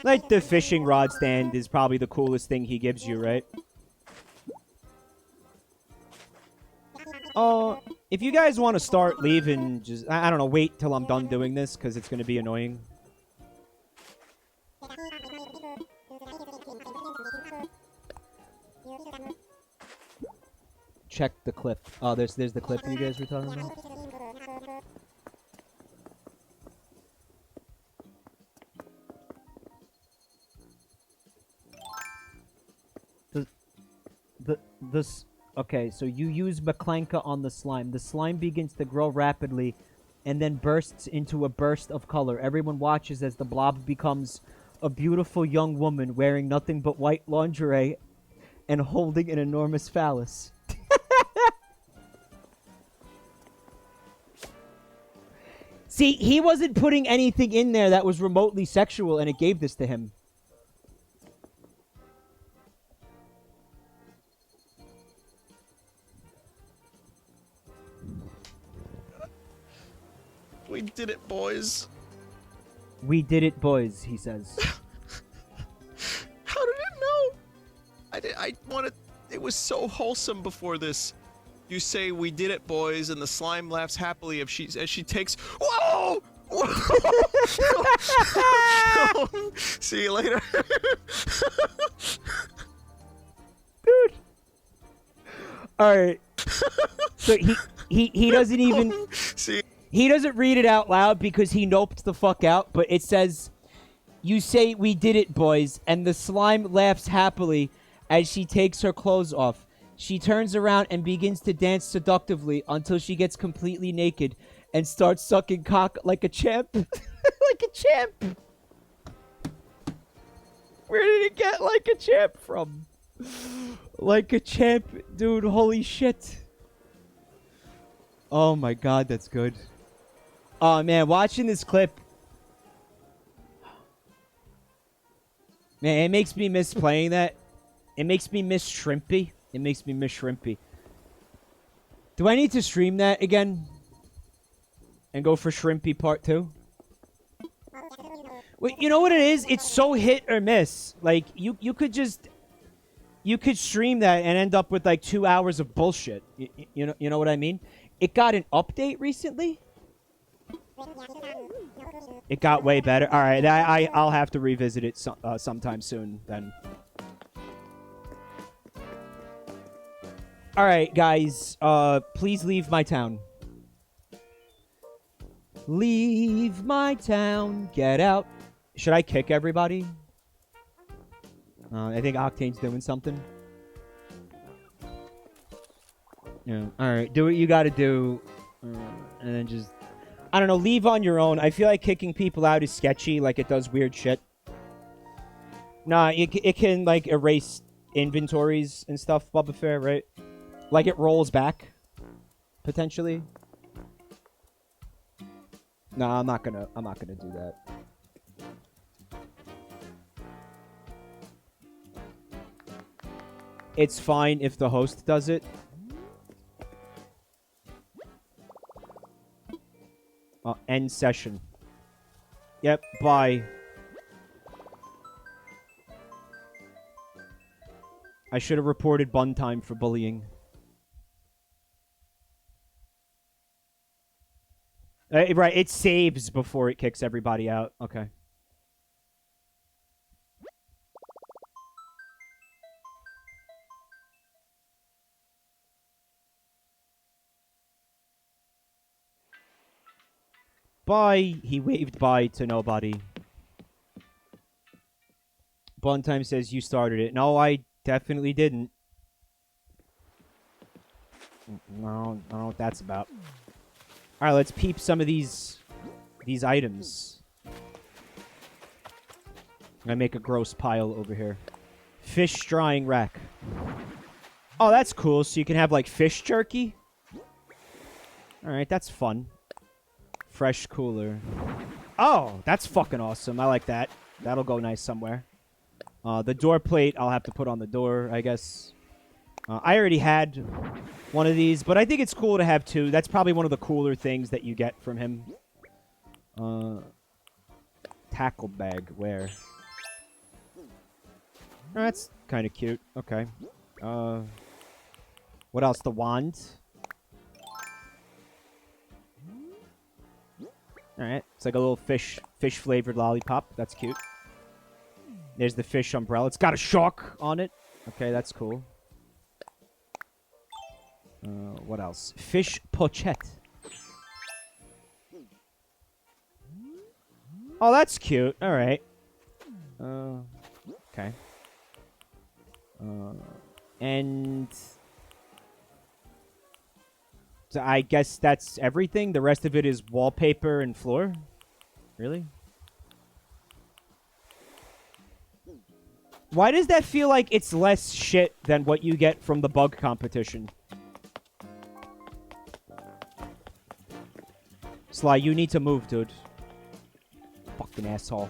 Like, the fishing rod stand is probably the coolest thing he gives you, right? Oh, if you guys want to start leaving, just, I don't know, wait till I'm done doing this, because it's going to be annoying. check the clip. Oh, there's the clip you guys were talking about. This okay, so you use Maklanka on the slime. The slime begins to grow rapidly and then bursts into a burst of color. Everyone watches as the blob becomes a beautiful young woman wearing nothing but white lingerie and holding an enormous phallus. See, he wasn't putting anything in there that was remotely sexual, and it gave this to him. We did it, boys. We did it, boys, he says. How did it know? I wanted... It was so wholesome before this. You say, we did it, boys, and the slime laughs happily as she takes... Whoa! Whoa! See you later. Dude. Alright. So he doesn't even... See. He doesn't read it out loud because he noped the fuck out, but it says, you say, we did it, boys, and the slime laughs happily as she takes her clothes off. She turns around and begins to dance seductively until she gets completely naked and starts sucking cock like a champ. Like a champ! Where did it get like a champ from? Like a champ, dude, holy shit. Oh my god, that's good. Oh man, watching this clip, man, it makes me miss playing that. It makes me miss Shrimpy. It makes me miss Shrimpy. Do I need to stream that again? And go for Shrimpy Part 2? Well, you know what it is? It's so hit or miss. Like, you could just... You could stream that and end up with like 2 hours of bullshit. You know what I mean? It got an update recently? It got way better. All right, I'll have to revisit it sometime soon then. All right, guys. Please leave my town. Leave my town. Get out. Should I kick everybody? I think Octane's doing something. Yeah. All right. Do what you got to do, and then just. I don't know, leave on your own. I feel like kicking people out is sketchy, like it does weird shit. Nah, it can, like, erase inventories and stuff, Bubba Fair, right? Like, it rolls back, potentially. Nah, I'm not gonna do that. It's fine if the host does it. End session. Yep, bye. I should have reported bun time for bullying. Right, it saves before it kicks everybody out. Okay. Bye. He waved bye to nobody. Buntime says you started it. No, I definitely didn't. No, I don't know what that's about. All right, let's peep some of these items. I'm gonna make a gross pile over here. Fish drying rack. Oh, that's cool. So you can have like fish jerky. All right, that's fun. Fresh cooler. Oh, that's fucking awesome. I like that. That'll go nice somewhere. The door plate I'll have to put on the door, I guess. I already had one of these, but I think it's cool to have two. That's probably one of the cooler things that you get from him. Tackle bag. Where? Oh, that's kind of cute. Okay. What else? The wand. Alright, it's like a little fish-flavored lollipop. That's cute. There's the fish umbrella. It's got a shark on it. Okay, that's cool. What else? Fish pochette. Oh, that's cute. All right. Okay. And so I guess that's everything. The rest of it is wallpaper and floor. Really? Why does that feel like it's less shit than what you get from the bug competition? Sly, you need to move, dude. Fucking asshole.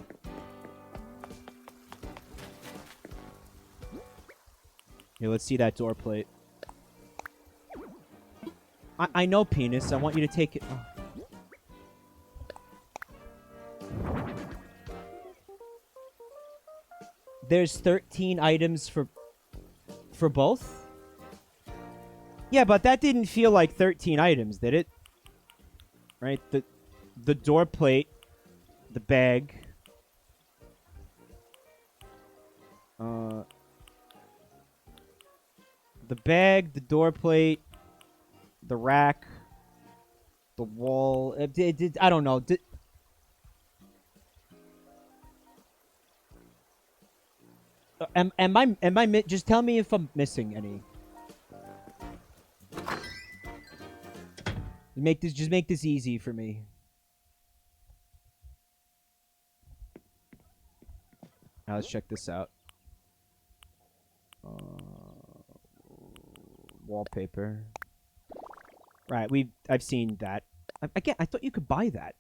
Here, let's see that door plate. I know, penis. I want you to take it. Oh. There's 13 items for both? Yeah, but that didn't feel like 13 items, did it? Right? The door plate, the bag. The bag, the door plate, the rack, the wall. I don't know. Am I just tell me if I'm missing any. Just make this easy for me. Now let's check this out. Wallpaper. Right, I've seen that. Again, I thought you could buy that.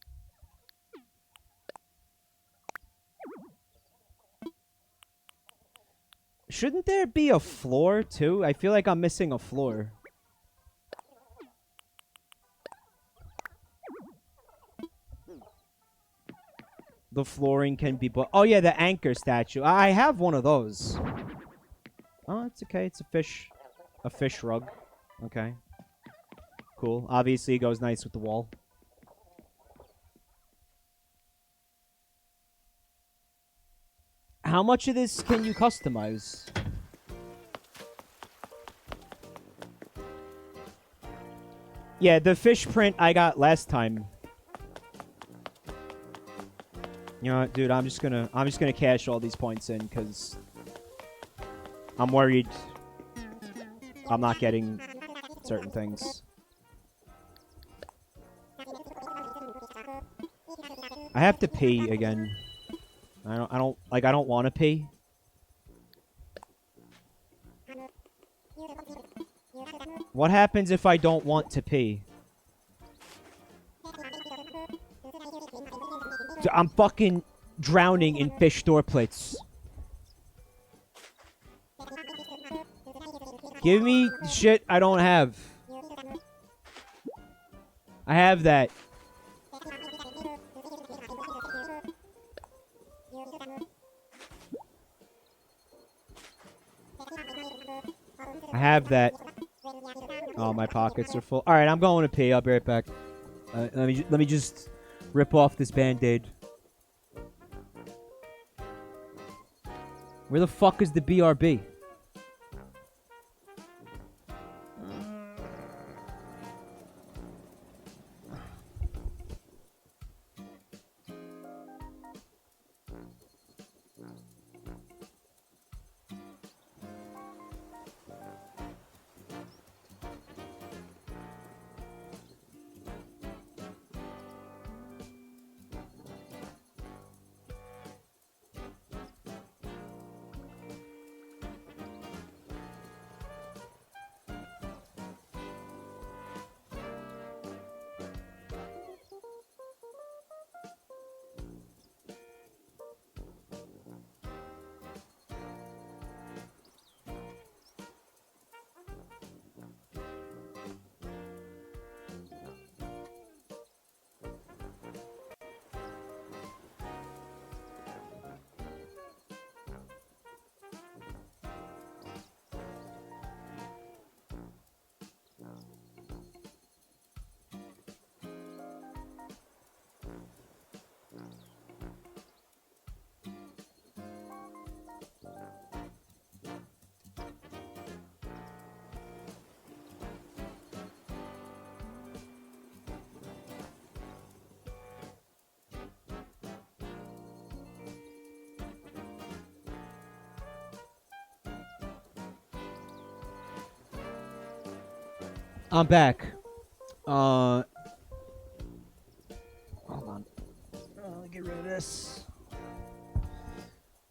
Shouldn't there be a floor too? I feel like I'm missing a floor. The flooring can be bought. Oh yeah, the anchor statue. I have one of those. Oh, it's okay. It's a fish rug. Okay. Cool. Obviously, it goes nice with the wall. How much of this can you customize? Yeah, the fish print I got last time. You know what, dude? I'm just gonna cash all these points in because I'm worried I'm not getting certain things. I have to pee again. I don't want to pee. What happens if I don't want to pee? I'm fucking drowning in fish door plates. Give me shit I don't have. I have that. I have that. Oh, my pockets are full. All right, I'm going to pee. I'll be right back. Let me just rip off this Band-Aid. Where the fuck is the BRB? I'm back. Hold on. Get rid of this.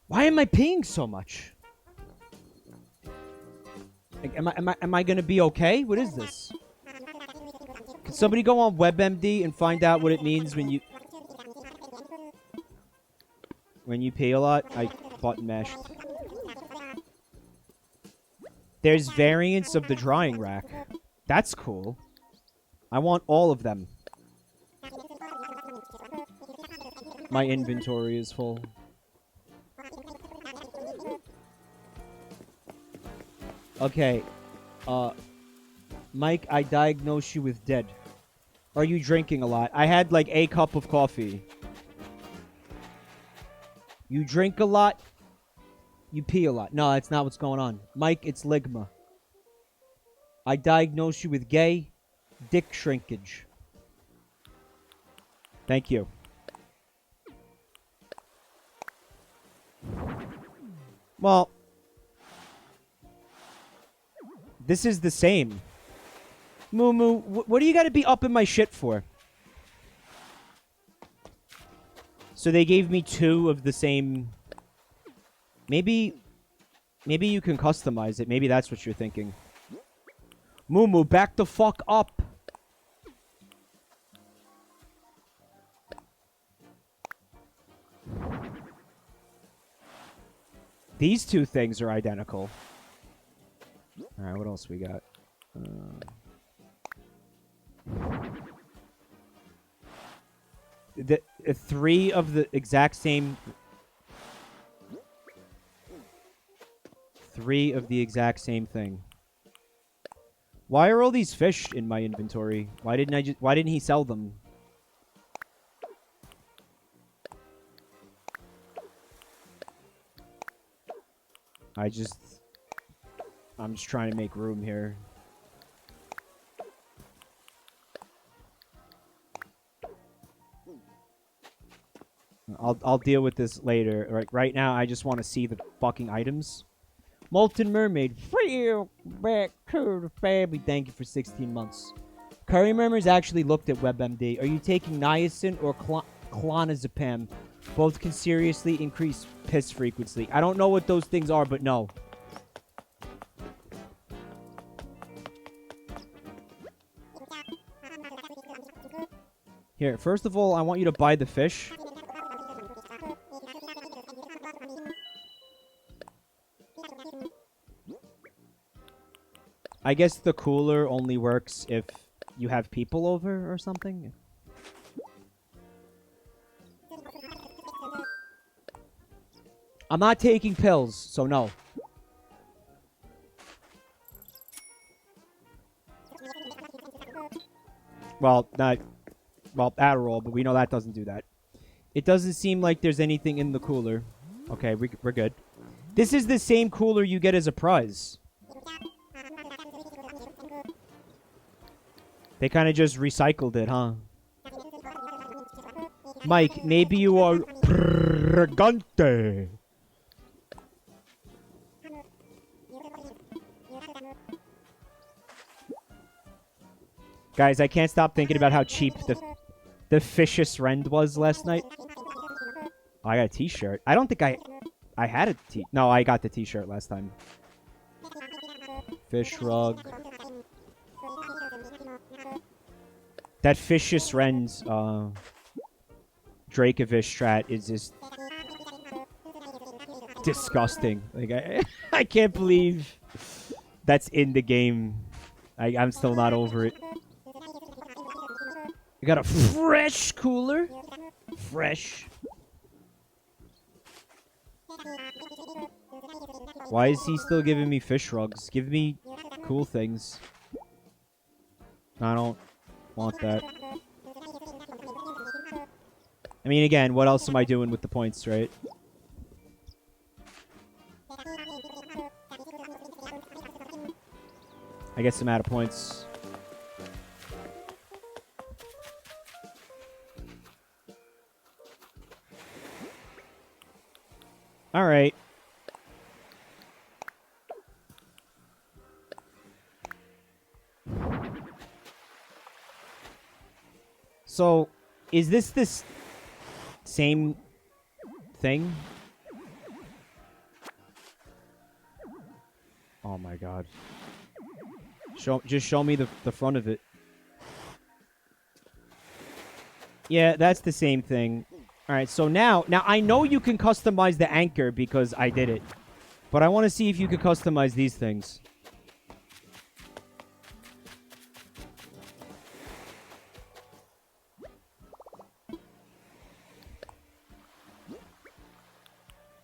Why am I peeing so much? Like, am I gonna be okay? What is this? Can somebody go on WebMD and find out what it means when you pee a lot? I button mashed. There's variants of the drying rack. That's cool. I want all of them. My inventory is full. Okay. Mike, I diagnosed you with dead. Are you drinking a lot? I had like a cup of coffee. You drink a lot. You pee a lot. No, that's not what's going on. Mike, it's ligma. I diagnosed you with gay dick shrinkage. Thank you. Well, this is the same. Moo Moo, what do you got to be up in my shit for? So they gave me 2 of the same. Maybe you can customize it. Maybe that's what you're thinking. Moo Moo, back the fuck up. These 2 things are identical. Alright, what else we got? The 3 of the exact same... 3 of the exact same thing. Why are all these fish in my inventory? Why didn't he sell them? I'm just trying to make room here. I'll deal with this later. Right now, I just want to see the fucking items. Molten Mermaid, free back to the family. Thank you for 16 months. Curry Murmurs actually looked at WebMD. Are you taking niacin or clonazepam? Both can seriously increase piss frequency. I don't know what those things are, but no. Here, first of all, I want you to buy the fish. I guess the cooler only works if you have people over or something. I'm not taking pills, so no. Well, Adderall, but we know that doesn't do that. It doesn't seem like there's anything in the cooler. Okay, we're good. This is the same cooler you get as a prize. They kind of just recycled it, huh? Mike, maybe you are pregante. Guys, I can't stop thinking about how cheap the Fishious Rend was last night. Oh, I got a t-shirt. I don't think I had a t... No, I got the t-shirt last time. Fish rug. That Fishious Rend, Dracovish strat is just disgusting. Like, I can't believe that's in the game. I'm still not over it. You got a fresh cooler? Fresh. Why is he still giving me fish rugs? Give me cool things. I don't want that. I mean, again, what else am I doing with the points, right? I guess I'm out of points. All right. So, is this same thing? Oh my god. Just show me the front of it. Yeah, that's the same thing. Alright, so now I know you can customize the anchor because I did it. But I want to see if you could customize these things.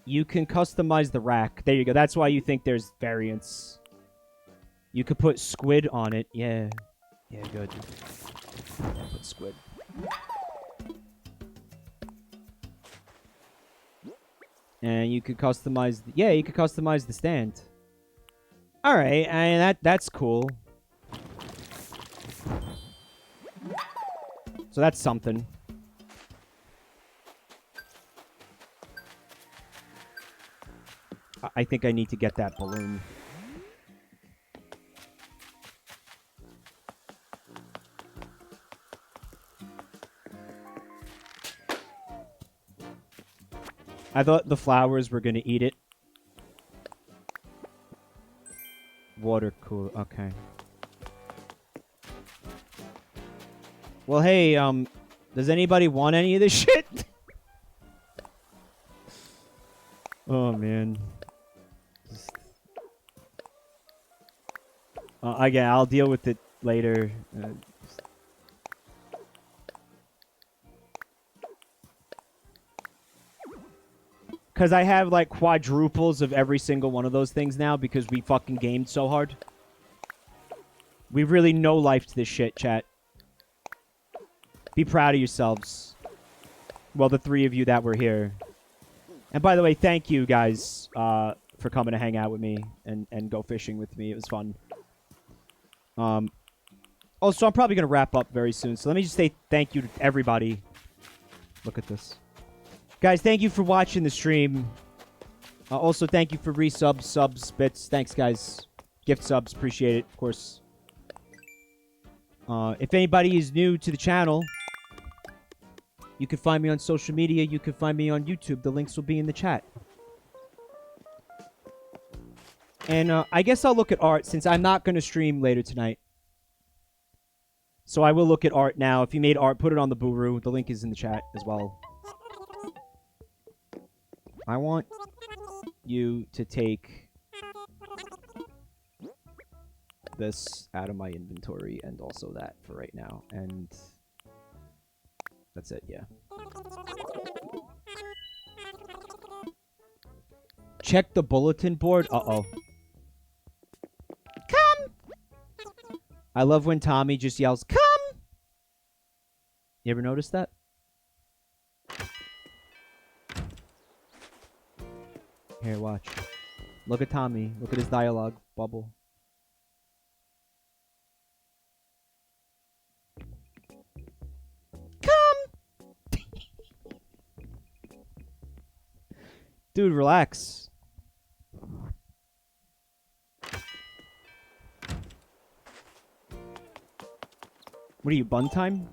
You can customize the rack. There you go. That's why you think there's variants. You could put squid on it. Yeah. Yeah, good. Yeah, put squid. And you could customize... Yeah, you could customize the stand. Alright, and that's cool. So that's something. I think I need to get that balloon. I thought the flowers were gonna eat it. Water cooler, okay. Well, hey, does anybody want any of this shit? Oh, man. Again, I'll deal with it later. Because I have, like, quadruples of every single one of those things now because we fucking gamed so hard. We really no-lifed this shit, chat. Be proud of yourselves. Well, the three of you that were here. And by the way, thank you, guys, for coming to hang out with me and go fishing with me. It was fun. Also, I'm probably going to wrap up very soon. So let me just say thank you to everybody. Look at this. Guys, thank you for watching the stream. Also, thank you for resubs, subs, bits. Thanks, guys. Gift subs. Appreciate it, of course. If anybody is new to the channel, you can find me on social media. You can find me on YouTube. The links will be in the chat. And I guess I'll look at art since I'm not going to stream later tonight. So I will look at art now. If you made art, put it on the Buru. The link is in the chat as well. I want you to take this out of my inventory and also that for right now. And that's it, yeah. Check the bulletin board. Uh-oh. Come! I love when Tommy just yells, come! You ever notice that? Here, watch. Look at Tommy. Look at his dialogue bubble. Come! Dude, relax. What are you, bun time?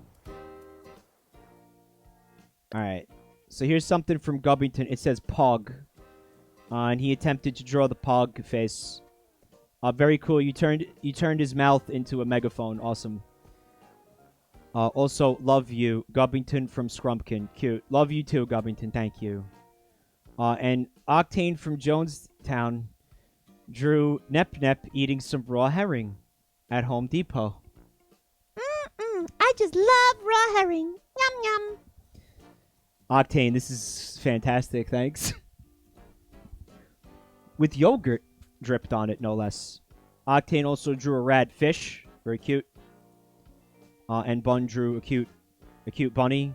Alright. So here's something from Gubbington. It says Pog. And he attempted to draw the Pog face. Very cool. You turned his mouth into a megaphone. Awesome. Also, love you. Gubbington from Scrumpkin. Cute. Love you too, Gubbington. Thank you. And Octane from Jonestown drew Nep Nep eating some raw herring at Home Depot. I just love raw herring. Yum, yum. Octane, this is fantastic. Thanks. With yogurt dripped on it, no less. Octane also drew a rad fish. Very cute. And Bun drew a cute bunny.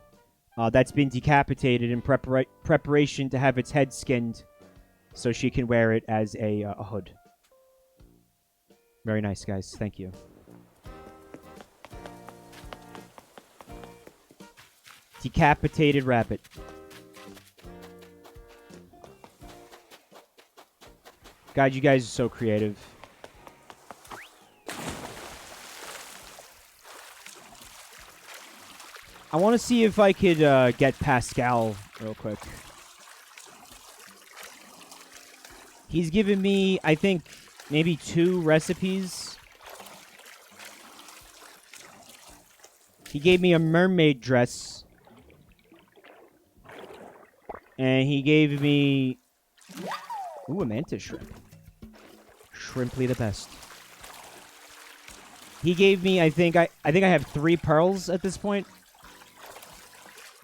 That's been decapitated in preparation to have its head skinned so she can wear it as a hood. Very nice, guys. Thank you. Decapitated rabbit. God, you guys are so creative. I want to see if I could get Pascal real quick. He's given me, I think, maybe 2 recipes. He gave me a mermaid dress. And he gave me... Ooh, a mantis shrimp. Shrimply the best. He gave me, I think I have 3 pearls at this point.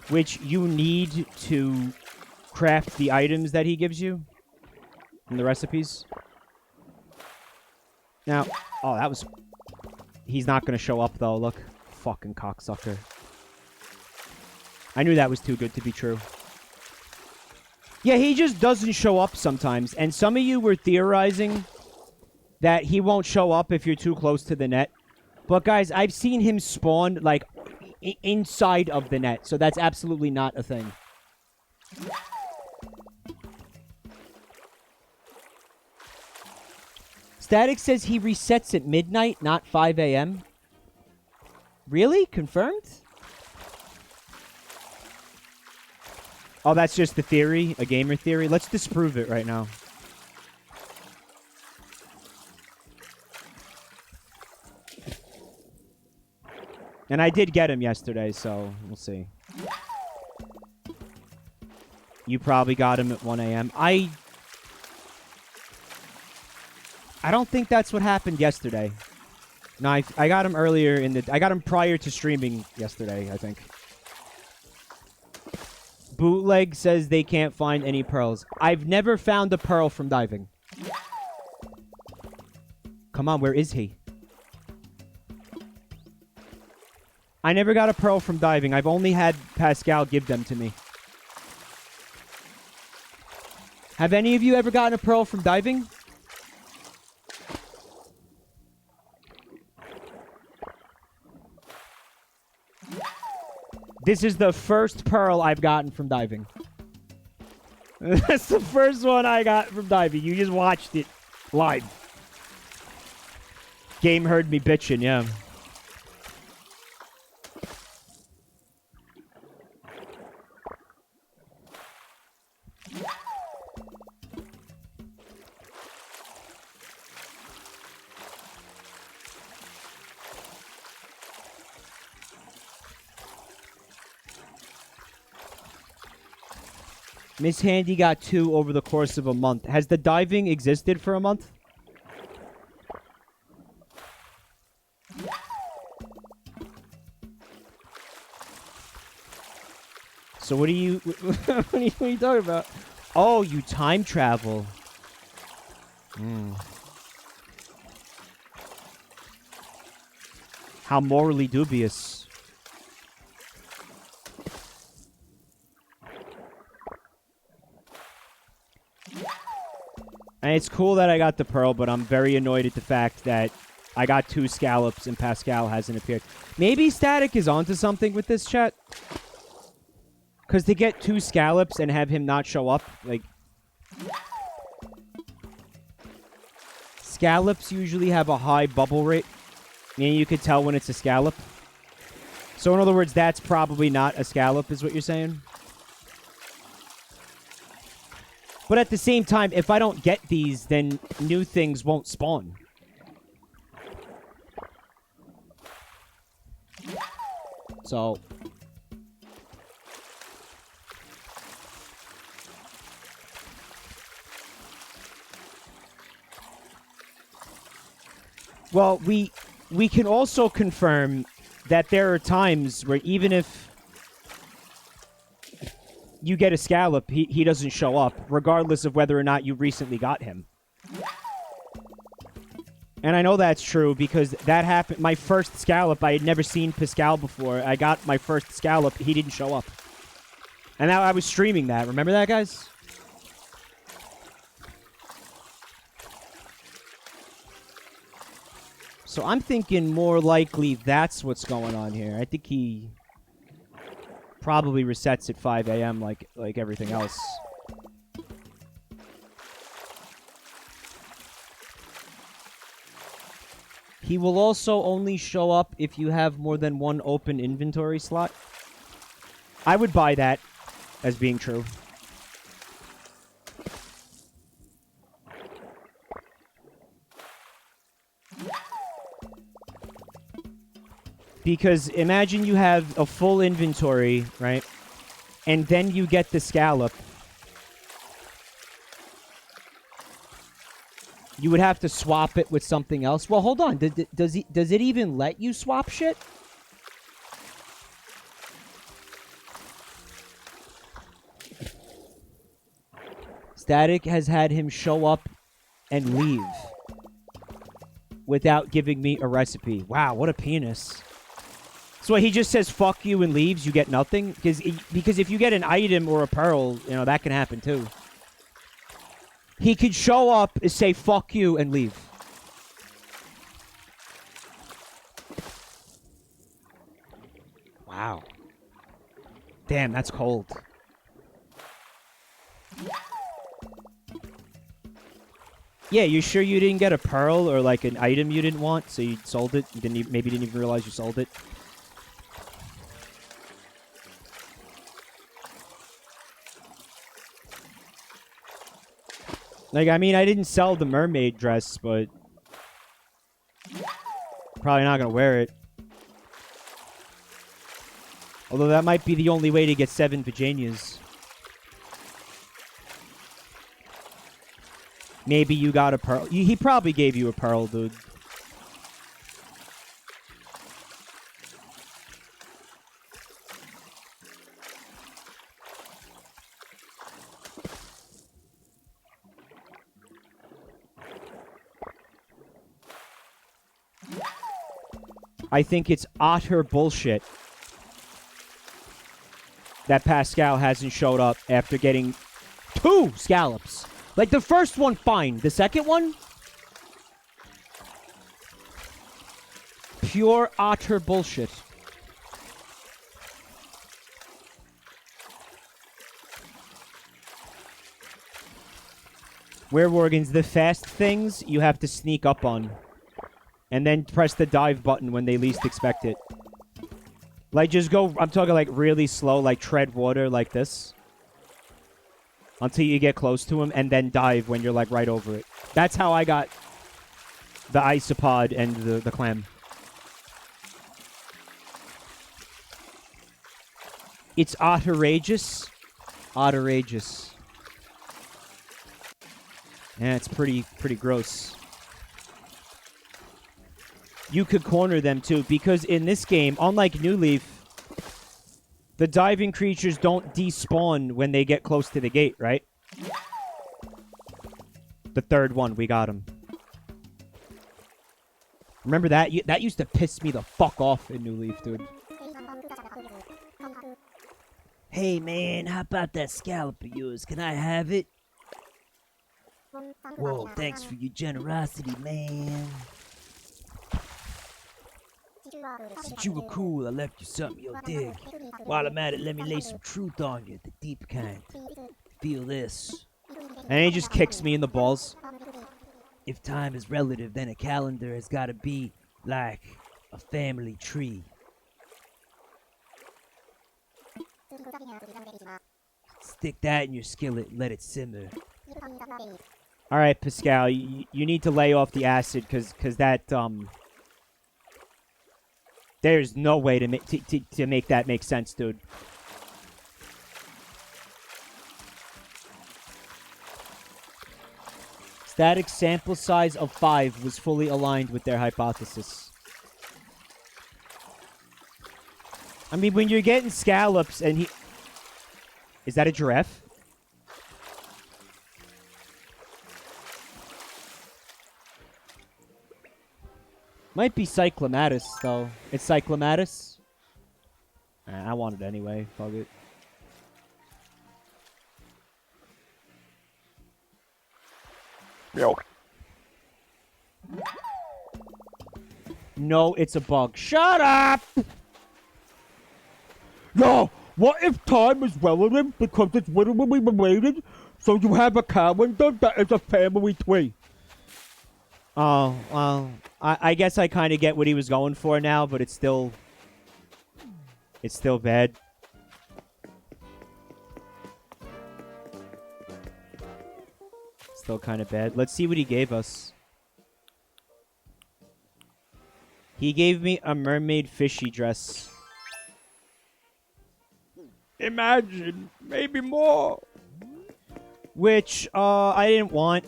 Which you need to craft the items that he gives you. In the recipes. Now, oh, that was... He's not going to show up, though. Look. Fucking cocksucker. I knew that was too good to be true. Yeah, he just doesn't show up sometimes. And some of you were theorizing that he won't show up if you're too close to the net. But, guys, I've seen him spawn, like, inside of the net. So that's absolutely not a thing. Static says he resets at midnight, not 5 a.m. Really? Confirmed? Oh, that's just the theory? A gamer theory? Let's disprove it right now. And I did get him yesterday, so we'll see. You probably got him at 1 a.m. I don't think that's what happened yesterday. No, I got him earlier in the... I got him prior to streaming yesterday, I think. Bootleg says they can't find any pearls. I've never found a pearl from diving. Come on, where is he? I never got a pearl from diving. I've only had Pascal give them to me. Have any of you ever gotten a pearl from diving? This is the first pearl I've gotten from diving. That's the first one I got from diving. You just watched it live. Game heard me bitching, yeah. Miss Handy got 2 over the course of a month. Has the diving existed for a month? So what are you... what are you talking about? Oh, you time travel. How morally dubious. And it's cool that I got the pearl, but I'm very annoyed at the fact that I got 2 scallops and Pascal hasn't appeared. Maybe Static is onto something with this, chat. Because to get 2 scallops and have him not show up, like... Scallops usually have a high bubble rate. And you could tell when it's a scallop. So in other words, that's probably not a scallop, is what you're saying? But at the same time, if I don't get these, then new things won't spawn. So... Well, we can also confirm that there are times where even if you get a scallop, he doesn't show up, regardless of whether or not you recently got him. And I know that's true because that happened. My first scallop, I had never seen Pascal before. I got my first scallop, he didn't show up. And now I was streaming that. Remember that, guys? So I'm thinking more likely that's what's going on here. I think he probably resets at 5 a.m. like everything else. He will also only show up if you have more than 1 open inventory slot. I would buy that as being true. Because imagine you have a full inventory, right? And then you get the scallop. You would have to swap it with something else. Well, hold on. Does it even let you swap shit? Static has had him show up and leave without giving me a recipe. Wow, what a penis. So he just says fuck you and leaves, you get nothing? Because if you get an item or a pearl, you know, that can happen too. He could show up, say fuck you, and leave. Wow. Damn, that's cold. Yeah, you sure you didn't get a pearl or like an item you didn't want, so you sold it? You didn't maybe didn't even realize you sold it? Like, I mean, I didn't sell the mermaid dress, but probably not gonna wear it. Although that might be the only way to get 7 Virginias. Maybe you got a pearl. He probably gave you a pearl, dude. I think it's utter bullshit that Pascal hasn't showed up after getting 2 scallops. Like, the first one, fine. The second one? Pure, utter bullshit. Werewolves, the fast things you have to sneak up on. And then press the dive button when they least expect it. Like, just go, I'm talking like really slow, like tread water like this. Until you get close to him, and then dive when you're like right over it. That's how I got the isopod and the clam. It's outrageous. Outrageous. Yeah, it's pretty gross. You could corner them too, because in this game, unlike New Leaf, the diving creatures don't despawn when they get close to the gate, right? The third one, we got him. Remember that? That used to piss me the fuck off in New Leaf, dude. Hey, man, how about that scallop of yours? Can I have it? Whoa, thanks for your generosity, man. Since you were cool, I left you something you'll dig. While I'm at it, let me lay some truth on you, the deep kind. Feel this. And he just kicks me in the balls. If time is relative, then a calendar has got to be like a family tree. Stick that in your skillet and let it simmer. All right, Pascal, you need to lay off the acid because that there's no way to make that make sense, dude. Static sample size of 5 was fully aligned with their hypothesis. I mean, when you're getting scallops and he... Is that a giraffe? Might be Cyclomatus, though. It's Cyclomatus? I want it anyway. Fuck it. Milk. No, it's a bug. Shut up! Yo, what if time is relative because it's literally related? So you have a calendar that is a family tree. Oh, well, I guess I kind of get what he was going for now, but it's still bad. still kind of bad. Let's see what he gave us. He gave me a mermaid fishy dress. Imagine, maybe more. Which, I didn't want.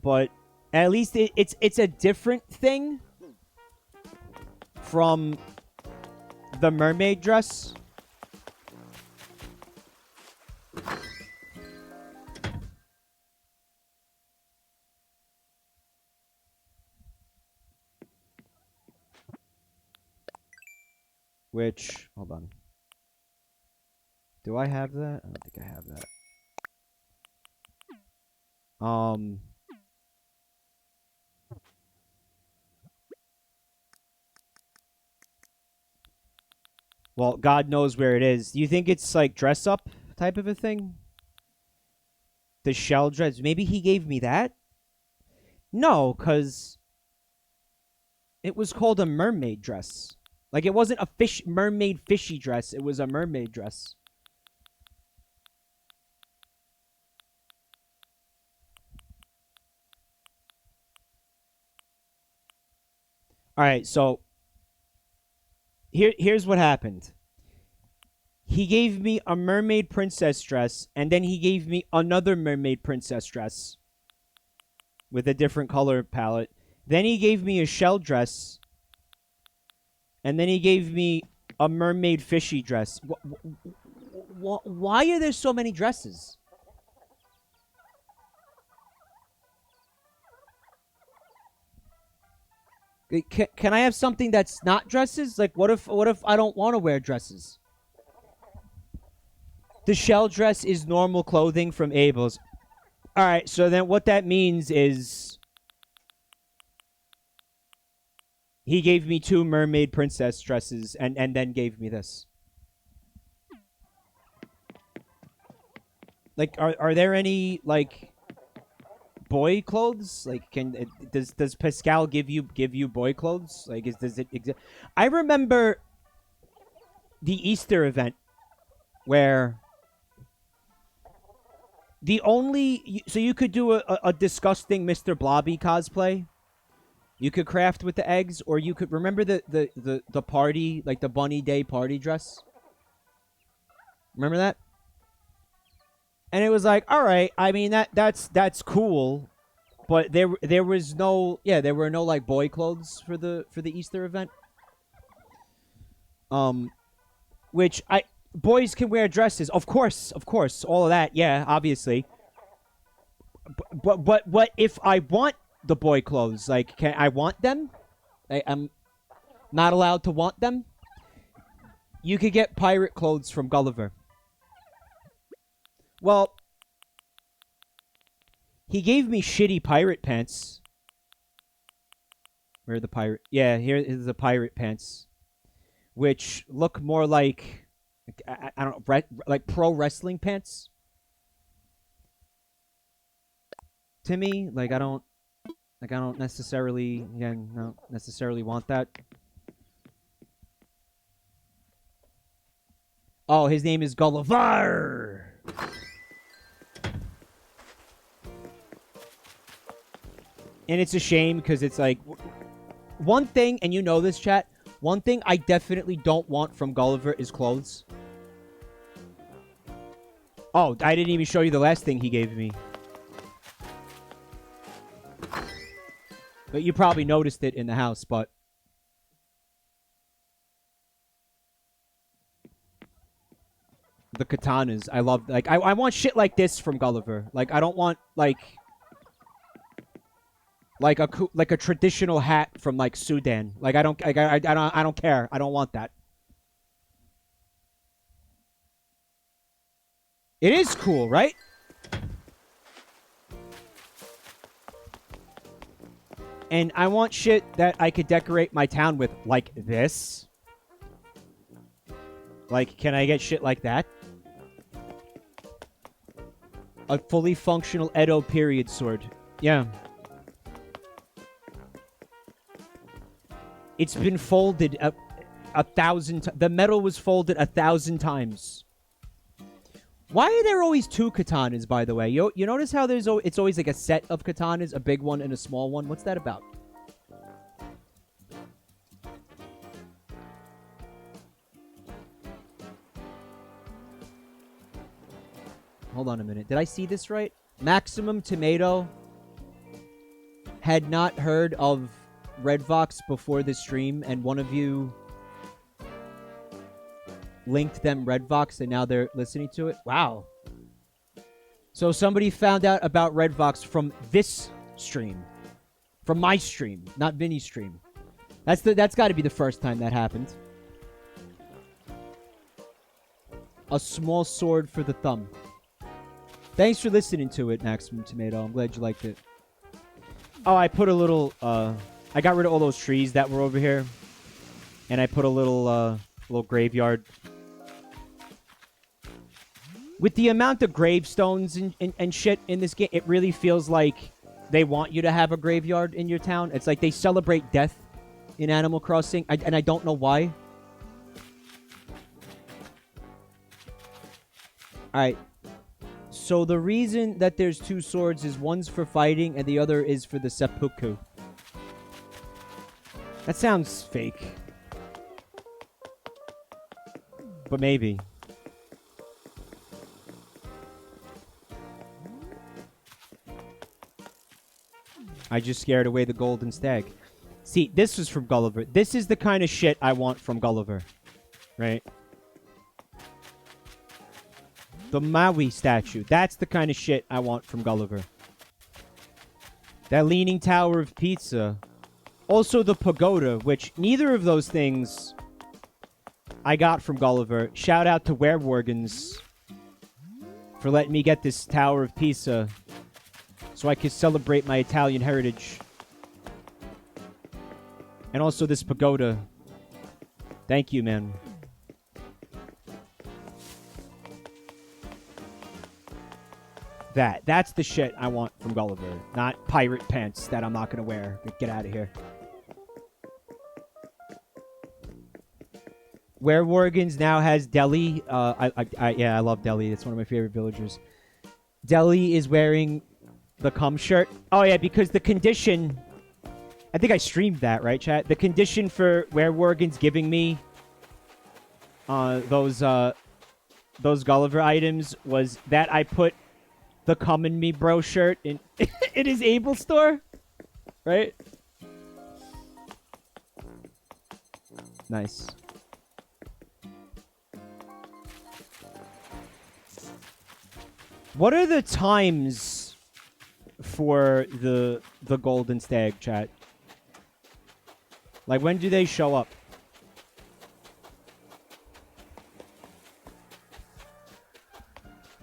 But at least it's a different thing from the mermaid dress. Which, hold on. Do I have that? I don't think I have that. Well, God knows where it is. Do you think it's like dress up type of a thing? The shell dress. Maybe he gave me that? No, because it was called a mermaid dress. Like, it wasn't a mermaid fishy dress. It was a mermaid dress. All right, so here's what happened. He gave me a mermaid princess dress, and then he gave me another mermaid princess dress with a different color palette. Then he gave me a shell dress, and then he gave me a mermaid fishy dress. Why are there so many dresses? Can I have something that's not dresses? Like, what if I don't want to wear dresses? The shell dress is normal clothing from Abel's. All right, so then what that means is he gave me 2 mermaid princess dresses and then gave me this. Like, are there any, like, boy clothes? Like, does Pascal give you boy clothes? Like, does it exist? I remember the Easter event where so you could do a disgusting Mr. Blobby cosplay. You could craft with the eggs, or you could remember the party, like the bunny day party dress. Remember that? And it was like, all right, I mean that's cool, but there was no there were no like boy clothes for the Easter event. Which boys can wear dresses, of course, all of that, yeah, obviously. But what if I want the boy clothes? Like, can I want them? I'm not allowed to want them. You could get pirate clothes from Gulliver. Well, he gave me shitty pirate pants. Where are the pirate? Yeah, here is the pirate pants, which look more like I don't know, like pro wrestling pants. To me, like I don't necessarily necessarily want that. Oh, his name is Gulliver. And it's a shame because it's like one thing, and you know this, chat. One thing I definitely don't want from Gulliver is clothes. Oh, I didn't even show you the last thing he gave me. But you probably noticed it in the house, but the katanas. I love, like, I want shit like this from Gulliver. Like, I don't want like a traditional hat from like Sudan. Like, I don't care. I don't want that. It is cool, right? And I want shit that I could decorate my town with, like this. Like, can I get shit like that? A fully functional Edo period sword. Yeah. It's been folded 1,000 times. The metal was folded 1,000 times. Why are there always two katanas, by the way? You notice how it's always like a set of katanas, a big one and a small one? What's that about? Hold on a minute. Did I see this right? Maximum Tomato had not heard of Redvox before the stream, and one of you linked them Redvox, and now they're listening to it. Wow. So somebody found out about Redvox from this stream. From my stream, not Vinny's stream. That's got to be the first time that happened. A small sword for the thumb. Thanks for listening to it, Maximum Tomato. I'm glad you liked it. Oh, I put a little, I got rid of all those trees that were over here. And I put a little graveyard. With the amount of gravestones and shit in this game, it really feels like they want you to have a graveyard in your town. It's like they celebrate death in Animal Crossing, and I don't know why. Alright. So the reason that there's two swords is one's for fighting and the other is for the seppuku. That sounds fake. But maybe. I just scared away the golden stag. See, this was from Gulliver. This is the kind of shit I want from Gulliver. Right? The Maui statue. That's the kind of shit I want from Gulliver. That Leaning Tower of Pizza. Also the pagoda, which neither of those things I got from Gulliver. Shout out to Werewolves for letting me get this Tower of Pisa so I could celebrate my Italian heritage. And also this pagoda. Thank you, man. That's the shit I want from Gulliver. Not pirate pants that I'm not going to wear. Get out of here. Werewolves now has Deli. Yeah, I love Deli. It's one of my favorite villagers. Deli is wearing the cum shirt. Oh, yeah, because the condition... I think I streamed that, right, chat? The condition for Werewolves giving me those Gulliver items was that I put the Come and Me Bro shirt in his Able store, right? Nice. What are the times for the Golden Stag, chat? Like, when do they show up?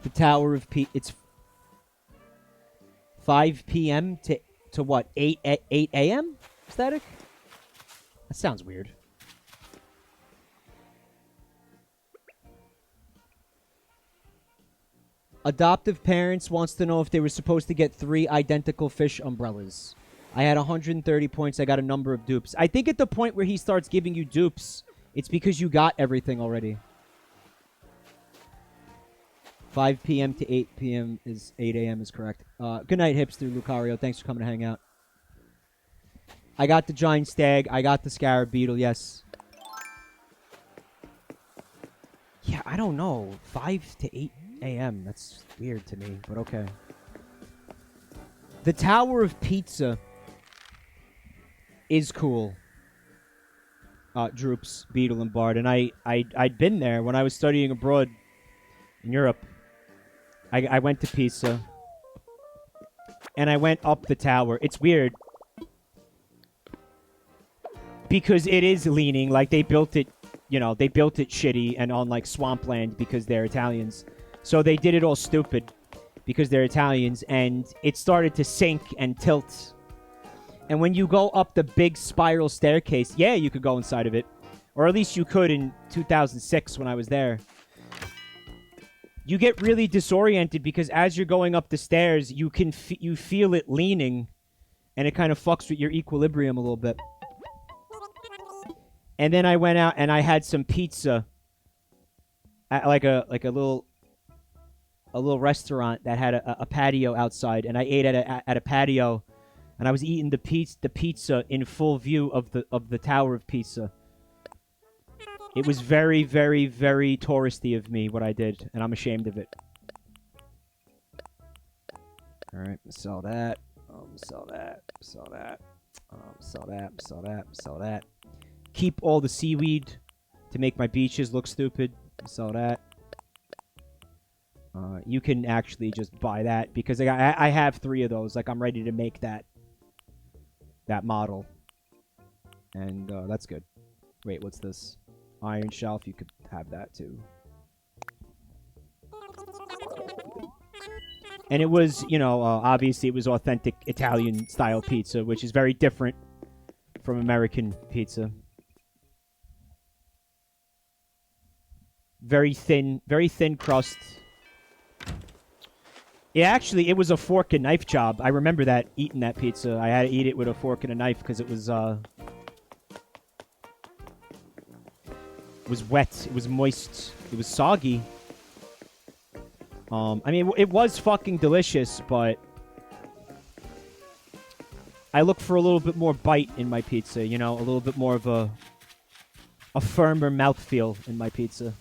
The Tower of It's 5 p.m. to what? 8 a.m. Static? That sounds weird. Adoptive parents wants to know if they were supposed to get 3 identical fish umbrellas. I had 130 points. I got a number of dupes. I think at the point where he starts giving you dupes, it's because you got everything already. 5 p.m. to 8 p.m. is 8 a.m. is correct. Good night, hipster Lucario. Thanks for coming to hang out. I got the giant stag. I got the scarab beetle. Yes. Yeah, I don't know. 5 to 8 a.m. That's weird to me, but okay. The Tower of Pizza is cool. Droops, Beetle, and Bard. And I'd been there when I was studying abroad in Europe. I went to Pisa. And I went up the tower. It's weird. Because it is leaning. Like, they built it, you know, they built it shitty and on, like, swampland because they're Italians. So they did it all stupid because they're Italians. And it started to sink and tilt. And when you go up the big spiral staircase, yeah, you could go inside of it. Or at least you could in 2006 when I was there. You get really disoriented because as you're going up the stairs, you can you feel it leaning, and it kind of fucks with your equilibrium a little bit. And then I went out and I had some pizza, at like a little a little restaurant that had a patio outside, and I ate at a patio, and I was eating the pizza in full view of the Tower of Pisa. It was very, very, very touristy of me what I did, and I'm ashamed of it. All right, sell that. Sell that. Sell that. Sell that. Sell that. Sell that. Keep all the seaweed to make my beaches look stupid. Sell that. You can actually just buy that because I have 3 of those. Like I'm ready to make that model, and that's good. Wait, what's this? Iron shelf. You could have that too. And it was, you know, obviously it was authentic Italian style pizza, which is very different from American pizza. Very thin crust. Yeah, actually, it was a fork and knife job. I remember that, eating that pizza. I had to eat it with a fork and a knife because it was wet. It was moist. It was soggy. I mean, it was fucking delicious, but I look for a little bit more bite in my pizza, you know? A little bit more of a firmer mouthfeel in my pizza.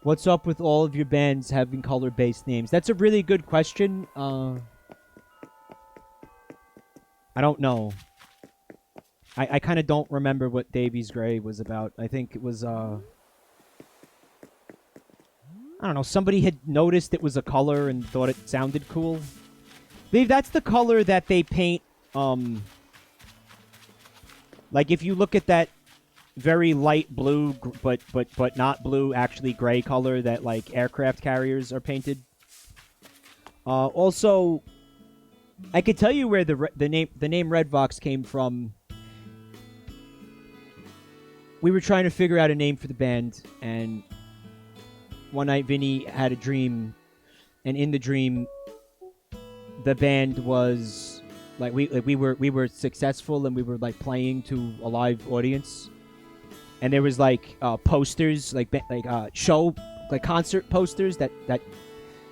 What's up with all of your bands having color-based names? That's a really good question. I don't know. I kind of don't remember what Davies Gray was about. I think it was, I don't know, somebody had noticed it was a color and thought it sounded cool. I believe that's the color that they paint, like if you look at that very light blue, but not blue, actually gray color that like aircraft carriers are painted. Also, I could tell you where the name Redvox came from. We were trying to figure out a name for the band, and one night Vinny had a dream, and in the dream, the band was like we were successful, and we were like playing to a live audience, and there was like posters, like show, like concert posters that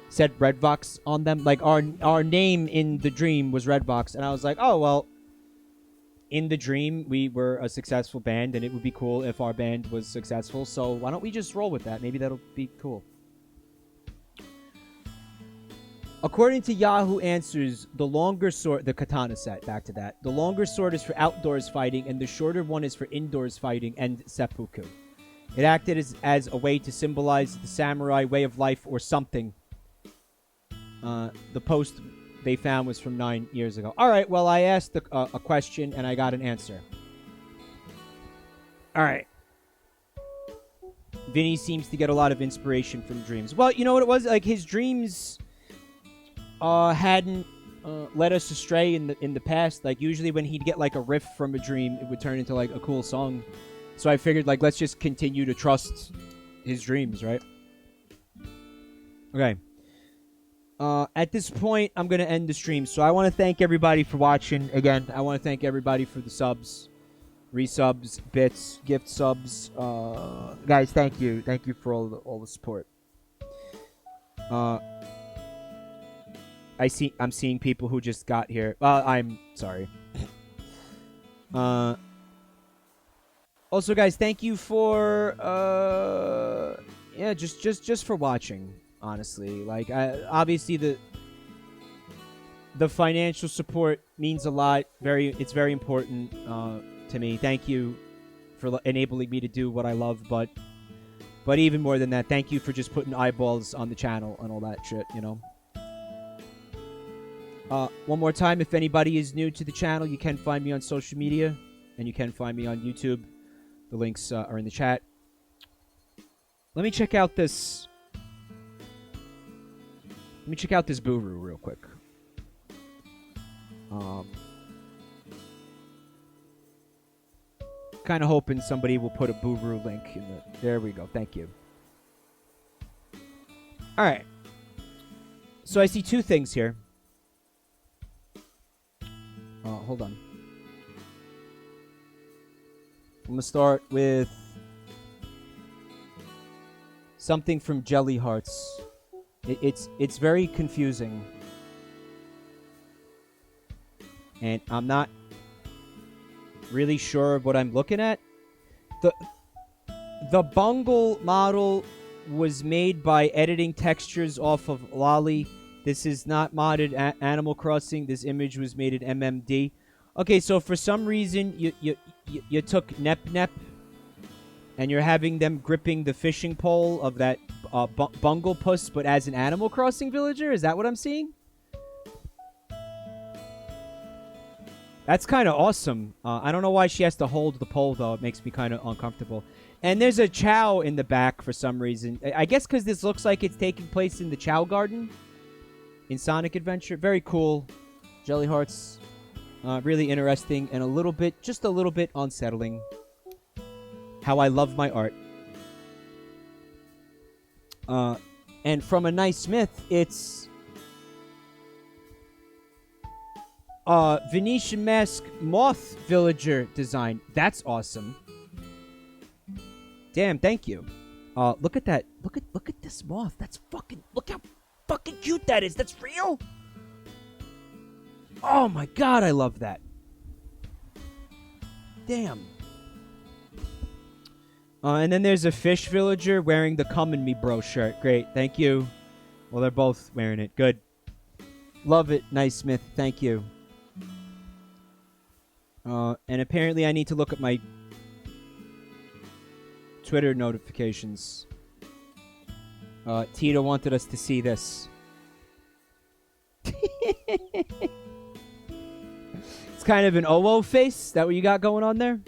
said Redvox on them. Like our name in the dream was Redvox, and I was like, oh well. In the dream, we were a successful band, and it would be cool if our band was successful. So why don't we just roll with that? Maybe that'll be cool. According to Yahoo Answers, the longer sword, the katana set, back to that. The longer sword is for outdoors fighting, and the shorter one is for indoors fighting and seppuku. It acted as a way to symbolize the samurai way of life or something. The post they found was from 9 years ago. All right, well, I asked a question, and I got an answer. All right. Vinny seems to get a lot of inspiration from dreams. Well, you know what it was? Like, his dreams hadn't led us astray in the past. Like, usually when he'd get, like, a riff from a dream, it would turn into, like, a cool song. So I figured, like, let's just continue to trust his dreams, right? Okay. At this point, I'm going to end the stream. So I want to thank everybody for watching. Again, I want to thank everybody for the subs, resubs, bits, gift subs. Guys, thank you. Thank you for all the support. I'm seeing people who just got here. I'm sorry. Also, guys, thank you for just for watching. Honestly, like obviously the financial support means a lot. It's very important to me. Thank you for enabling me to do what I love, but even more than that, thank you for just putting eyeballs on the channel and all that shit, you know. One more time, if anybody is new to the channel, you can find me on social media, and you can find me on YouTube. The links are in the chat. Let me check out this. Let me check out this Buru real quick. Kind of hoping somebody will put a Buru link in the. There we go. Thank you. All right. So I see 2 things here. Hold on. I'm gonna start with something from Jelly Hearts. It's very confusing, and I'm not really sure what I'm looking at. The bungle model was made by editing textures off of Lolly. This is not modded Animal Crossing. This image was made in MMD. Okay, so for some reason you took Nep Nep and you're having them gripping the fishing pole of that bungle puss, but as an Animal Crossing villager. Is that what I'm seeing? That's kind of awesome. I don't know why she has to hold the pole, though. It makes me kind of uncomfortable. And there's a Chow in the back for some reason. I guess because this looks like it's taking place in the Chow Garden in Sonic Adventure. Very cool. Jelly Hearts. Really interesting and just a little bit unsettling. How I love my art. And from a Nice Smith, it's Venetian Mask Moth Villager design. That's awesome. Damn, thank you. Look at that. Look at this moth. That's fucking. Look how fucking cute that is. That's real. Oh my god, I love that. Damn. And then there's a fish villager wearing the Come and Me Bro shirt. Great, thank you. Well, they're both wearing it. Good. Love it, Nice Smith. Thank you. And apparently I need to look at my Twitter notifications. Tito wanted us to see this. It's kind of an OO face. Is that what you got going on there?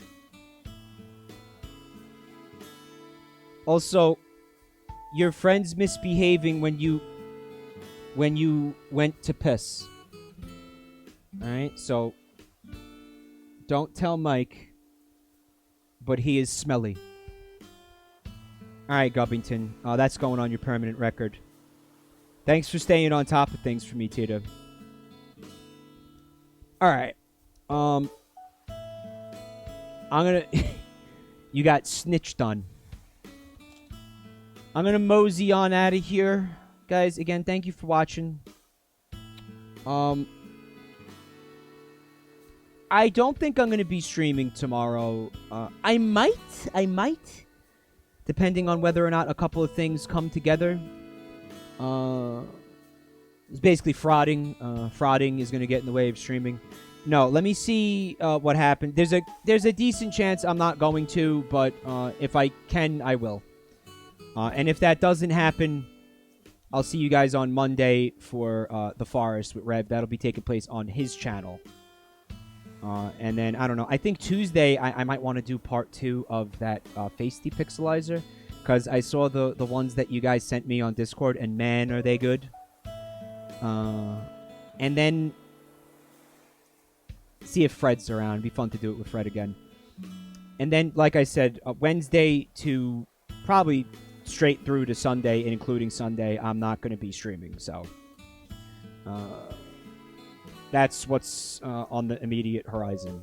Also, your friend's misbehaving when you went to piss. Alright, so don't tell Mike, but he is smelly. Alright, Gubbington. That's going on your permanent record. Thanks for staying on top of things for me, Tito. Alright. I'm gonna... You got snitched on. I'm gonna mosey on out of here. Guys, again, thank you for watching. I don't think I'm gonna be streaming tomorrow. I might. Depending on whether or not a couple of things come together. It's basically frauding. Frauding is gonna get in the way of streaming. No, let me see what happened. There's a decent chance I'm not going to, but if I can, I will. And if that doesn't happen, I'll see you guys on Monday for The Forest with Rev. That'll be taking place on his channel. And then, I don't know. I think Tuesday, I might want to do part 2 of that face depixelizer. Because I saw the ones that you guys sent me on Discord, and man, are they good. And then, see if Fred's around. It'd be fun to do it with Fred again. And then, like I said, Wednesday to probably straight through to Sunday, and including Sunday, I'm not going to be streaming. So, that's what's on the immediate horizon.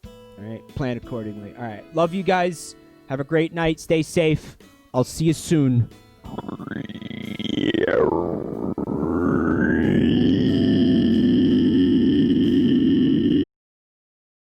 All right, plan accordingly. All right, love you guys. Have a great night. Stay safe. I'll see you soon.